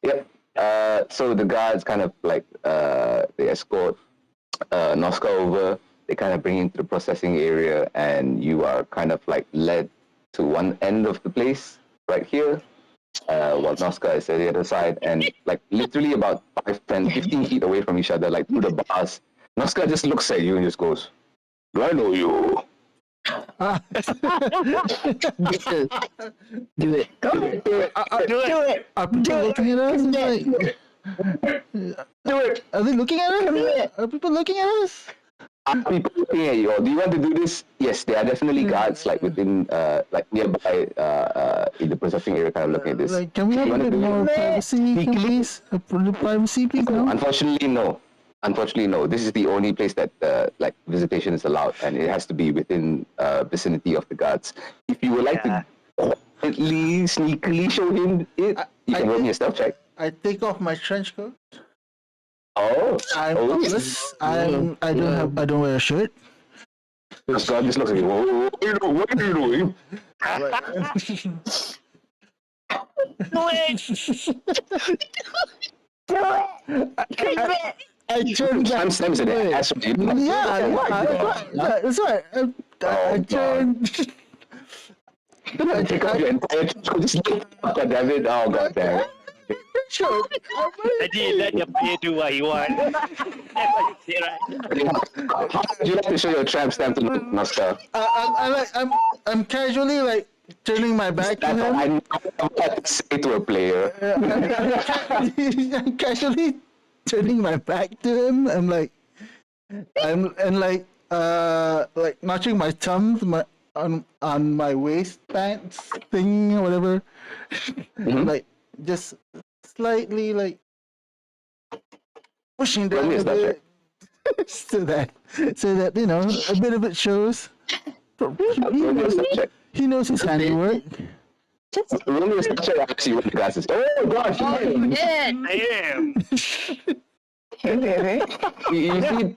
Yep. So the guards kind of like they escort Nosca over. They kind of bring you into the processing area, and you are kind of like led to one end of the place right here, while Nosca is at the other side, and like literally about 5, 10, 15 feet away from each other, like through the bars. Nosca just looks at you and just goes, "Do I know you?" Do it. Go. Do it. Are people looking at us? Like, Do it. are they looking at us? Are people looking at us? Are people looking at you? Or do you want to do this? Yes, there are definitely guards like within, like nearby, in the processing area, kind of looking at this. Like, can we have You a wanna bit do it? more privacy, please? Privacy, please, no? Unfortunately, no. Unfortunately, no. This is the only place that like visitation is allowed, and it has to be within vicinity of the guards. If you would like to quietly, sneakily show him it, you can roll me a stealth check. I take off my trench coat. Oh, I'm oh, topless. I don't wear a shirt. this guy just looks at you. What are you doing? I turn back. I'm Sam's an ass. That's right. I turn. Take off your entire just God damn it. Oh, God damn it. Sure. Jadi let the player do what he wants. That's what you say, right? How would you like to show your tramp stamp to Nosca? I'm casually like turning my back to That's what him. I want to say to a player. I'm casually turning my back to him. I'm like notching my thumbs on my waist pants thing or whatever. Like just slightly like pushing down a bit so that you know a bit of it shows. He knows his handiwork. Roll me a stealth check. I see what the guy says. Oh, gosh. I am. Hey, baby.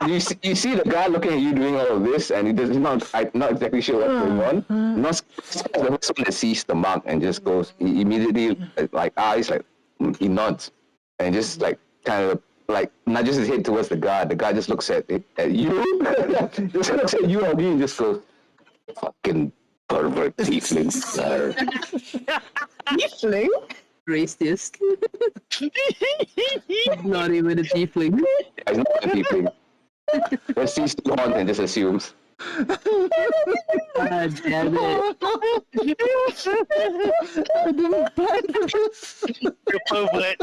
You see the guy looking at you doing all of this, and he's not exactly sure what's going on. Not the first one that sees the mark and just goes, he immediately like eyes like he nods and just like kind of like nudges his head towards the guy. The guy just looks at you, just looks at you and just goes, "Fucking pervert tiefling, sir." Tiefling? Racist. Not even a tiefling. He's not a tiefling. Just sees the horn and just assumes. God damn it. I didn't plan for this. The pervert,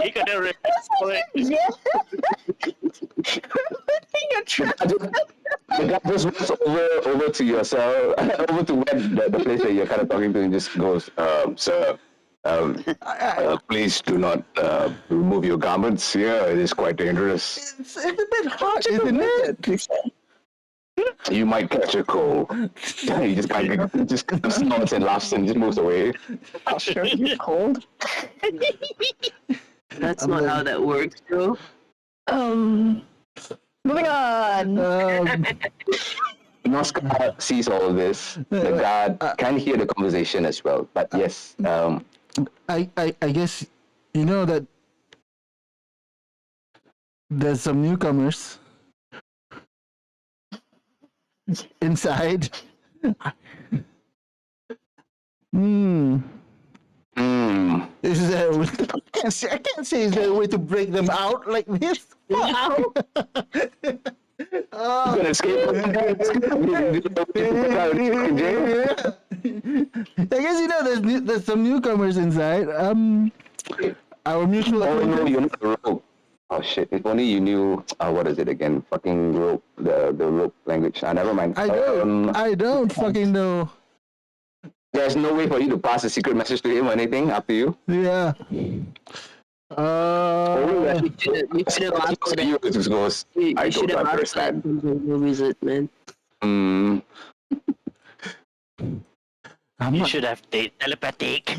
he gonna respond. You're trapped. The guy just walks over to your cell, over to where the place that you're kind of talking to, and just goes, "Sir, please do not remove your garments here. It is quite dangerous. It's a bit hot, isn't it? You might catch a cold." He just kind of snorts and laughs and just moves away. Not sure if you're cold. That's not how that works, bro. Moving on. Noska sees all of this. The guard can hear the conversation as well. But yes, I guess you know that there's some newcomers inside. Is there? I can't say. Is there a way to break them out like this? Wow. gonna escape. I guess you know there's some newcomers inside. Our mutual Oh no, acquaintance. you're not a rope. Oh shit! If only you knew. What is it again? Fucking rope. The rope language. Never mind. I don't fucking know. There's no way for you to pass a secret message to him or anything. Up to you. Yeah. You should have asked that. You just goes. I should don't have asked that understand. when we visit, man. I'm You not, should have telepathic.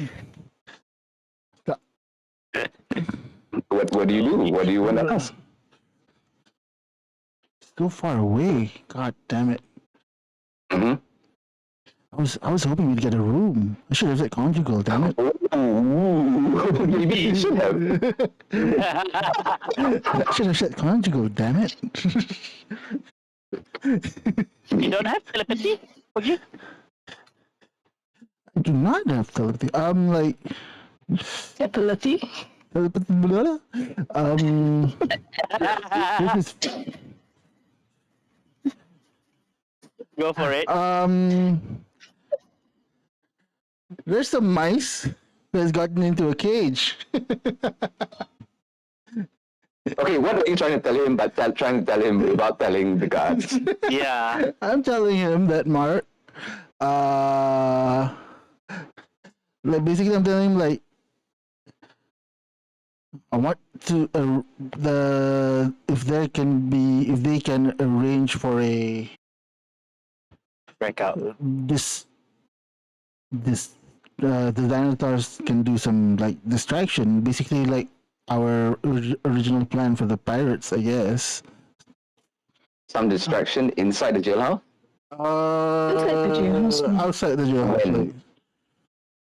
What do you do? What do you want to ask? so far away. God damn it. Mm-hmm. I was hoping we'd get a room. I should have said conjugal, damn it. Maybe you should have. I should have said conjugal, damn it. You don't have telepathy? Okay. I do not have telepathy. Like Telepathy. telepathy. This is Go for it. there's some mice that's gotten into a cage. Okay, what are you trying to tell him? But trying to tell him without telling the guards. Yeah. I'm telling him that Mart, like basically I'm telling him like I want to if they can arrange for a Breakout. the dinosaurs can do some like distraction, basically like our original plan for the pirates, I guess. Some distraction inside the jailhouse. Outside the jailhouse. Outside the jailhouse. When- Like,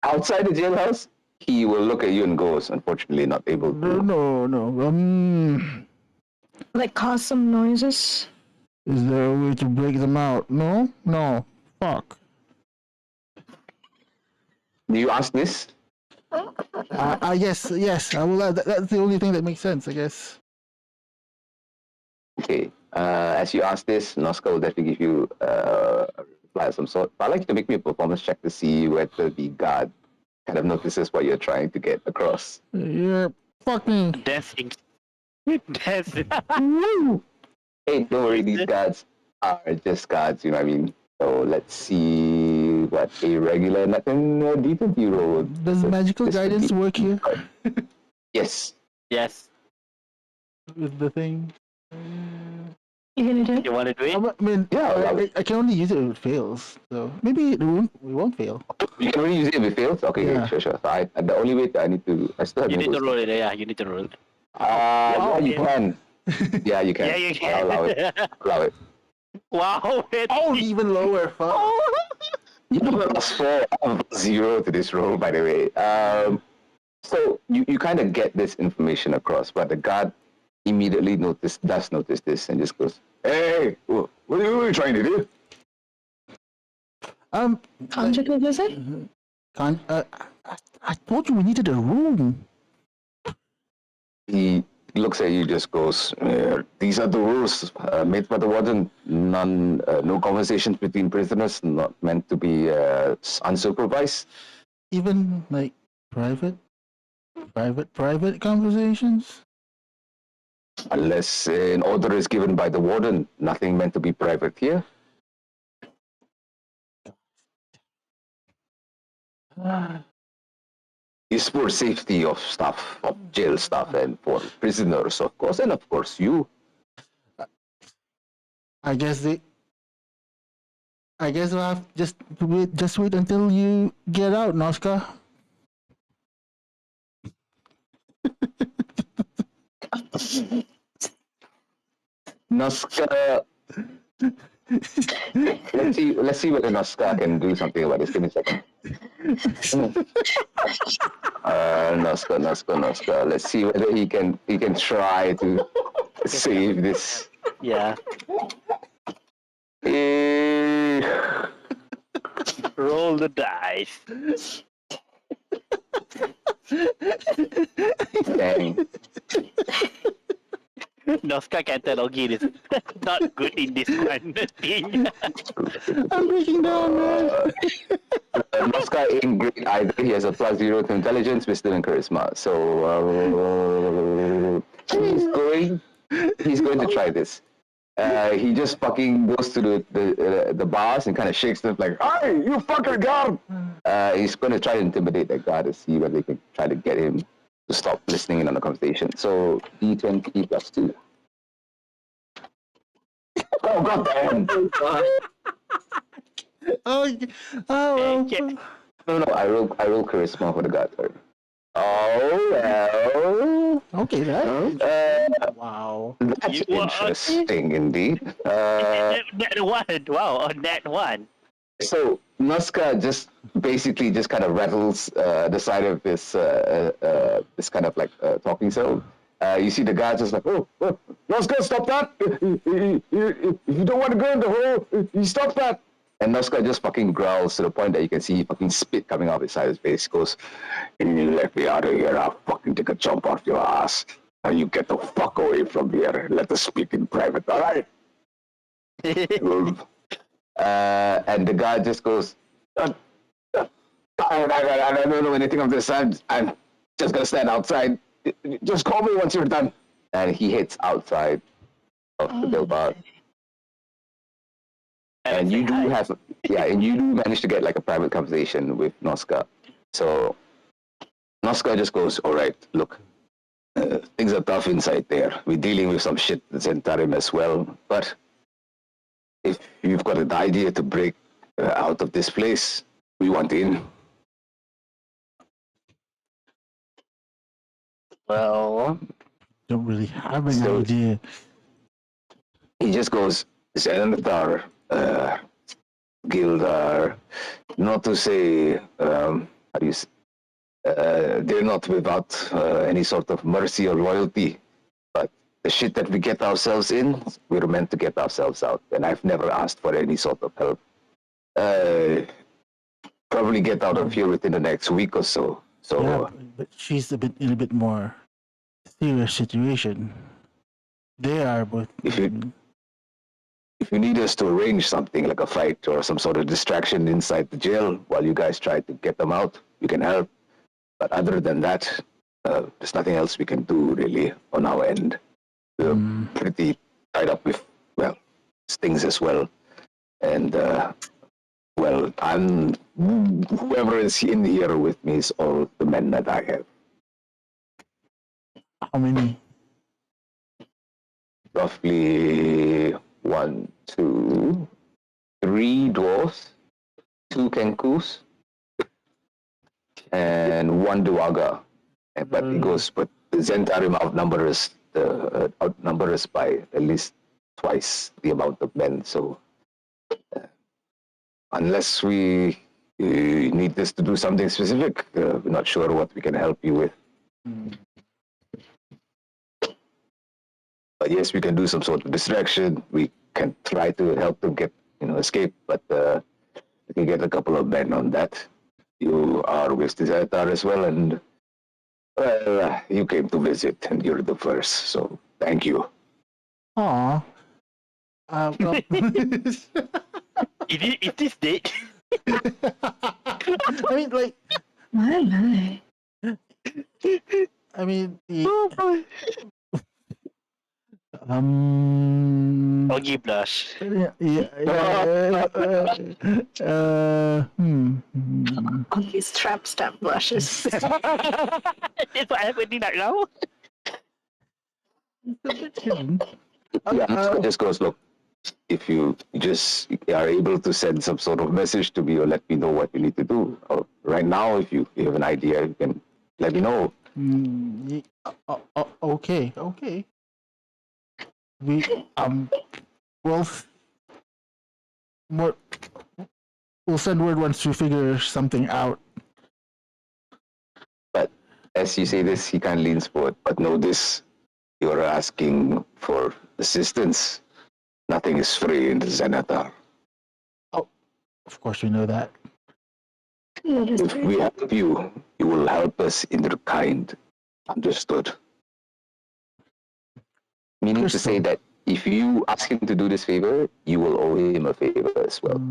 Outside the jailhouse, he will look at you and goes, unfortunately, not able to. no. Like cause some noises. Is there a way to break them out? No. Fuck. Do you ask this? Yes. I will. That's the only thing that makes sense, I guess. Okay. As you ask this, Noska will definitely give you a reply of some sort. But I'd like you to make me a performance check to see whether the guard kind of notices what you're trying to get across. You're fucking. Dancing. Dance. Hey, don't worry, these guards are just guards, you know what I mean? So let's see what a regular, nothing decent you roll. Does magical This would guidance be- work here Yes. Yes. with the thing? You gonna do it? You want to do it? I mean, Yeah, I can only use it if it fails. So maybe we won't fail. You can only use it if it fails? Okay, Yeah. sure. So the only way that I still have You no need to boost. roll it. Yeah, you need to roll it. Yeah, you can. Yeah, you can. Yeah, you can. I'll allow it. Allow it. Wow. Oh, even lower. Fuck. You have a +4, I have a +0 to this roll, by the way. So you kind of get this information across, but the guard immediately does notice this and just goes, "Hey, what are you trying to do?" Conjugal visit? I told you we needed a room. He looks at you, just goes, "These are the rules made by the warden. No conversations between prisoners, not meant to be unsupervised." Even like private conversations. Unless an order is given by the warden, nothing meant to be private here. It's for safety of staff, of jail staff, and for prisoners, of course, and of course you. I guess we'll have just wait until you get out, Noska. Noska. Let's see whether Noska can do something about this. Give me a second. Noska. Let's see whether he can try to save this. Yeah. Eh, Roll the dice. Dang. Noska Catalogin is not good in this one thing. I'm breaking down, man. Noska ain't great either. He has a +0 to intelligence, wisdom, and charisma. So he's going to try this. He just fucking goes to the bars and kind of shakes them like, "Hey, you fucking guard!" He's going to try to intimidate that guard to see whether they can try to get him to stop listening in on the conversation. So D20 +2. Oh god damn! Oh, well. No, I roll charisma for the guard. Sorry. Oh well. Okay, that. Wow. That's interesting indeed. That one. Wow, on that one. So Noska just basically just kind of rattles the side of this kind of like talking cell. You see the guy just like, oh, Noska, stop that! If you don't want to go in the hole, you stop that! And Noska just fucking growls to the point that you can see fucking spit coming off his side of his face. He goes, "If you let me out of here, I'll fucking take a jump off your ass. And you get the fuck away from here. Let us speak in private, all right?" And the guy just goes, I don't know anything of this. I'm just going to stand outside. Just call me once you're done. And he hits outside of the billboard. And you do manage to get like a private conversation with Noska. So Noska just goes, "All right, look, things are tough inside there. We're dealing with some shit that's in Tarim as well. But if you've got an idea to break out of this place, we want in." Well, Don't really have an idea. He just goes, "Senator, Gildar, not to say, how do you say, they're not without any sort of mercy or loyalty, but the shit that we get ourselves in, we're meant to get ourselves out. And I've never asked for any sort of help. Probably get out of here within the next week or so. So Yeah, but she's in a bit more serious situation. They are both. If you need us to arrange something like a fight or some sort of distraction inside the jail while you guys try to get them out, you can help. But other than that, there's nothing else we can do really on our end. We're pretty tied up with, well, things as well. And, well, whoever is in here with me is all the men that I have. How many? Roughly 1, 2, 3 dwarfs, 2 kenkus, and 1 duaga. But it goes, but the Zentarim outnumber us by at least twice the amount of men. So unless we need this to do something specific, we're not sure what we can help you with. But yes, we can do some sort of distraction. We can try to help them get, escape. But we can get a couple of men on that. You are with the Zetar as well, and well, you came to visit, and you're the first. So thank you. Aw. Well, it is dead. I mean, like, My. I mean, Oggy blush. These trap stamp blushes. It's what happening right now. Yeah, just goes, look, if you just are able to send some sort of message to me or let me know what you need to do. Or right now, if you have an idea, you can let me know. Okay. We well, what we'll send word once we figure something out. But as you say this, he kind of leans forward. But know this, you're asking for assistance. Nothing is free in the Xanathar. Of course, we know that. If we help you, you will help us in the kind. Understood? Meaning to say that if you ask him to do this favor, you will owe him a favor as well.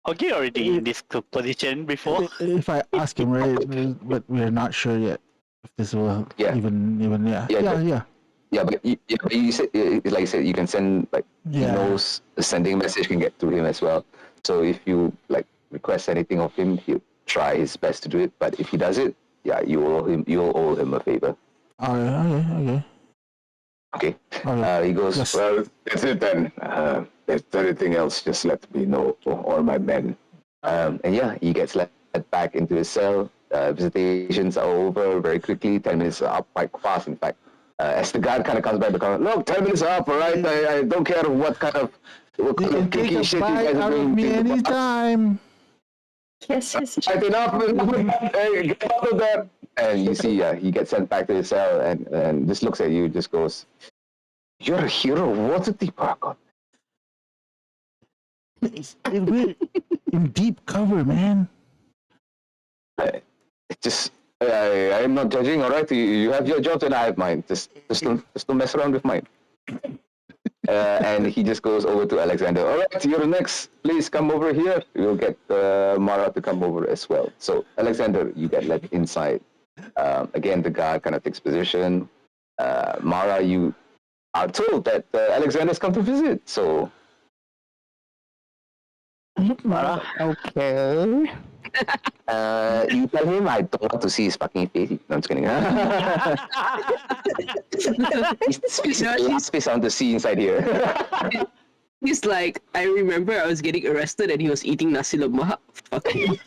Oggy already in this position before. If I ask him, right, but we're not sure yet if this will even yeah. Yeah, but you said, like I said, you can send, like, he knows sending a message can get through him as well. So if you, like, request anything of him, he'll try his best to do it. But if he does it, yeah, you'll owe him a favor. Okay. He goes, Yes. well, that's it then. If there's anything else, just let me know, or my men. And yeah, he gets let back into his cell. Visitations are over very quickly. 10 minutes are up quite fast, in fact. As the guard kind of comes back, look, 10 minutes are up, all right? I don't care what kind of Take a shit you bite guys are out of doing. me anytime. Yes. Right, enough. Hey, get out of there. And you see, he gets sent back to his cell and just looks at you, just goes, you're a hero. What a deep God. We're in deep cover, man. I am not judging, all right? You have your jobs and I have mine. Just don't mess around with mine. And he just goes over to Alexander. All right, you're next. Please come over here. We'll get Mara to come over as well. So, Alexander, you get let inside. Again, the guard kind of takes position. Mara, you are told that Alexander's come to visit. So, Mara. Okay. you tell him I don't want to see his fucking face. No, I'm just kidding. He's the last face I want to see inside here. He's like, I remember I was getting arrested and he was eating nasi lemak. He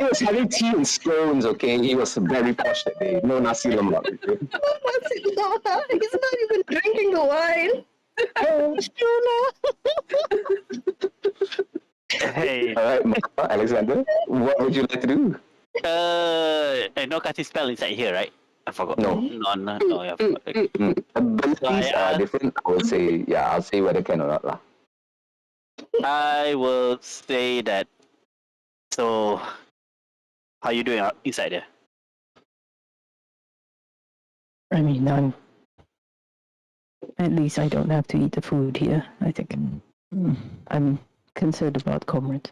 was having tea and scones, okay? He was very posh that day. No nasi lemak. Okay? He's not even drinking the wine. Hey. All right, Alexander, what would you like to do? No casting spell inside here, right? I forgot. No. No, I forgot. Abilities are different. I'll say whether can or not. Lah. I will say that. So, how you doing inside there? I mean, at least I don't have to eat the food here. I think I'm concerned about comrades.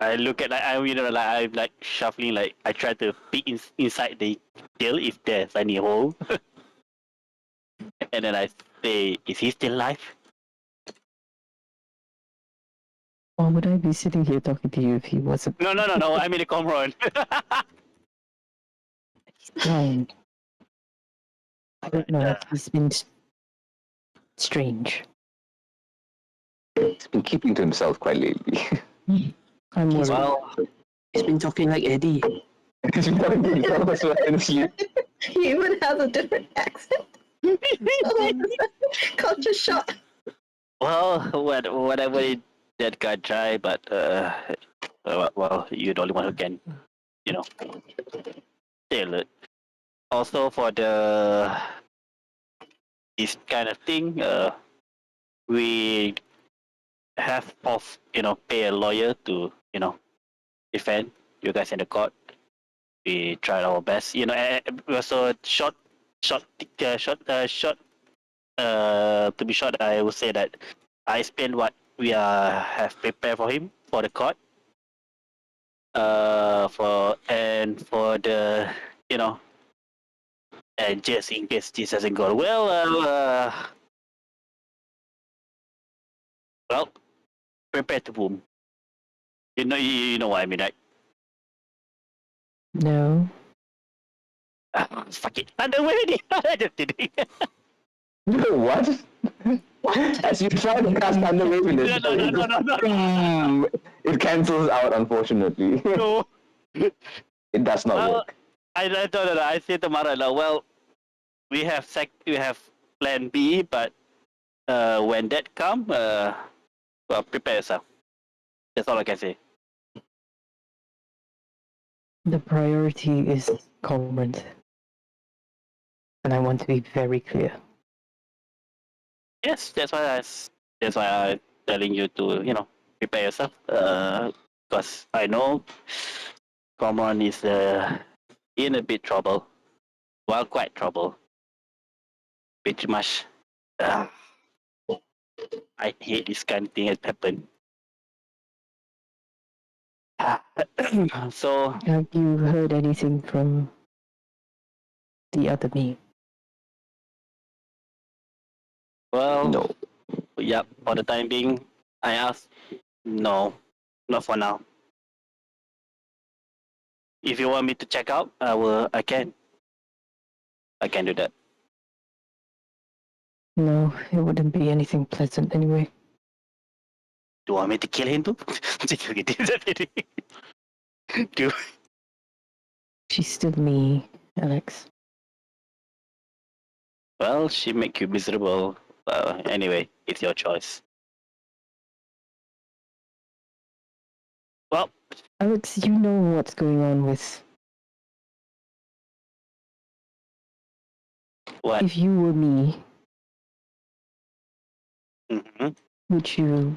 I look at I'm like shuffling, like I try to peek inside the jail if there's any hole, and then I say, "Is he still alive?" Why would I be sitting here talking to you if he wasn't? No. I'm in the comrade. Fine. I don't know. He's been strange. He's been keeping to himself quite lately. I'm worried. Well, He's been talking like Eddie. He's been talking to himself as well in sleep. He even has a different accent. Culture shock. well, whatever that guy tried, but well, you're the only one who can, tell it. Also, for this kind of thing, we have pay a lawyer to defend you guys in the court. We tried our best, also to be short, I would say that I explained what we have prepared for him for the court. For the And just in case this doesn't go well, well, prepare to boom. You know what I mean, right? No. Fuck it. Thunder already. Just kidding. What? As you try to cast Thunder Wave in this, No. it cancels out, unfortunately. No. It does not Well, work. I told her, I said to Mara, well, we have plan B, but when that come, well, prepare yourself. That's all I can say. The priority is Comrade. And I want to be very clear. Yes, that's why I'm telling you to prepare yourself. Because I know Common is in a bit trouble. Well, quite trouble. Pretty much. Uh, I hate this kind of thing has happened. So Have you heard anything from the other me? well, No. yep. For the time being, I asked. No, not for now. If you want me to check out, I can. I can do that. No, it wouldn't be anything pleasant anyway. Do you want me to kill him too? Do She's still me, Alex. well, she make you miserable. Anyway, it's your choice. Well, Alex, you know what's going on with... what? If you were me, Mm-hmm. would you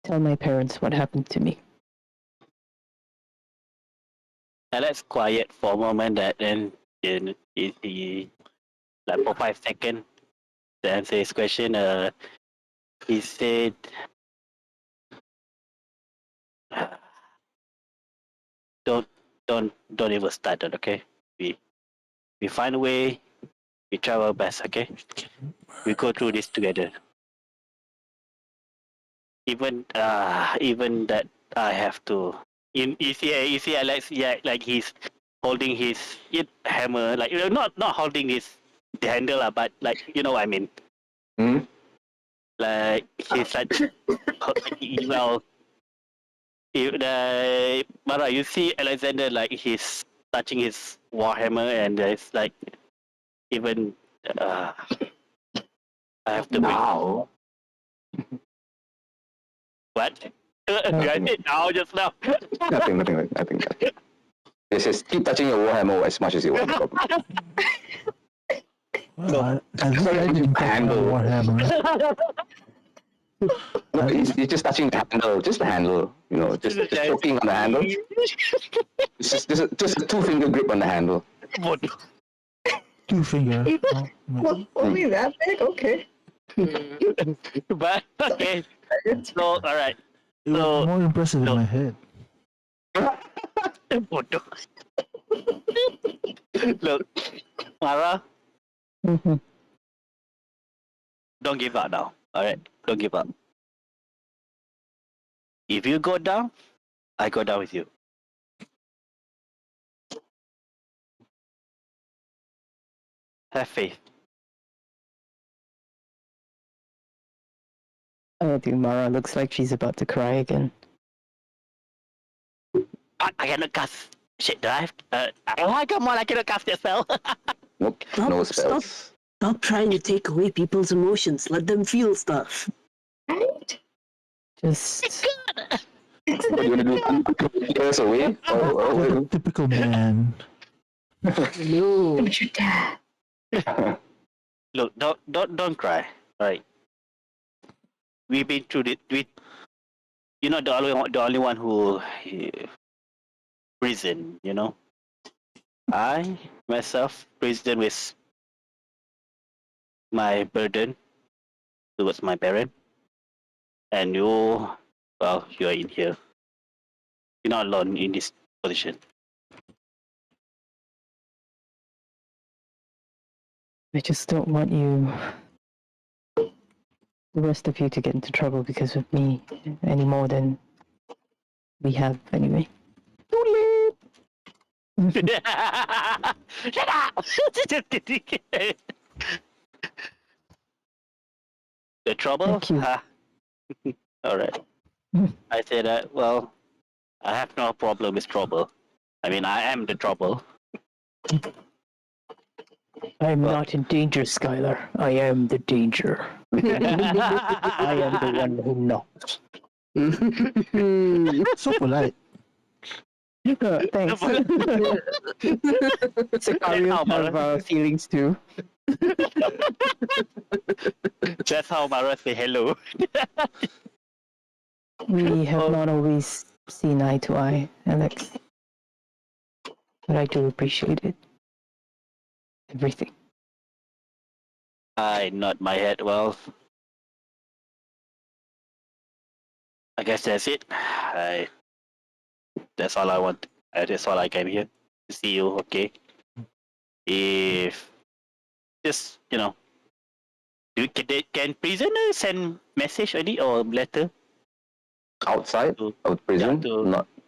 tell my parents what happened to me? Let's quiet for a moment. That then he like for 5 seconds to answer his question. He said, "Don't don't even start it. Okay, we find a way. We try our best. Okay, we go through this together. Even that I have to. You see Alex, yeah, like he's holding his hammer, like not holding his the handle, but like what I mean. Hmm? Like he's like, well, Mara, you see Alexander like he's touching his warhammer, and it's like even I have to bring Now. what? I did now just now. Nothing. This is keep touching your warhammer as much as you want. No problem. Well, at least I didn't touch my Handle. Warhammer. No, he's just touching the handle, just the handle. Just stroking on the handle. Just a 2-finger grip on the handle. Two finger. Oh, Well, only that big? Okay. But okay, so all right. it was So- more impressive in my head. Bodoh. Look, Mara, Mhm. don't give up now. All right, don't give up. If you go down, I go down with you. Have faith. I think Mara looks like she's about to cry again. I cannot cast shit drive. Come on, I cannot cast that spell. Nope, Stop, no stop. spells. Stop trying to take away people's emotions. Let them feel stuff. Right? Just... What you want to do? Years away? Like a typical man. No. Don't you dare. Look, don't cry. All right. We've been through it. You're not the only one who prison. I myself prison with my burden towards my parent, and you're in here. You're not alone in this position. I just don't want the rest of you to get into trouble because of me any more than we have anyway. Shut up! Just kidding. The trouble? Thank you. All right. I say that. Well, I have no problem with trouble. I mean, I am the trouble. I'm not in danger, Skylar. I am the danger. I am the one who knocks. So polite. Thanks. Sicarios have feelings too. That's how Mara say hello. We have not always seen eye to eye, Alex. But I do appreciate it. Everything. I nod my head. Well, I guess that's it. That's all I want. That's all I came here to see you. Okay. If just can prisoners send message only or letter? Outside of prison,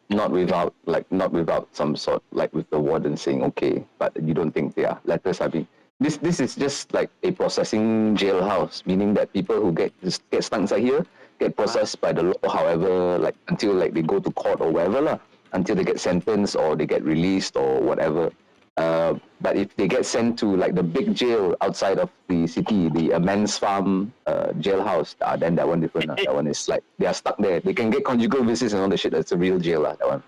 not without some sort, like with the warden saying okay, but you don't think they are letters are being. This is just like a processing jailhouse, meaning that people who get stuck inside here get processed by the law, however, like until like they go to court or whatever lah, until they get sentenced or they get released or whatever. But if they get sent to like the big jail outside of the city, the men's farm jailhouse, then that one different. That one is like they are stuck there. They can get conjugal visits and all the shit. That's a real jail. That one.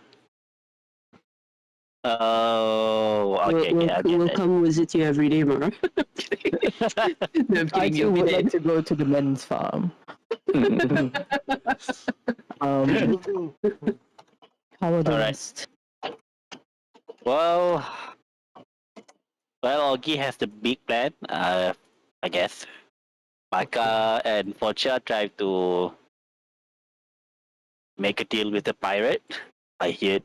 Oh, okay. We'll come visit you every day, Mara. No, I'm I kidding. too You'll be would there. like to go to the men's farm. How are the Alright. rest? Well, Augie has the big plan. I guess. Maka and Forcha tried to make a deal with the pirate. I heard.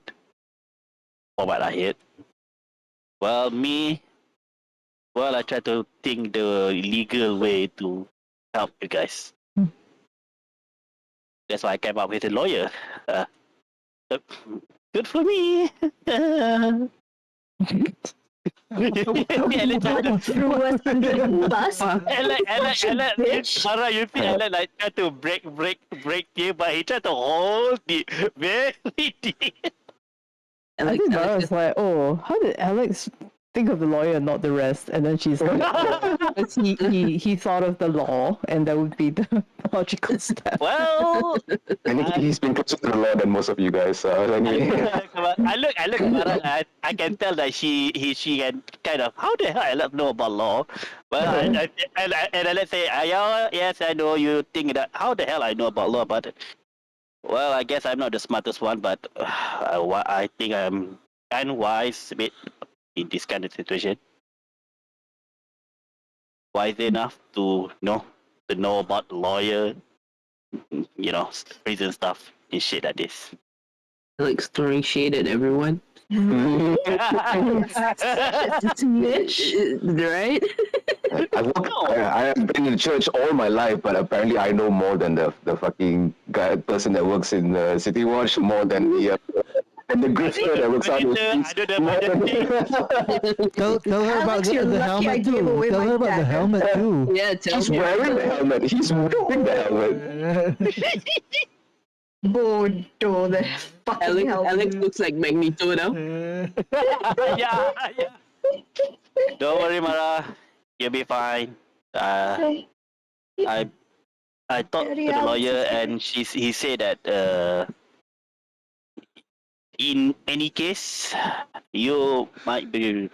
Or what I heard. Well, I try to think the legal way to help you guys. That's why I came up with a lawyer. Good for me. Threw us under the bus. Sarah, you see Alan like try to break you, but he tried to hold the very deep. I think Mara was like, oh, how did Alex think of the lawyer and not the rest? And then she's like, because he thought of the law, and that would be the logical step. Well, And he's been closer to the law than most of you guys. I look at Mara. I can tell that she can kind of how the hell Alex know about law. Well, and let's say, yeah, yes, I know you think that how the hell I know about law, but well, I guess I'm not the smartest one, but I think I'm kind of wise a bit in this kind of situation. Wise enough to know about lawyer, prison stuff and shit like this. like throwing shade at everyone. Right? I have been in church all my life, but apparently I know more than the person that works in City Watch, more than the grifter that works out in the Tell her about Alex, you're the lucky I helmet gave too. away Tell my her about the dagger. helmet too. Yeah, tell He's me. wearing the helmet. He's wearing the helmet. Bodo, the fucking Alex looks like Magneto now. yeah. Don't worry, Mara. You'll be fine. I talked to the lawyer, and he said that in any case, you might be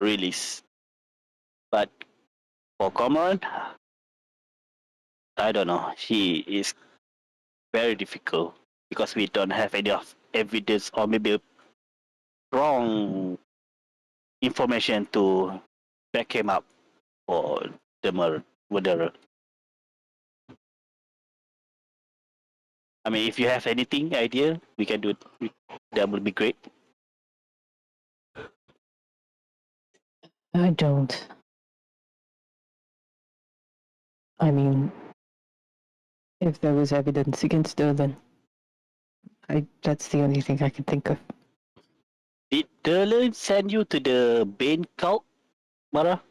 released. But for Cormoran, I don't know. She is very difficult because we don't have any of evidence or maybe wrong information to back him up for the murder. I mean, if you have anything idea, we can do it. That would be great. I don't. I mean, if there was evidence against her, then that's the only thing I can think of. Did Derlin send you to the Bane cult, Mara?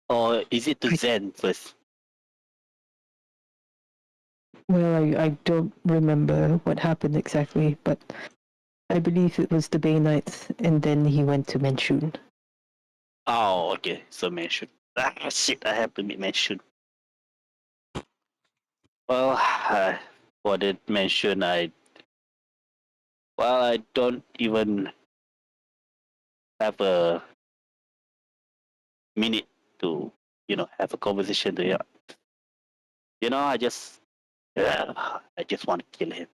Or is it to Zen first? Well, I don't remember what happened exactly, but I believe it was the Bay Knights, and then he went to Menshun. Oh, okay. So mention. Ah, shit! I have to mention. Well, for the mention, I don't even have a minute to, have a conversation to him. I just want to kill him.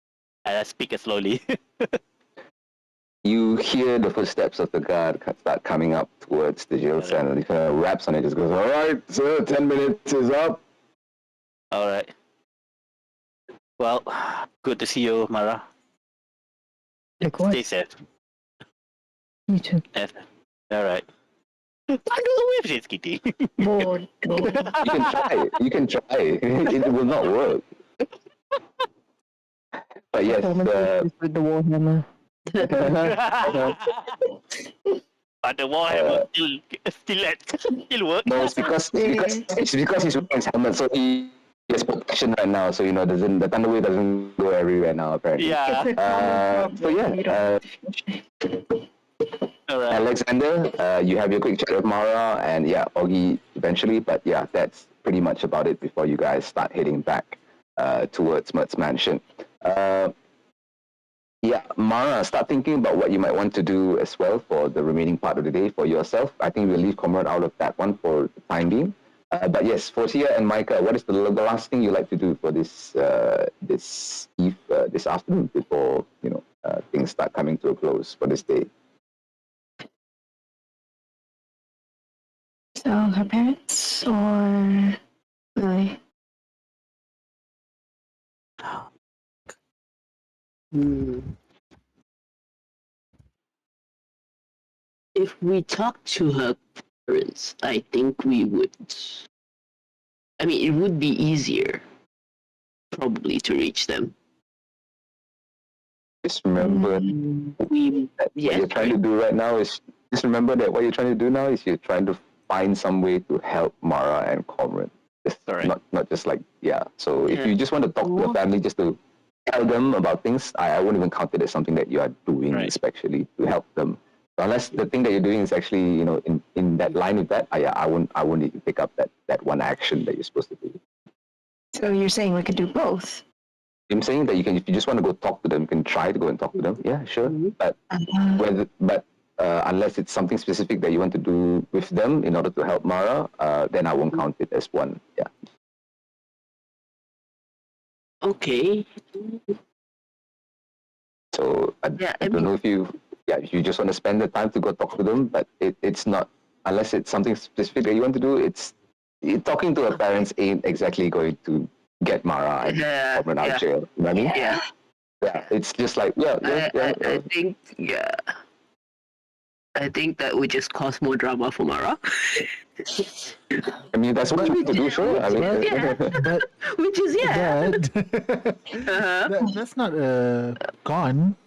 And I speak slowly. You hear the footsteps of the guard start coming up towards the jail cell, and he kind of raps on it, just goes, "All right, sir, 10 minutes is up." All right. Well, good to see you, Mara. Likewise. Stay safe. You too. Yes. All right. I don't know if it's kidding. Oh, no. You can try. You can try. It will not work. But yes, With the Warhammer. But the Warhammer still work. no, it's because he's wearing his helmet, so he has protection right now. So the thunder wave doesn't go everywhere now. Apparently. Yeah. So yeah. All right. Alexander, you have your quick chat with Mara, and yeah, Augie eventually. But yeah, that's pretty much about it before you guys start heading back towards Mert's mansion. Yeah, Mara, start thinking about what you might want to do as well for the remaining part of the day for yourself. I think we'll leave Comrade out of that one for the time being. But yes, for Tia and Micah, what is the last thing you like to do for this this afternoon before things start coming to a close for this day? So her parents or Lily? If we talk to her parents, I think we would. I mean, it would be easier, probably, to reach them. Just remember what you're trying to do right now is just remember that what you're trying to do now is you're trying to find some way to help Mara and Comrade. Not just like So if you just want to talk to the family just to tell them about things, I won't even count it as something that you are doing especially to help them. Unless the thing that you're doing is actually in that line with that, I won't need to pick up that one action that you're supposed to do. So you're saying we could do both? I'm saying that if you just want to go talk to them, you can try to go and talk to them. Yeah, sure. But unless it's something specific that you want to do with them in order to help Mara, then I won't count it as one. Yeah. Okay. So I don't know if you just want to spend the time to go talk to them, but it's not, unless it's something specific that you want to do, talking to her parents ain't exactly going to get Mara and Comrade out of jail. You know what I mean? Yeah. Yeah, it's just like, I think that would just cause more drama for Mara. I mean, that's what you need to do, sure. I mean, But Which is, that's not gone.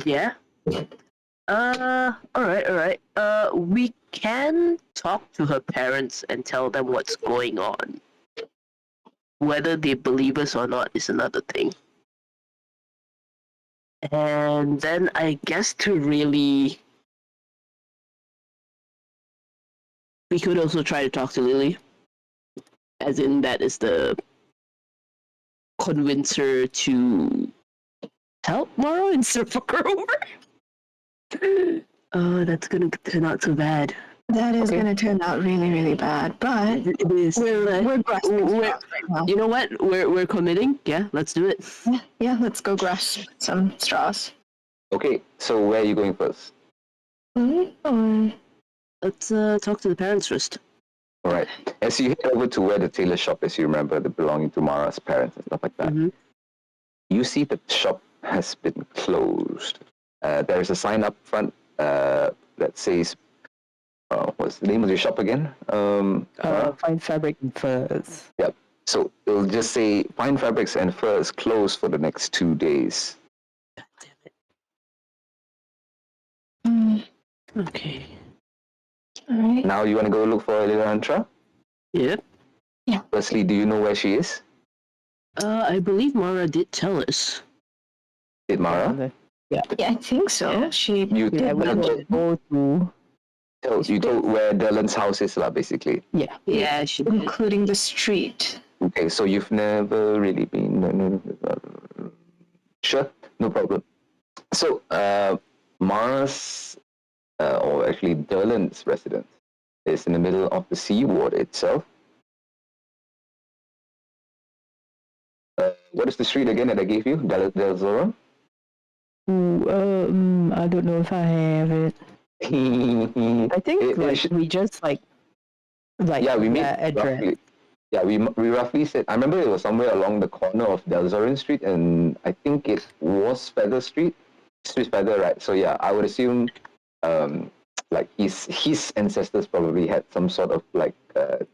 Yeah. All right. We can talk to her parents and tell them what's going on. Whether they believe us or not is another thing. And then I guess we could also try to talk to Lily. As in, that is the convince her to help Mara instead of fuck her over. Oh, that's gonna turn out so bad. That is going to turn out really, really bad. But It is. we're grasping straws right now. You know what? We're committing. Yeah, let's do it. Yeah, let's go grasp some straws. okay, so where are you going first? Mm-hmm. Let's talk to the parents first. All right. As you head over to where the tailor shop is, you remember, the belonging to Mara's parents and stuff like that. Mm-hmm. You see that the shop has been closed. There is a sign up front that says what's the name of your shop again? Fine fabric and furs. Yep. So it'll just say fine fabrics and furs closed for the next 2 days. God damn it. Mm, Okay. all right. Now you want to go look for Elirantra? Yep. Firstly, do you know where she is? I believe Mara did tell us. Did Mara? Yeah, I think so. Yeah. She You Yeah, we will go to. you told where Dylan's house is, lah, basically. Yeah. Yeah, she did. including the street. Okay, so you've never really been. Sure, no problem. So, Mara's, or actually Derlin's residence, is in the middle of the sea ward itself. What is the street again that I gave you? Del Zora? Ooh, I don't know if I have it. I think we just like yeah, we made address. roughly. Yeah, we roughly said. I remember it was somewhere along the corner of Delzorin Street, and I think it was Feather Street, Street Feather, right? So yeah, I would assume, like his ancestors probably had some sort of like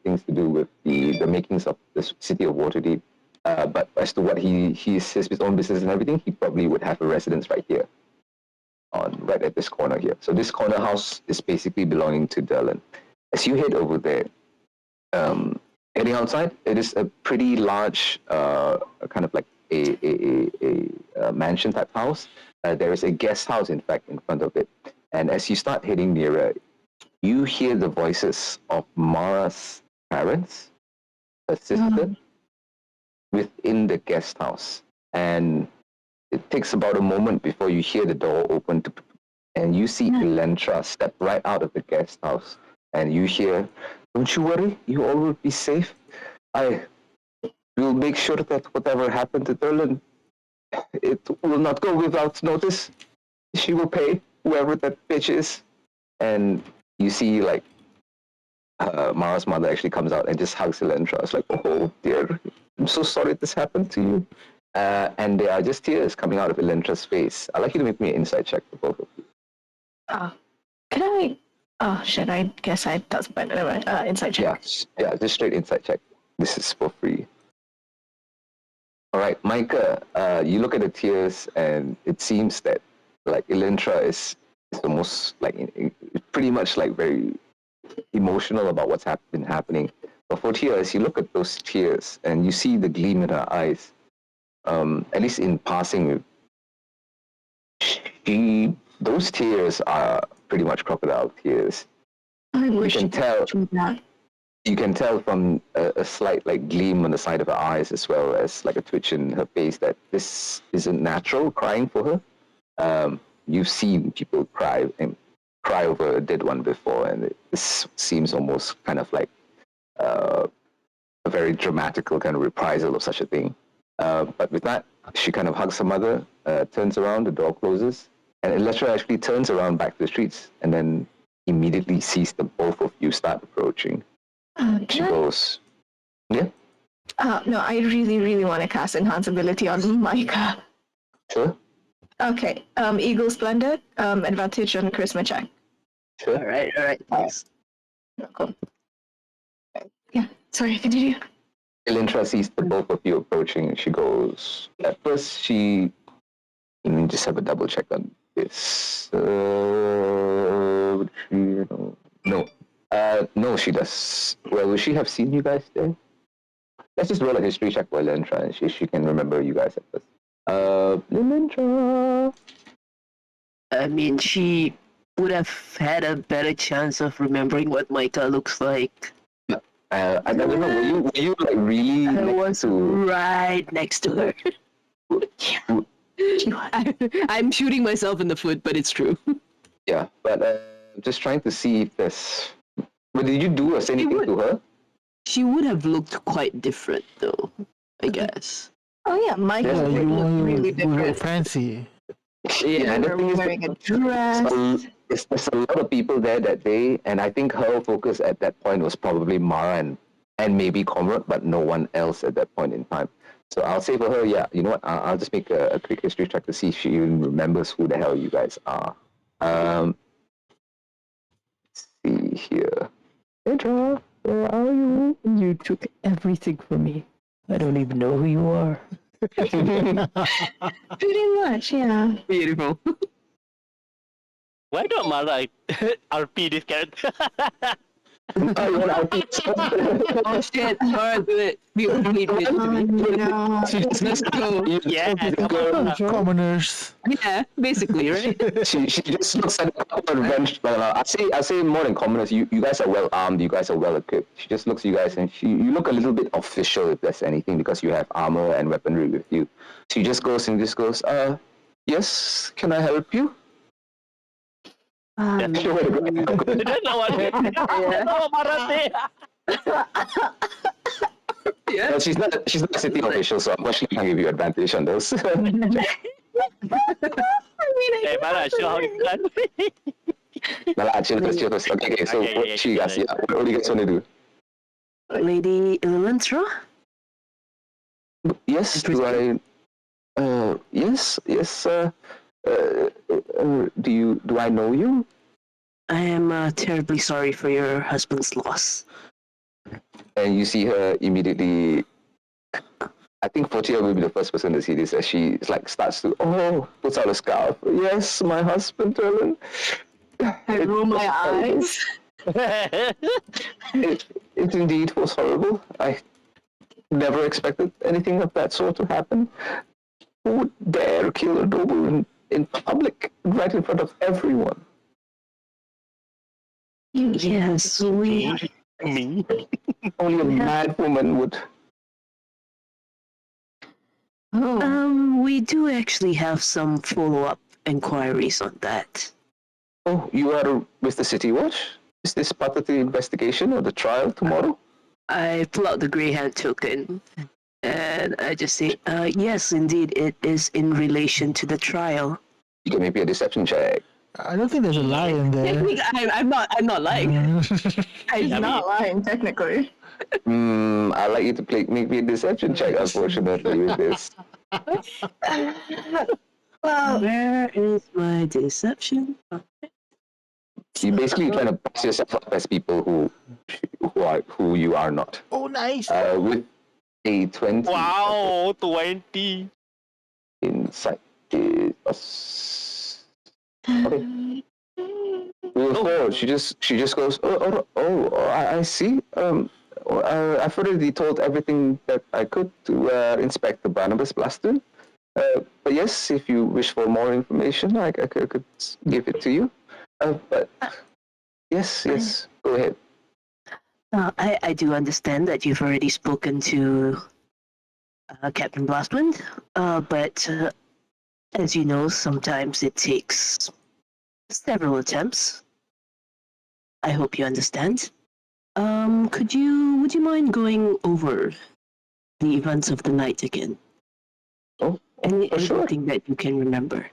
things to do with the makings of the city of Waterdeep. But as to what he has his own business and everything, he probably would have a residence right here, right at this corner here. So this corner house is basically belonging to Derlin. As you head over there, heading outside, it is a pretty large, kind of like a mansion type house. There is a guest house, in fact, in front of it. And as you start heading nearer, you hear the voices of Mara's parents, her sister, within the guest house. And it takes about a moment before you hear the door open, and you see Elentra step right out of the guest house. And you hear, "Don't you worry, you all will be safe. I will make sure that whatever happened to Derlin, it will not go without notice. She will pay whoever that bitch is." And you see, like, Mara's mother actually comes out and just hugs Elentra. It's like, "Oh dear, I'm so sorry this happened to you." And there are just tears coming out of Elentra's face. I'd like you to make me an insight check for both of you. Can I? Oh shit! I guess I that's better. Never mind. Inside check. Yeah, just straight insight check. This is for free. All right, Micah, you look at the tears, and it seems that like Elentra is almost like pretty much like very emotional about what's been happening. But for tears, you look at those tears, and you see the gleam in her eyes. At least in passing, those tears are pretty much crocodile tears. I You wish can tell. that. You can tell from a slight like gleam on the side of her eyes, as well as like a twitch in her face, that this isn't natural crying for her. You've seen people cry over a dead one before, and this seems almost kind of like a very dramatical kind of reprisal of such a thing. But with that, she kind of hugs her mother, turns around, the door closes, and Electra actually turns around back to the streets, and then immediately sees the both of you start approaching. She goes, "Yeah, No, I really, really want to cast Enhance ability on Micah. sure, Okay. Eagle Splendor. Advantage on Charisma check. sure." All right. Thanks. Cool. Yeah. Sorry. Continue. Elentra sees the both of you approaching, and she goes, at first she, let me just have a double check on this. No, she does. Well, would she have seen you guys there? Let's just roll a history check for Elentra, and she can remember you guys at first. Elentra. I mean, she would have had a better chance of remembering what Micah looks like. I don't know. Were you like really I next was to? right next to her. I'm shooting myself in the foot, but it's true. Yeah, but just trying to see if there's. But did you do or say anything to her? She would have looked quite different, though, I guess. Oh yeah, Micah Yeah, would you look really were different. fancy. Yeah, and the We're thing is, wearing a dress. there's a lot of people there that day, and I think her focus at that point was probably Mara and maybe Comrade, but no one else at that point in time. So I'll say for her, yeah, you know what? I'll just make a quick history check to see if she even remembers who the hell you guys are. Let's see. here. Petra, where are you? You took everything from me. I don't even know who you are. Pretty much, yeah. Beautiful. Why don't Mara RP this character? Oh, you want to Oh shit! Alright, do it. We only did. No. Let's go. Yeah, come on. Commoners. Yeah, basically, right? She just looks at the bench. I say more than commoners. You guys are well armed. You guys are well equipped. She just looks at you guys and you look a little bit official if there's anything because you have armor and weaponry with you. She just goes and just goes. Yes. Can I help you? Sure. That's not what that's not what Mara say. Yeah. She's not a city official, so unfortunately can't give you advantage on those. I mean, Hey, Mara, show how it's done. Chill first. Okay, so Okay, what yeah, you guys, yeah. what do you guys want to do? Lady Illentra? Yes, do I? Yes. Do I know you? I am terribly sorry for your husband's loss. And you see her immediately. I think Fortia will be the first person to see this as she starts to puts out a scarf. Yes, my husband, Ellen. I roll my eyes. It indeed was horrible. I never expected anything of that sort to happen. Who would dare kill a noble in public, right in front of everyone? Yes, we Me? Only a mad woman would. Oh. we do actually have some follow-up inquiries on that. Oh, you are with the City Watch? Is this part of the investigation or the trial tomorrow? I pull out the Greyhound token, and I just say, yes, indeed, it is in relation to the trial. You can maybe a deception check. I don't think there's a lie in there. I'm not lying. I'm not lying, technically. I'd like you to make me a deception check, unfortunately, with this. Well, Where is my deception? You basically trying to pass yourself up as people who you are not. Oh, nice. With a 20 Wow, 20. insight. Okay. With four, she just goes, I see. I've already told everything that I could to Inspector Barnabas Blaston. But yes, if you wish for more information, I could give it to you. But yes, go ahead. I do understand that you've already spoken to Captain Blastwind, but as you know, sometimes it takes several attempts. I hope you understand. Would you mind going over the events of the night again? Oh, for sure. Anything that you can remember?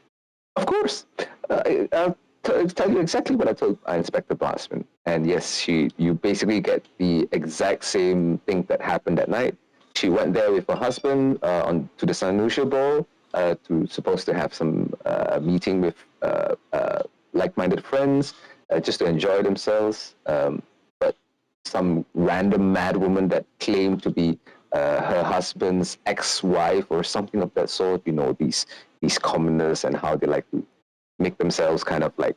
Of course. I'll tell you exactly what I told Inspector Blastman. And yes, you basically get the exact same thing that happened that night. She went there with her husband to the Sanusha ball supposed to have some meeting with like-minded friends just to enjoy themselves. But some random mad woman that claimed to be her husband's ex-wife or something of that sort. You know, these commoners and how they like to make themselves kind of like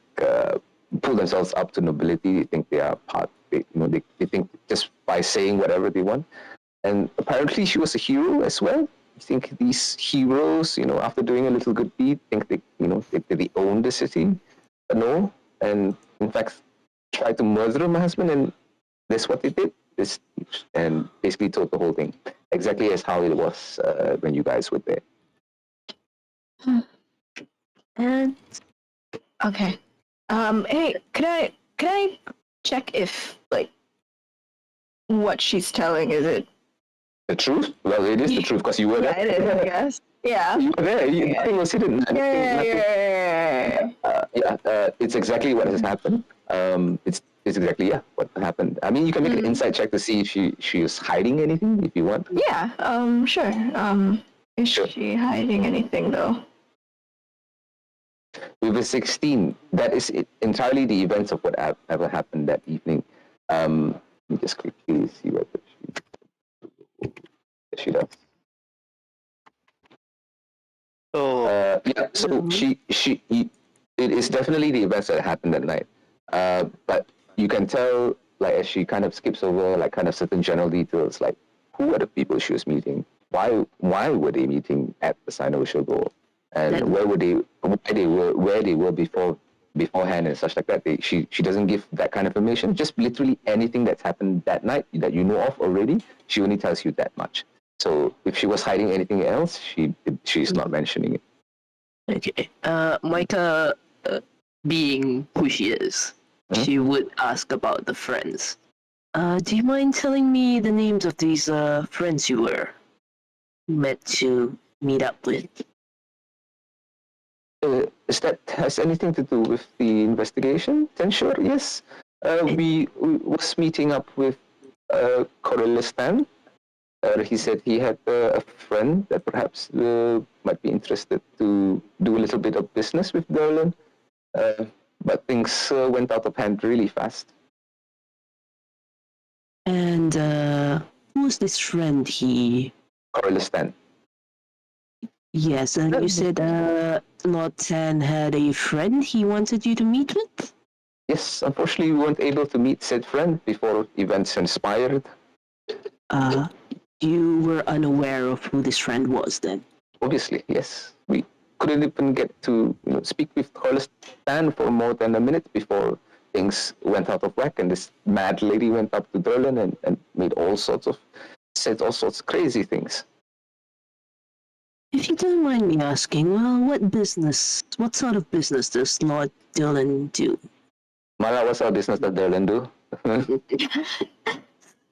pull themselves up to nobility. They think they are part. They think just by saying whatever they want. And apparently, she was a hero as well. I think these heroes, after doing a little good deed, think they own the city. But no, and in fact, tried to murder my husband, and that's what they did. And basically told the whole thing exactly as how it was when you guys were there. And okay. Hey, can I check if what she's telling is it? The truth? Well, it is the truth because you were Yeah, there. it is, I guess. Yeah. You were there. Nothing was hidden. It's exactly what has happened. It's exactly what happened. I mean, you can make an insight check to see if she is hiding anything if you want. Yeah. Sure. Is Sure. she hiding anything though? We were 16. That is entirely the events of what ever happened that evening. Let me just quickly see what she does. So Yeah, so it is definitely the events that happened that night. But you can tell, like, as she kind of skips over, like, kind of certain general details, like, who are the people she was meeting? Why were they meeting at the Sino Ball? And where they were beforehand and such like that. She doesn't give that kind of information. Just literally anything that's happened that night that you know of already, she only tells you that much. So if she was hiding anything else, she's not mentioning it. Okay. Micah, being who she is, Mhm. she would ask about the friends. Do you mind telling me the names of these friends you were meant to meet up with? Is that has anything to do with the investigation? Then sure, yes. We was meeting up with Corellistan. He said he had a friend that perhaps might be interested to do a little bit of business with Derlin. But things went out of hand really fast. And who's this friend he? Corellistan. Yes, and you said Lord Tan had a friend he wanted you to meet with? Yes, unfortunately, we weren't able to meet said friend before events transpired. You were unaware of who this friend was then? Obviously, yes. We couldn't even get to speak with Corellistan for more than a minute before things went out of whack, and this mad lady went up to Derlin and said all sorts of crazy things. If you don't mind me asking, well, what sort of business does Lord Dylan do? Mara, what's our business that Derlin do?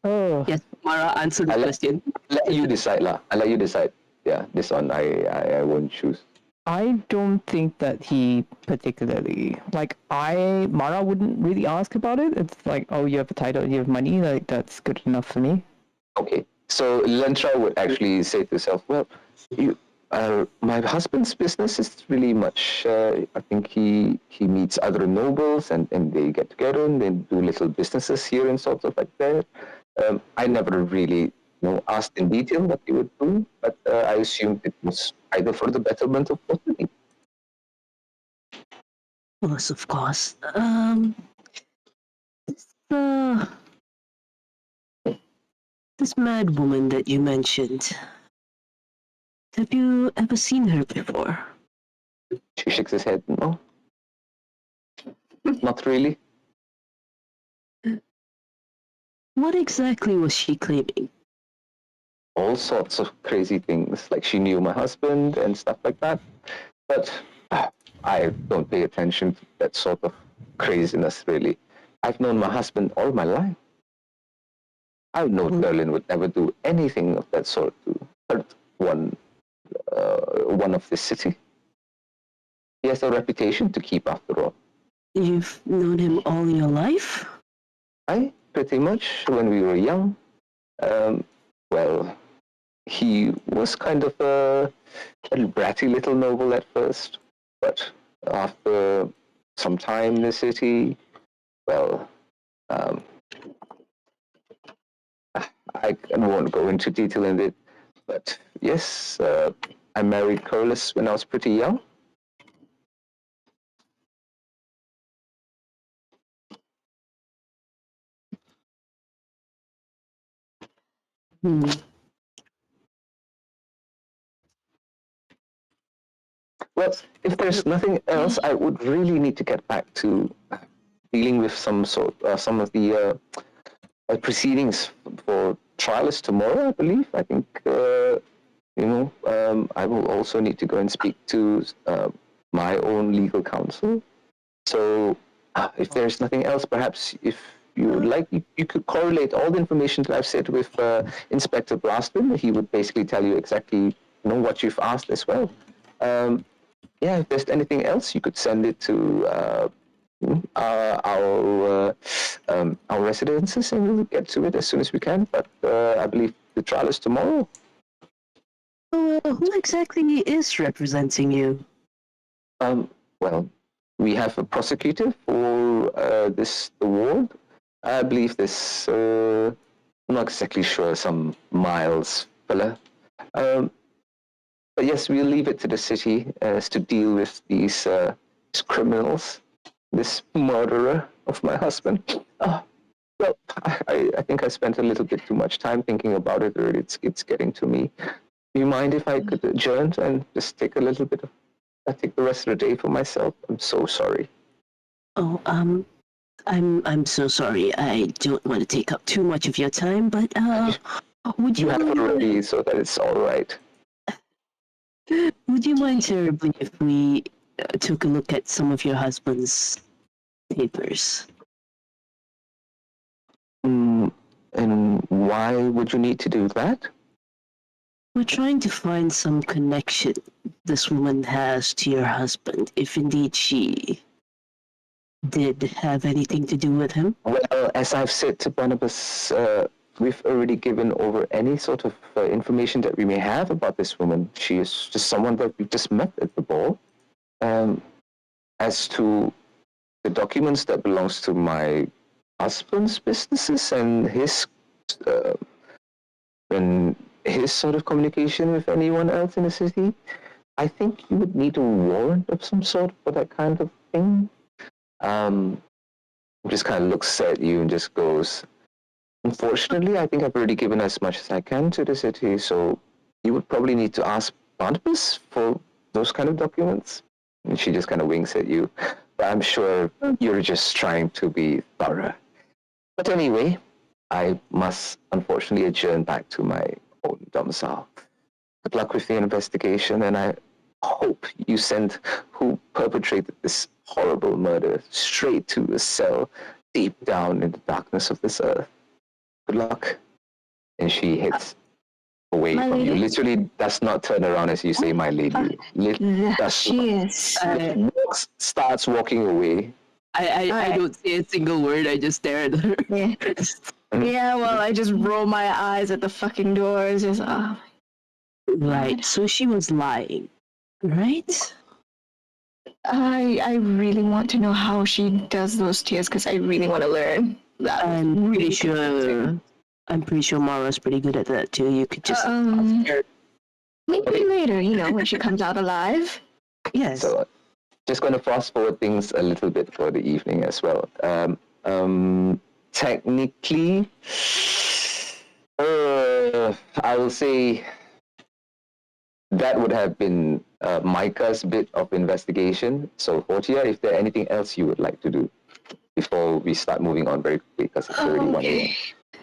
Oh, Yes, Mara, answer the question. Let you decide, lah. I let you decide. Yeah, this one I won't choose. I don't think that he particularly Mara wouldn't really ask about it. It's like, oh, you have a title, you have money, like that's good enough for me. Okay, so Lentra would actually say to herself, well, my husband's business is really much, I think he meets other nobles and they get together and they do little businesses here and sort of like that. I never really asked in detail what he would do, but I assumed it was either for the betterment of both of them. Yes, of course. Uh, this mad woman that you mentioned, have you ever seen her before? She shakes his head, no, not really. What exactly was she claiming? All sorts of crazy things, like she knew my husband and stuff like that. But I don't pay attention to that sort of craziness, really. I've known my husband all my life. I know Berlin would never do anything of that sort to hurt one of this city. He has a reputation to keep, after all. You've known him all your life? Pretty much, when we were young. Well, he was kind of a bratty little noble at first, but after some time in the city, well, um, I won't go into detail in it, but yes, I married Corliss when I was pretty young. Hmm. Well, if there's nothing else, I would really need to get back to dealing with some of the proceedings for trial is tomorrow, I believe. I think I will also need to go and speak to my own legal counsel. So, if there's nothing else, perhaps if you would like, you could correlate all the information that I've said with Inspector Blastman. He would basically tell you exactly what you've asked as well. Yeah, if there's anything else, you could send it to our residences, and we'll get to it as soon as we can. But I believe the trial is tomorrow. So, who exactly is representing you? well, we have a prosecutor for this award. I believe this, I'm not exactly sure, some Miles fella. But yes, we'll leave it to the city as to deal with these criminals, this murderer of my husband. Well, I think I spent a little bit too much time thinking about it, or it's getting to me. Do you mind if I could adjourn and just take a little bit of, take the rest of the day for myself? I'm so sorry. Oh, I'm so sorry. I don't want to take up too much of your time, but would You you have already, so that it's all right. would you mind terribly if we took a look at some of your husband's papers? And why would you need to do that? We're trying to find some connection this woman has to your husband, if indeed she did have anything to do with him. Well, as I've said to Barnabas, we've already given over any sort of information that we may have about this woman. She is just someone that we just met at the ball. As to the documents that belongs to my husband's businesses uh, and his sort of communication with anyone else in the city, I think you would need a warrant of some sort for that kind of thing. Just kind of looks at you and just goes, unfortunately, I think I've already given as much as I can to the city, so you would probably need to ask Barnabas for those kind of documents. And she just kind of winks at you. But I'm sure you're just trying to be thorough. But anyway, I must unfortunately adjourn back to my own domicile. Good luck with the investigation, and I hope you send who perpetrated this horrible murder straight to a cell deep down in the darkness of this earth. Good luck. And she hits away My from you. lady? Literally does not turn around as you say, my lady. She is. Starts walking away. I Alright. don't say a single word. I just stare at her. Yeah. Yeah, well, I just roll my eyes at the fucking doors. Just, Right. So she was lying, right? I really want to know how she does those tears because I really want to learn. That I'm really pretty sure. I'm pretty sure Mara's pretty good at that too. You could just ask her. maybe Okay. later, when she comes out alive. Yes. So just going to fast forward things a little bit for the evening as well. Technically, I will say that would have been Micah's bit of investigation. So, Fortia, if there's anything else you would like to do before we start moving on very quickly, because it's already 1 a.m.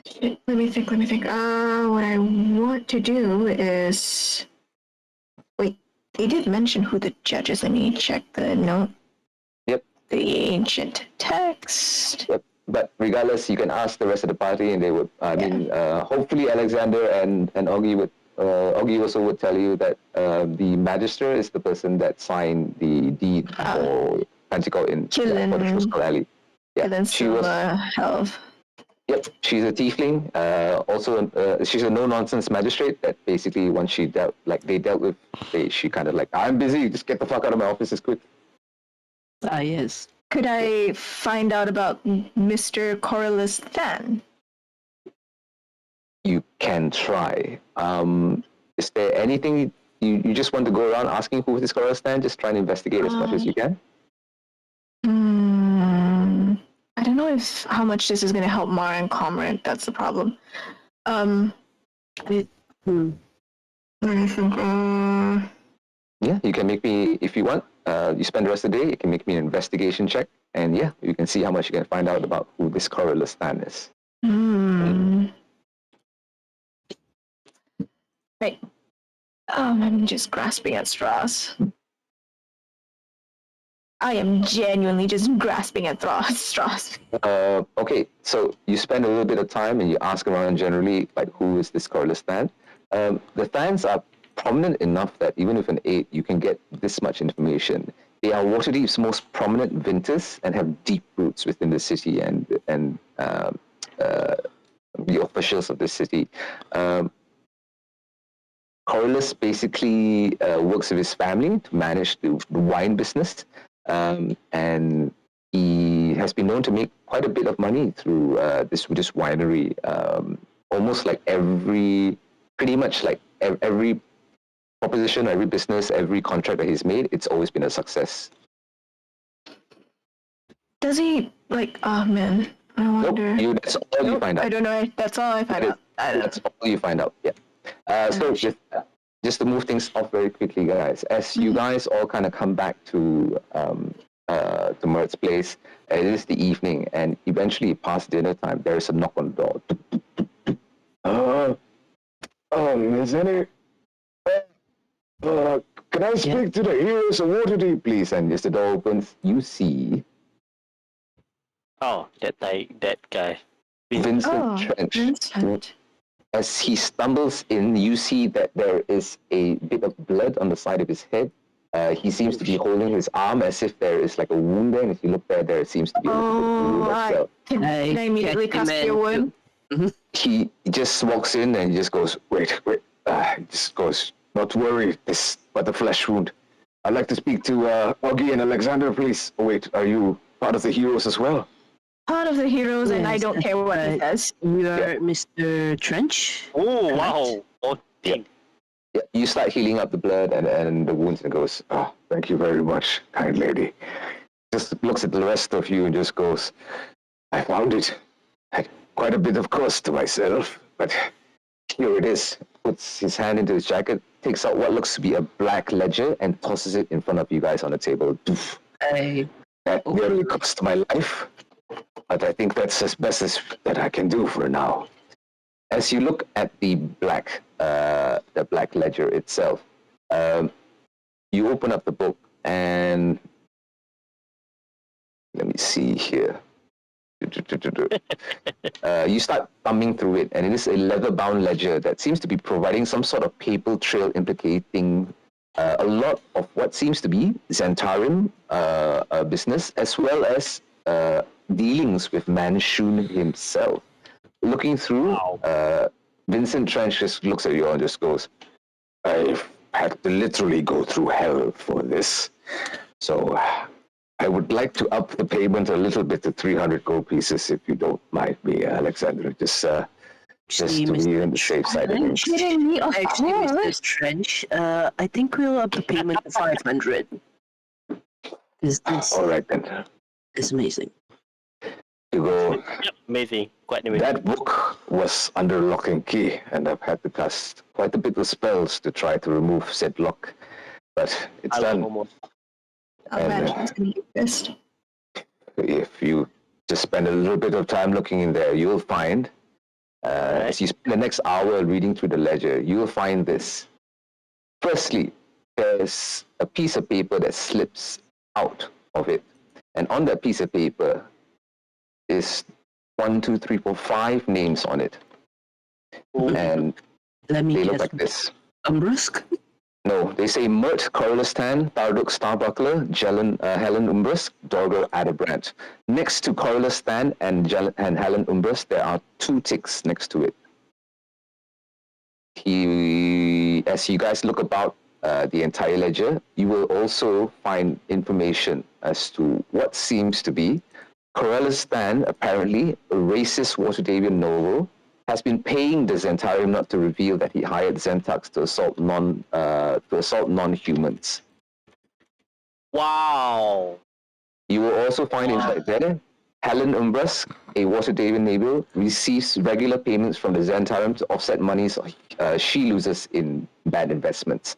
Shit, let me think. What I want to do is... Wait, they did mention who the judge is. Let me check the note. Yep. The ancient text. Yep. But regardless, you can ask the rest of the party, and they would. I mean, hopefully Alexander and Augie would. Augie also would tell you that the magistrate is the person that signed the deed for Pantico in for the Truscal Alley. Yeah, she was. Health. Yep, she's a tiefling. Also, she's a no-nonsense magistrate. That basically, once she dealt, she kind of like, I'm busy. Just get the fuck out of my office as quick. Yes. Could I find out about Mr. Corliss Than? You can try. Is there anything you just want to go around asking who this girl stand? Just try and investigate as much as you can. I don't know how much this is going to help Mara and Comrade. That's the problem. Let me think. Yeah, you can make me if you want. You spend the rest of the day. You can make me an investigation check, and yeah, you can see how much you can find out about who this Corliss Than is. Right. I'm just grasping at straws. I am genuinely just grasping at straws. Okay, so you spend a little bit of time and you ask around generally, like, who is this Corliss Than? The Thans are prominent enough that even with an 8, you can get this much information. They are Waterdeep's most prominent vintners and have deep roots within the city and the officials of the city. Corliss basically works with his family to manage the wine business. and he has been known to make quite a bit of money through this winery. Almost like pretty much like every proposition, every business, every contract that he's made, it's always been a success. Does he like? Oh man, I wonder. That's all you find out. I don't know. That's all I find out. That's all you find out. Yeah. So just to move things off very quickly, guys, as you guys all kind of come back to Mert's place, it is the evening, and eventually past dinner time, there is a knock on the door. Is any? Can I speak to the heroes of Waterdeep, please? And as the door opens, you see that guy. Vincent Trench. Vincent. As he stumbles in, you see that there is a bit of blood on the side of his head. He seems to be holding his arm as if there is like a wound there. And if you look there seems to be a little bit of wound as well. Can I immediately cast your wound? He just walks in and he just goes, wait. He just goes, not to worry, this but a flesh wound. I'd like to speak to Augie and Alexander, please. Oh wait, are you part of the heroes as well? Part of the heroes, and I don't care what he says. You are Mr. Trench? Oh, wow. Oh, dang. Yeah, you start healing up the blood and the wounds and goes, thank you very much, kind lady. Just looks at the rest of you and just goes, I found it. Had quite a bit of cost to myself, but here it is. Puts his hand into his jacket, takes out what looks to be a black ledger and tosses it in front of you guys on the table. That nearly cost my life, but I think that's as best as that I can do for now. As you look at the black ledger itself, you open up the book and let me see here. You start thumbing through it, and it is a leather-bound ledger that seems to be providing some sort of paper trail implicating a lot of what seems to be Xantarium business, as well as dealings with Manshun himself. Looking through, Vincent Trench just looks at you and just goes, I've had to literally go through hell for this. So I would like to up the payment a little bit to 300 gold pieces, if you don't mind me, Alexander. Just to be on the safe side of things. Actually, Mr. Trench, I think we'll up the payment to 500. This all right, then. is amazing. You go. Yep, amazing. Quite amazing. That book was under lock and key, and I've had to cast quite a bit of spells to try to remove said lock. But it's done. I'll imagine it's going to be best. If you just spend a little bit of time looking in there, you'll find, as you spend the next hour reading through the ledger, you'll find this. Firstly, there's a piece of paper that slips out of it. And on that piece of paper is 1, 2, 3, 4, 5 names on it. And Let me they look guess. like this. Umbrusk? No, they say Mert, Coralistan, Tarduk Starbuckler, Helen Umbrusk, Dorgo Adabrandt. Next to Coralistan and Helen Umbrusk, there are 2 ticks next to it. As you guys look about the entire ledger, you will also find information as to what seems to be Coralistan, apparently a racist Waterdavian noble, has been paying the Xantarium not to reveal that he hired Xentax to assault non-humans. Wow. You will also find inside there, Helen Umbrusk, a Waterdavian noble, receives regular payments from the Xantarium to offset monies she loses in bad investments.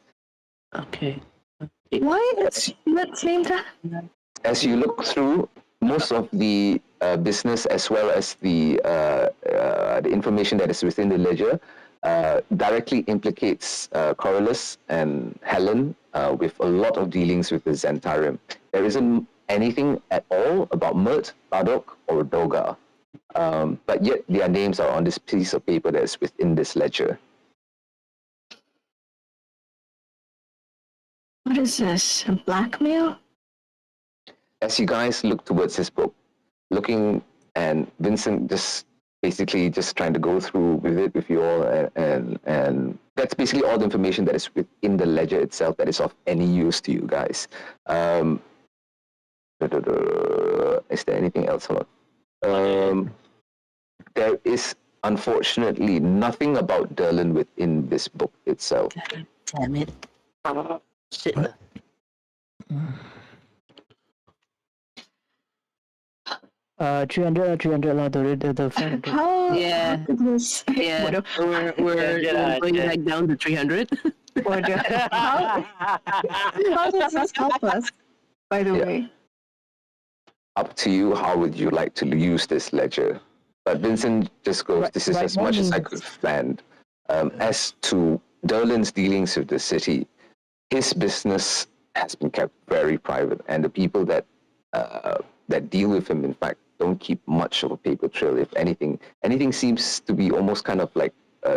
Okay. Why? Let's name that. As you look through, most of the business as well as the information that is within the ledger directly implicates Corylus and Helen with a lot of dealings with the Xantarium. There isn't anything at all about Mert, Tarduk, or Doga, but yet their names are on this piece of paper that is within this ledger. What is this? A blackmail? As you guys look towards this book, looking, and Vincent just basically just trying to go through with it with you all, and that's basically all the information that is within the ledger itself that is of any use to you guys. Is there anything else? Hold on. There is unfortunately nothing about Derlin within this book itself. Damn it. Shit. What? 300 lah, the 500. How? Yeah. Goodness. Yeah. What a- We're Yeah, going yeah. back down to 300. what a- how does this help us? By the Yeah. way. Up to you. How would you like to use this ledger? But Vincent just goes, this is Right as much as I morning. could stand. As to Derlin's dealings with the city, his business has been kept very private, and the people that deal with him, in fact, don't keep much of a paper trail. If anything seems to be almost kind of like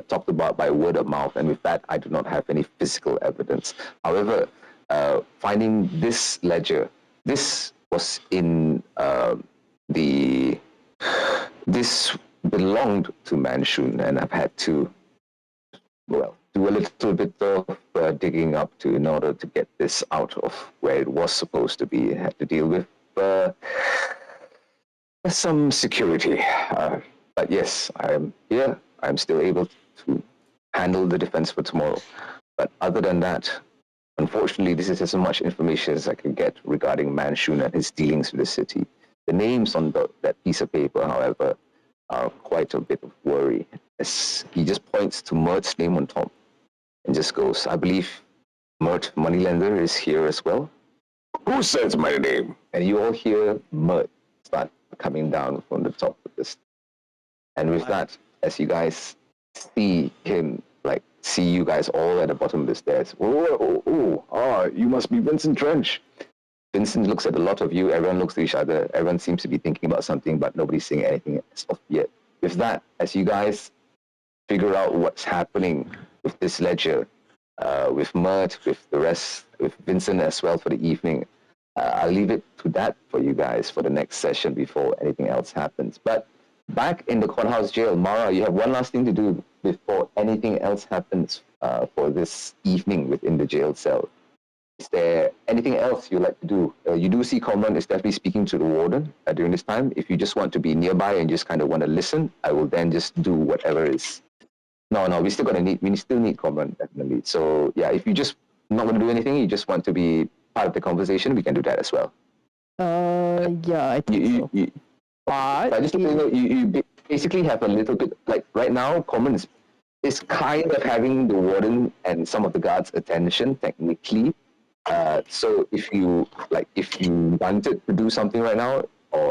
talked about by word of mouth, and with that, I do not have any physical evidence. However, finding this ledger, this was in the this belonged to Manshun, and I've had to, well, do a little bit of digging up to in order to get this out of where it was supposed to be. I had to deal with some security. But yes, I'm here. I'm still able to handle the defense for tomorrow. But other than that, unfortunately, this is as much information as I can get regarding Manshun and his dealings with the city. The names on that piece of paper, however, are quite a bit of worry. As he just points to Mert's name on top and just goes, I believe Mert, moneylender, is here as well. Who says my name? And you all hear Mert start coming down from the top of this. And with that, as you guys see him, like, see you guys all at the bottom of the stairs. You must be Vincent Trench. Vincent looks at a lot of you. Everyone looks at each other. Everyone seems to be thinking about something, but nobody's saying anything as of yet. With that, as you guys figure out what's happening with this ledger, with Mert, with the rest, with Vincent as well for the evening, I'll leave it to that for you guys for the next session before anything else happens. But back in the courthouse jail, Mara, you have one last thing to do before anything else happens for this evening within the jail cell. Is there anything else you'd like to do? You do see Comrade is definitely speaking to the warden during this time. If you just want to be nearby and just kind of want to listen, I will then just do whatever is. No, we still need Comrade definitely. So yeah, if you just not going to do anything, you just want to be part of the conversation, we can do that as well. Yeah, I think so. But just to let you know, you basically have a little bit, like right now, Common is kind of having the warden and some of the guards' attention technically. So if you wanted to do something right now,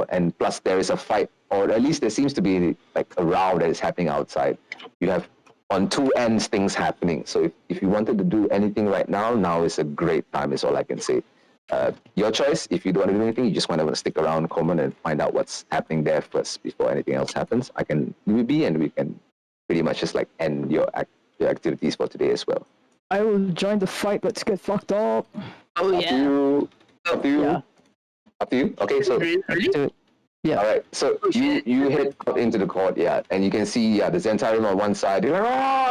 and plus there is a fight, or at least there seems to be like a row that is happening outside. You have on two ends things happening. So if you wanted to do anything right now is a great time. Is all I can say. Your choice. If you don't want to do anything, you just want to stick around Common and find out what's happening there first before anything else happens. I can leave it be, and we can pretty much just like end your activities for today as well. I will join the fight. Let's get fucked up. Oh, yeah. Up to you. Yeah. Up to you. Okay, so Really? Yeah. all right. So you head out into the courtyard, and you can see the Zentarum on one side,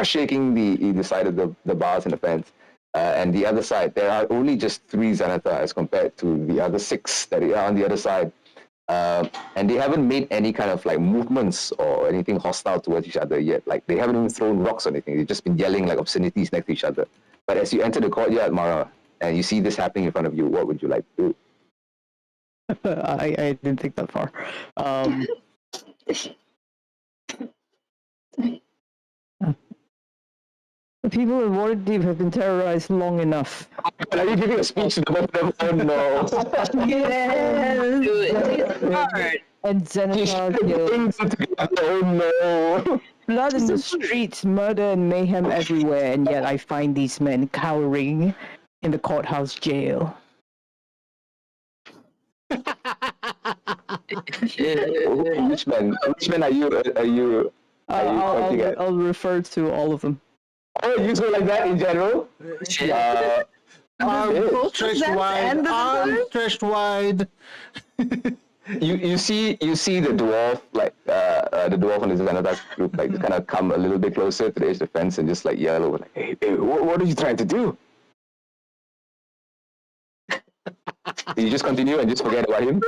shaking the side of the bars and the fence, and the other side there are only just 3 Xanathar as compared to the other 6 that are on the other side. And they haven't made any kind of like movements or anything hostile towards each other yet. Like they haven't even thrown rocks or anything. They've just been yelling like obscenities next to each other. But as you enter the courtyard, Mara, and you see this happening in front of you, what would you like to do? I didn't think that far. The people of Waterdeep have been terrorized long enough. Are you giving a speech to both of them? Oh no. It's hard. And Xanathar killed. Oh no. Blood in the streets, murder and mayhem everywhere, and yet I find these men cowering in the courthouse jail. Which men? Which men are you pointing at? I'll refer to all of them. Oh, you go like that in general? Arms stretched wide. Arms stretched wide. You see the dwarf, like the dwarf on the Xanathar group, like just kind of come a little bit closer to the edge of the fence and just like yell over, like, "Hey, what are you trying to do?" You just continue and just forget about him?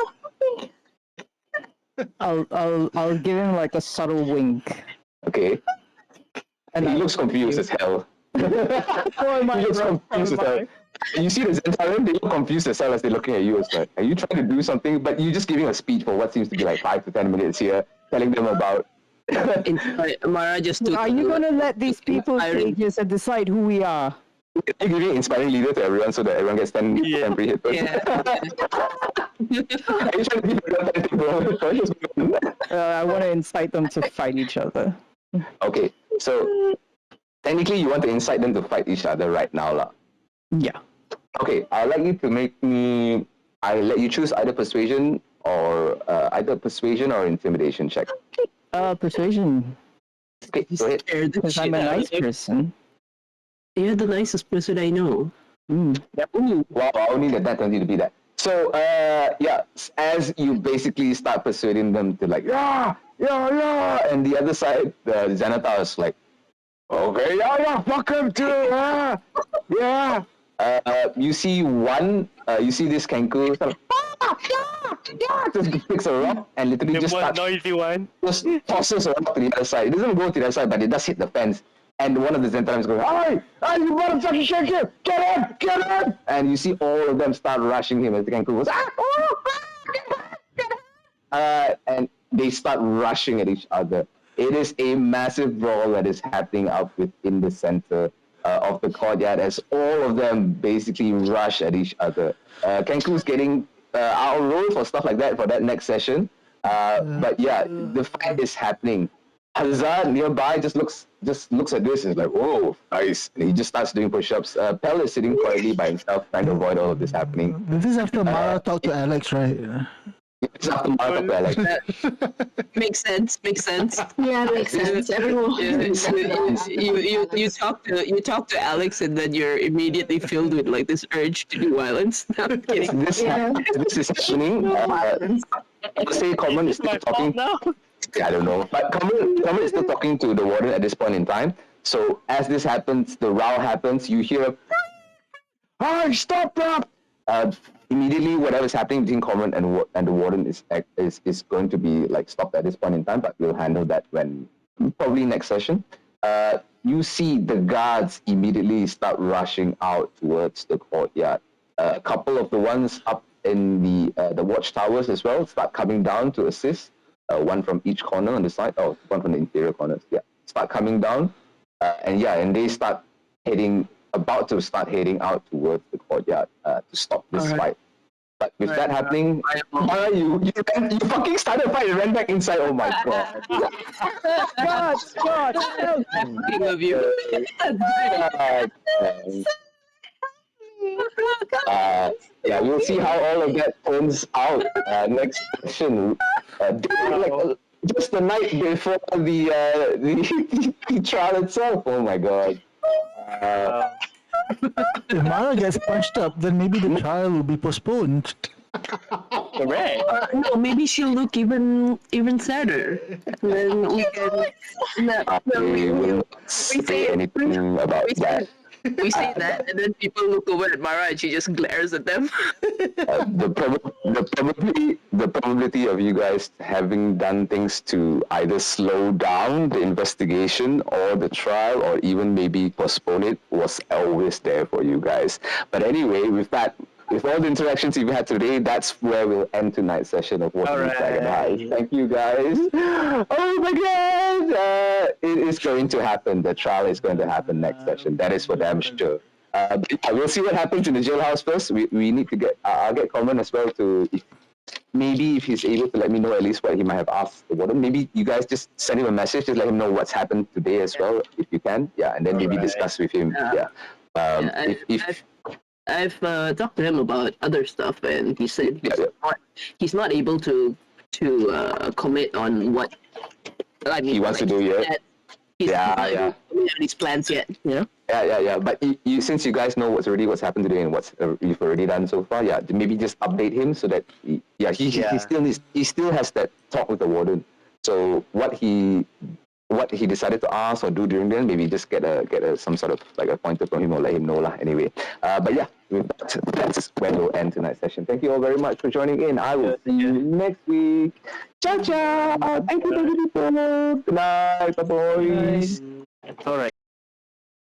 I'll give him like a subtle wink. Okay. And He I looks confused as hell. He looks confused as hell. You see the Zentarim, they look confused as hell as they're looking at you. It's like, are you trying to do something? But you're just giving a speech for what seems to be like 5 to 10 minutes here, telling them about... Mara just took. Are you gonna let these people Inspiring. cages and decide who we are? You're giving inspiring leader to everyone so that everyone gets 10 free hit points. Yeah. Are you trying to be the real 10 people? I want to incite them to fight each other. Okay, so technically you want to incite them to fight each other right now, lah. Yeah. Okay, I'd like you to make me... I'll let you choose either persuasion or intimidation check. Persuasion. Okay, go ahead. Scared the Because I'm a shit out nice of him. person. You're the nicest person I know. Mm. Ooh. Wow, I only need that turns you to be that. So, as you basically start persuading them to like, yeah, and the other side, the Xanatar is like, okay, yeah, fuck him too, yeah. You see this Kenku sort of, just picks a rock and literally The just most starts, noisy one. just tosses a rock to the other side. It doesn't go to the other side, but it does hit the fence. And one of the Zentarams is going, hey, you motherfucking shaker, get him! And you see all of them start rushing him as the Kenku goes, and they start rushing at each other. It is a massive brawl that is happening up within the center of the courtyard as all of them basically rush at each other. Kenku's getting our roll for stuff like that for that next session. But yeah, the fight is happening. Hazard nearby just looks at this and is like, whoa, nice. And he just starts doing push-ups. Pell is sitting quietly by himself, trying to avoid all of this happening. This is after Mara talked to Alex, right? It's after Mark of Alex. Makes sense. Yeah, makes sense. Everyone. You talk to Alex and then you're immediately filled with like this urge to do violence. No, I'm kidding. This is happening. Say Common is still talking. now. I don't know. But Common is still talking to the warden at this point in time. So as this happens, the row happens, you hear, "Hey, stop that!" Immediately, whatever's happening between Common and the warden is going to be like stopped at this point in time. But we'll handle that when probably next session. You see the guards immediately start rushing out towards the courtyard. A couple of the ones up in the watchtowers as well start coming down to assist. One from each corner on the side, one from the interior corners. Yeah, start coming down, and they about to start heading out towards the courtyard to stop this fight. But with that happening, you fucking started a fight and ran back inside. Oh my god! Scott, Speaking of you. Yeah, we'll see how all of that turns out next session. Just the night before the trial itself. Oh my god. If Mara gets punched up, then maybe the trial will be postponed. Correct. No, maybe she'll look even sadder. Then we can. We will not say anything about that. We say that, and then people look over at Mara, and she just glares at them. The probability of you guys having done things to either slow down the investigation or the trial, or even maybe postpone it, was always there for you guys. But anyway, with all the interactions you've had today, that's where we'll end tonight's session of Waterdeep Dragon High. Thank you guys. Oh my god! It is going to happen. The trial is going to happen next session. That is for damn sure. We'll see what happens in the jailhouse first. We need to get... I'll get Common as well to... Maybe if he's able to let me know at least what he might have asked the warden. Maybe you guys just send him a message, just let him know what's happened today as well, if you can. Yeah, and then maybe discuss with him. I've talked to him about other stuff, and he said he's not able to commit on what he wants to do yet. He's not able to commit on his plans yet. You know. Yeah. But since you guys know what's happened today and what you've already done so far, maybe just update him so that he still has that talk with the warden. So what he decided to ask or do during then, maybe just get some sort of like a pointer from him or let him know lah. Anyway, but yeah, with that, that's where we'll end tonight's session. Thank you all very much for joining in. I will see you next week. Ciao, ciao. Thank you, people. Good night. Bye, boys. All right.